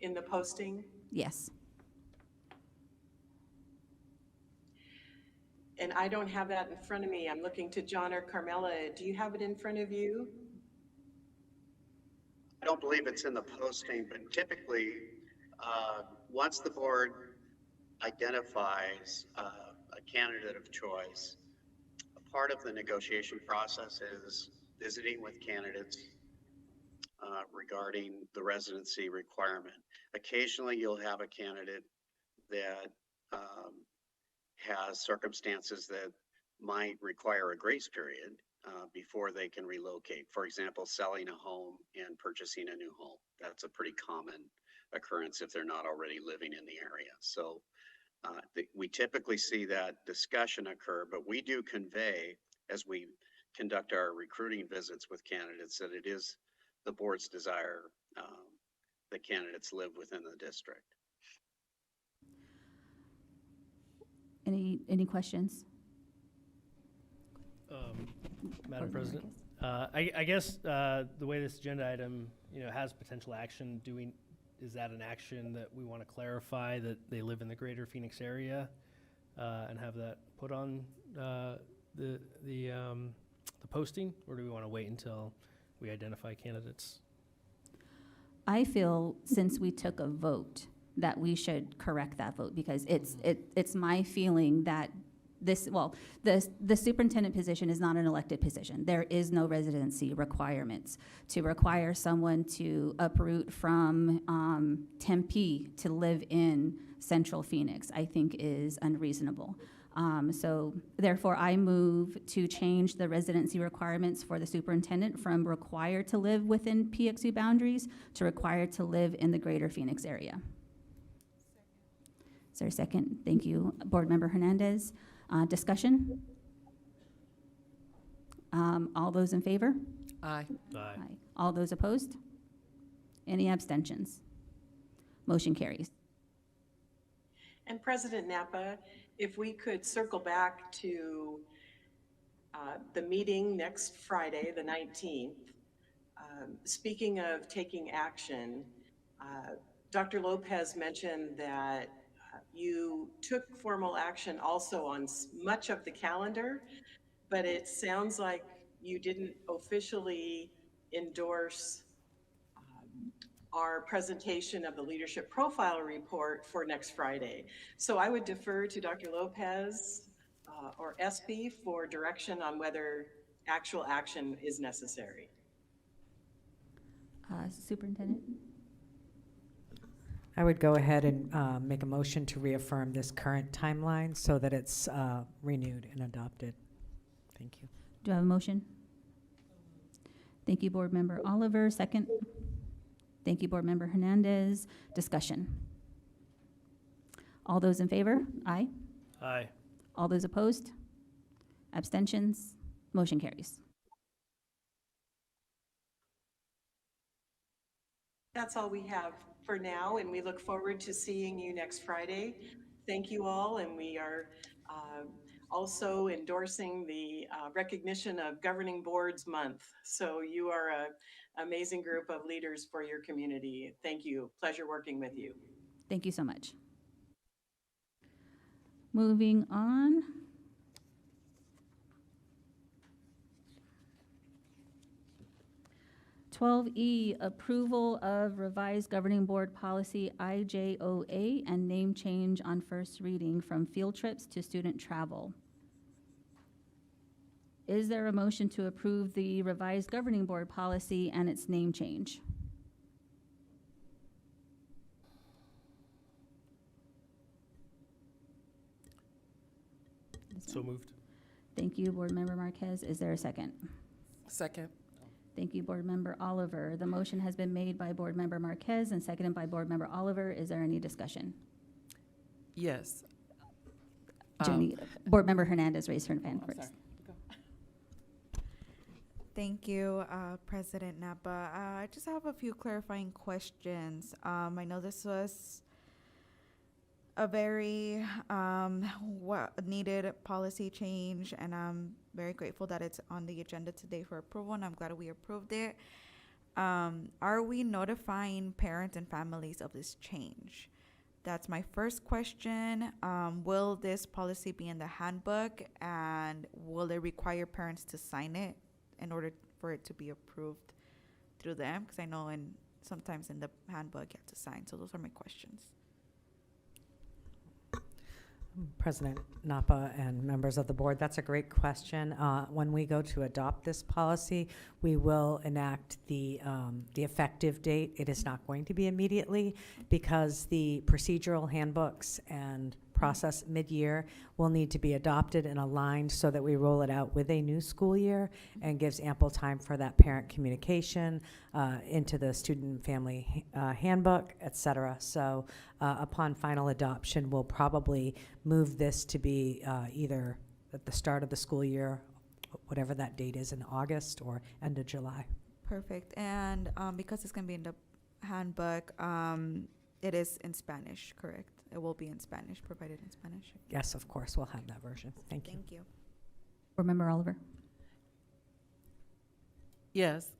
In the posting? Yes. And I don't have that in front of me. I'm looking to John or Carmela. Do you have it in front of you? I don't believe it's in the posting, but typically, once the board identifies a candidate of choice, a part of the negotiation process is visiting with candidates regarding the residency requirement. Occasionally, you'll have a candidate that has circumstances that might require a grace period before they can relocate. For example, selling a home and purchasing a new home. That's a pretty common occurrence if they're not already living in the area. So we typically see that discussion occur, but we do convey as we conduct our recruiting visits with candidates that it is the board's desire that candidates live within the district. Any questions? Madam Board Member President, Marquez. I guess the way this agenda item, has potential action, is that an action that we want to clarify that they live in the greater Phoenix area and have that put on the posting, or do we want to wait until we identify candidates? I feel since we took a vote that we should correct that vote because it's my feeling that the superintendent position is not an elected position. There is no residency requirements. To require someone to uproot from Tempe to live in Central Phoenix, I think is unreasonable. So therefore, I move to change the residency requirements for the superintendent from required to live within PXU boundaries to required to live in the greater Phoenix area. Is there a second? Thank you. Board Member Hernandez. Discussion? All those in favor? Aye. Aye. All those opposed? Any abstentions? Motion carries. And President Napa, if we could circle back to the meeting next Friday, the 19th. Speaking of taking action, Dr. Lopez mentioned that you took formal action also on much of the calendar, but it sounds like you didn't officially endorse our presentation of the leadership profile report for next Friday. So I would defer to Dr. Lopez or SB for direction on whether actual action is necessary. Superintendent? I would go ahead and make a motion to reaffirm this current timeline so that it's renewed and adopted. Thank you. Do I have a motion? Thank you, Board Member Oliver. Second. Thank you, Board Member Hernandez. Discussion. All those in favor? Aye. Aye. All those opposed? Abstentions? Motion carries. That's all we have for now, and we look forward to seeing you next Friday. Thank you all, and we are also endorsing the recognition of Governing Boards Month. So you are an amazing group of leaders for your community. Thank you. Pleasure working with you. Thank you so much. Moving on. E, approval of revised governing board policy IJOA and name change on first reading from field trips to student travel. Is there a motion to approve the revised governing board policy and its name change? So moved. Thank you, Board Member Marquez. Is there a second? Second. Thank you, Board Member Oliver. The motion has been made by Board Member Marquez and seconded by Board Member Oliver. Is there any discussion? Yes. Jenny, Board Member Hernandez raised her hand first. Thank you, President Napa. I just have a few clarifying questions. I know this was a very needed policy change, and I'm very grateful that it's on the agenda today for approval, and I'm glad we approved it. Are we notifying parents and families of this change? That's my first question. Will this policy be in the handbook, and will it require parents to sign it in order for it to be approved through them? Because I know sometimes in the handbook you have to sign. So those are my questions. President Napa and members of the board, that's a great question. When we go to adopt this policy, we will enact the effective date. It is not going to be immediately because the procedural handbooks and process mid-year will need to be adopted and aligned so that we roll it out with a new school year and gives ample time for that parent communication into the student and family handbook, et cetera. So upon final adoption, we'll probably move this to be either at the start of the school year, whatever that date is in August, or end of July. Perfect. And because it's going to be in the handbook, it is in Spanish, correct? It will be in Spanish, provided in Spanish. Yes, of course, we'll have that version. Thank you. Thank you. Board Member Oliver. Yes.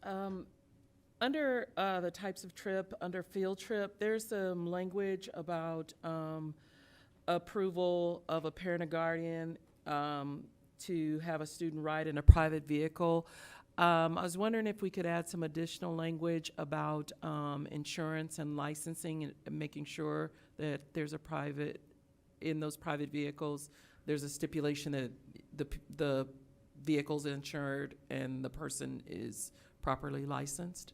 Under the types of trip, under field trip, there's some language about approval of a parent or guardian to have a student ride in a private vehicle. I was wondering if we could add some additional language about insurance and licensing and making sure that there's in those private vehicles, there's a stipulation that the vehicle's insured and the person is properly licensed.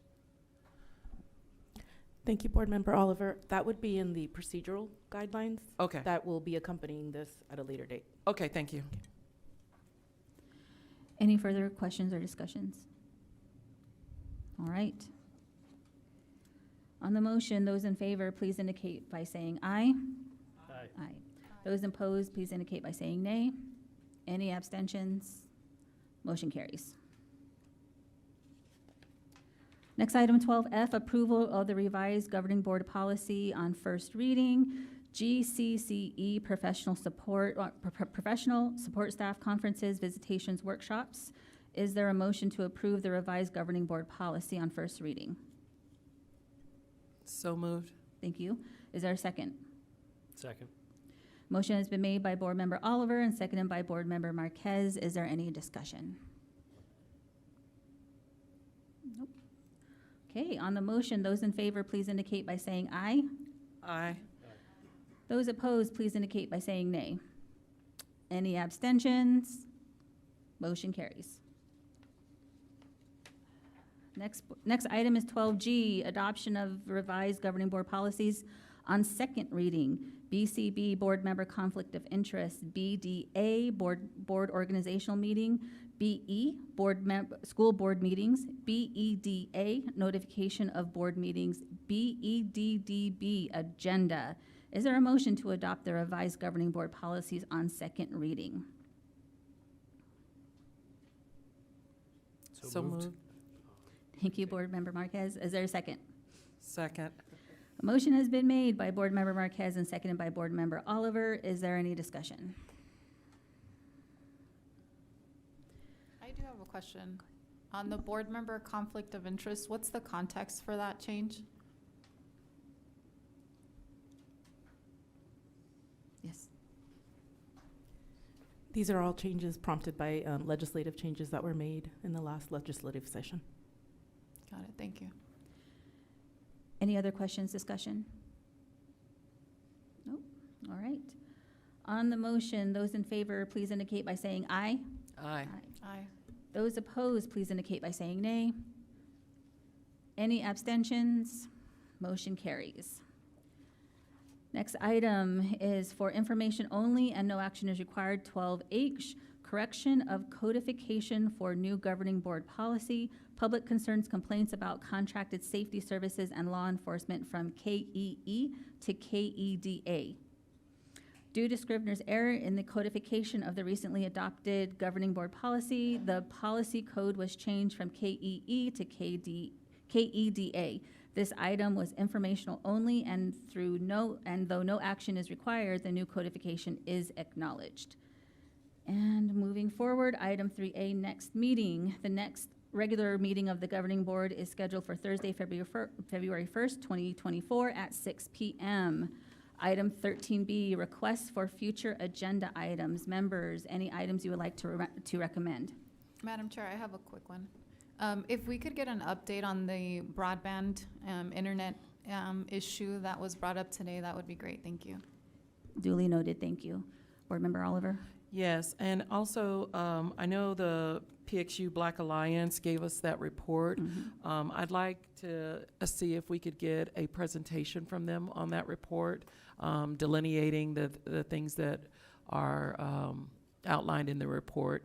Thank you, Board Member Oliver. That would be in the procedural guidelines. Okay. That will be accompanying this at a later date. Okay, thank you. Any further questions or discussions? All right. On the motion, those in favor, please indicate by saying aye. Aye. Aye. Those opposed, please indicate by saying nay. Any abstentions? Motion carries. Next, item 12F, approval of the revised governing board policy on first reading, GCCE professional support staff conferences, visitations, workshops. Is there a motion to approve the revised governing board policy on first reading? So moved. Thank you. Is there a second? Second. Motion has been made by Board Member Oliver and seconded by Board Member Marquez. Is there any discussion? Nope. Okay, on the motion, those in favor, please indicate by saying aye. Aye. Those opposed, please indicate by saying nay. Any abstentions? Motion carries. Next item is 12G, adoption of revised governing board policies on second reading. BCB, board member conflict of interest. BDA, board organizational meeting. BE, school board meetings. BEDA, notification of board meetings. BEDDB, agenda. Is there a motion to adopt the revised governing board policies on second reading? So moved. Thank you, Board Member Marquez. Is there a second? Second. A motion has been made by Board Member Marquez and seconded by Board Member Oliver. Is there any discussion? I do have a question. On the board member conflict of interest, what's the context for that change? Yes. These are all changes prompted by legislative changes that were made in the last legislative session. Got it. Thank you. Any other questions, discussion? Nope. All right. On the motion, those in favor, please indicate by saying aye. Aye. Aye. Those opposed, please indicate by saying nay. Any abstentions? Motion carries. Next item is for information only and no action is required. 12H, correction of codification for new governing board policy, public concerns complaints about contracted safety services and law enforcement from KEE to KEDA. Due to Scrivener's error in the codification of the recently adopted governing board policy, the policy code was changed from KEE to KEDA. This item was informational only, and though no action is required, the new codification is acknowledged. And moving forward, item 3A, next meeting. The next regular meeting of the governing board is scheduled for Thursday, February 1st, 2024 at 6 p.m. Item 13B, requests for future agenda items. Members, any items you would like to recommend? Madam Chair, I have a quick one. If we could get an update on the broadband, internet, issue that was brought up today, that would be great. Thank you. Duly noted, thank you. Board Member Oliver? Yes, and also, I know the PXU Black Alliance gave us that report. I'd like to see if we could get a presentation from them on that report, delineating the things that are outlined in the report.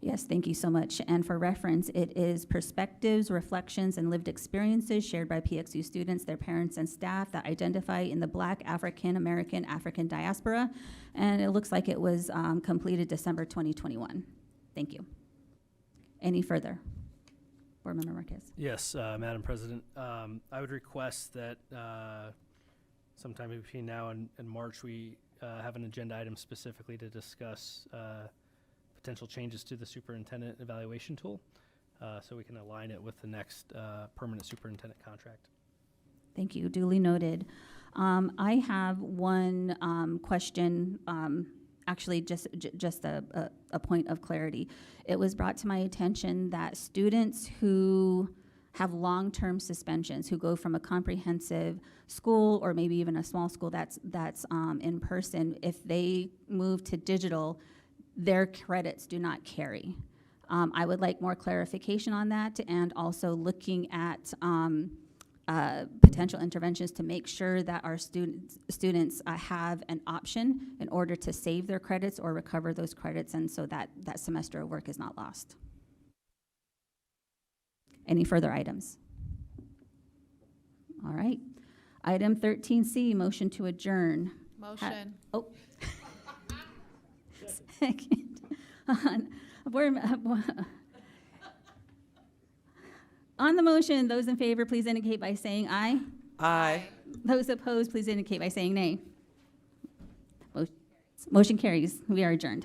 Yes, thank you so much. And for reference, it is perspectives, reflections, and lived experiences shared by PXU students, their parents, and staff that identify in the Black, African American, African diaspora. And it looks like it was completed December 2021. Thank you. Any further? Board Member Marquez. Yes, Madam President, I would request that sometime between now and March, we have an agenda item specifically to discuss potential changes to the superintendent evaluation tool, so we can align it with the next permanent superintendent contract. Thank you, duly noted. I have one question, actually just a point of clarity. It was brought to my attention that students who have long-term suspensions, who go from a comprehensive school or maybe even a small school that's in person, if they move to digital, their credits do not carry. I would like more clarification on that, and also looking at potential interventions to make sure that our students have an option in order to save their credits or recover those credits, and so that semester of work is not lost. Any further items? All right. Item 13C, motion to adjourn. Motion. Second. On the motion, those in favor, please indicate by saying aye. Aye. Those opposed, please indicate by saying nay. Motion carries. We are adjourned.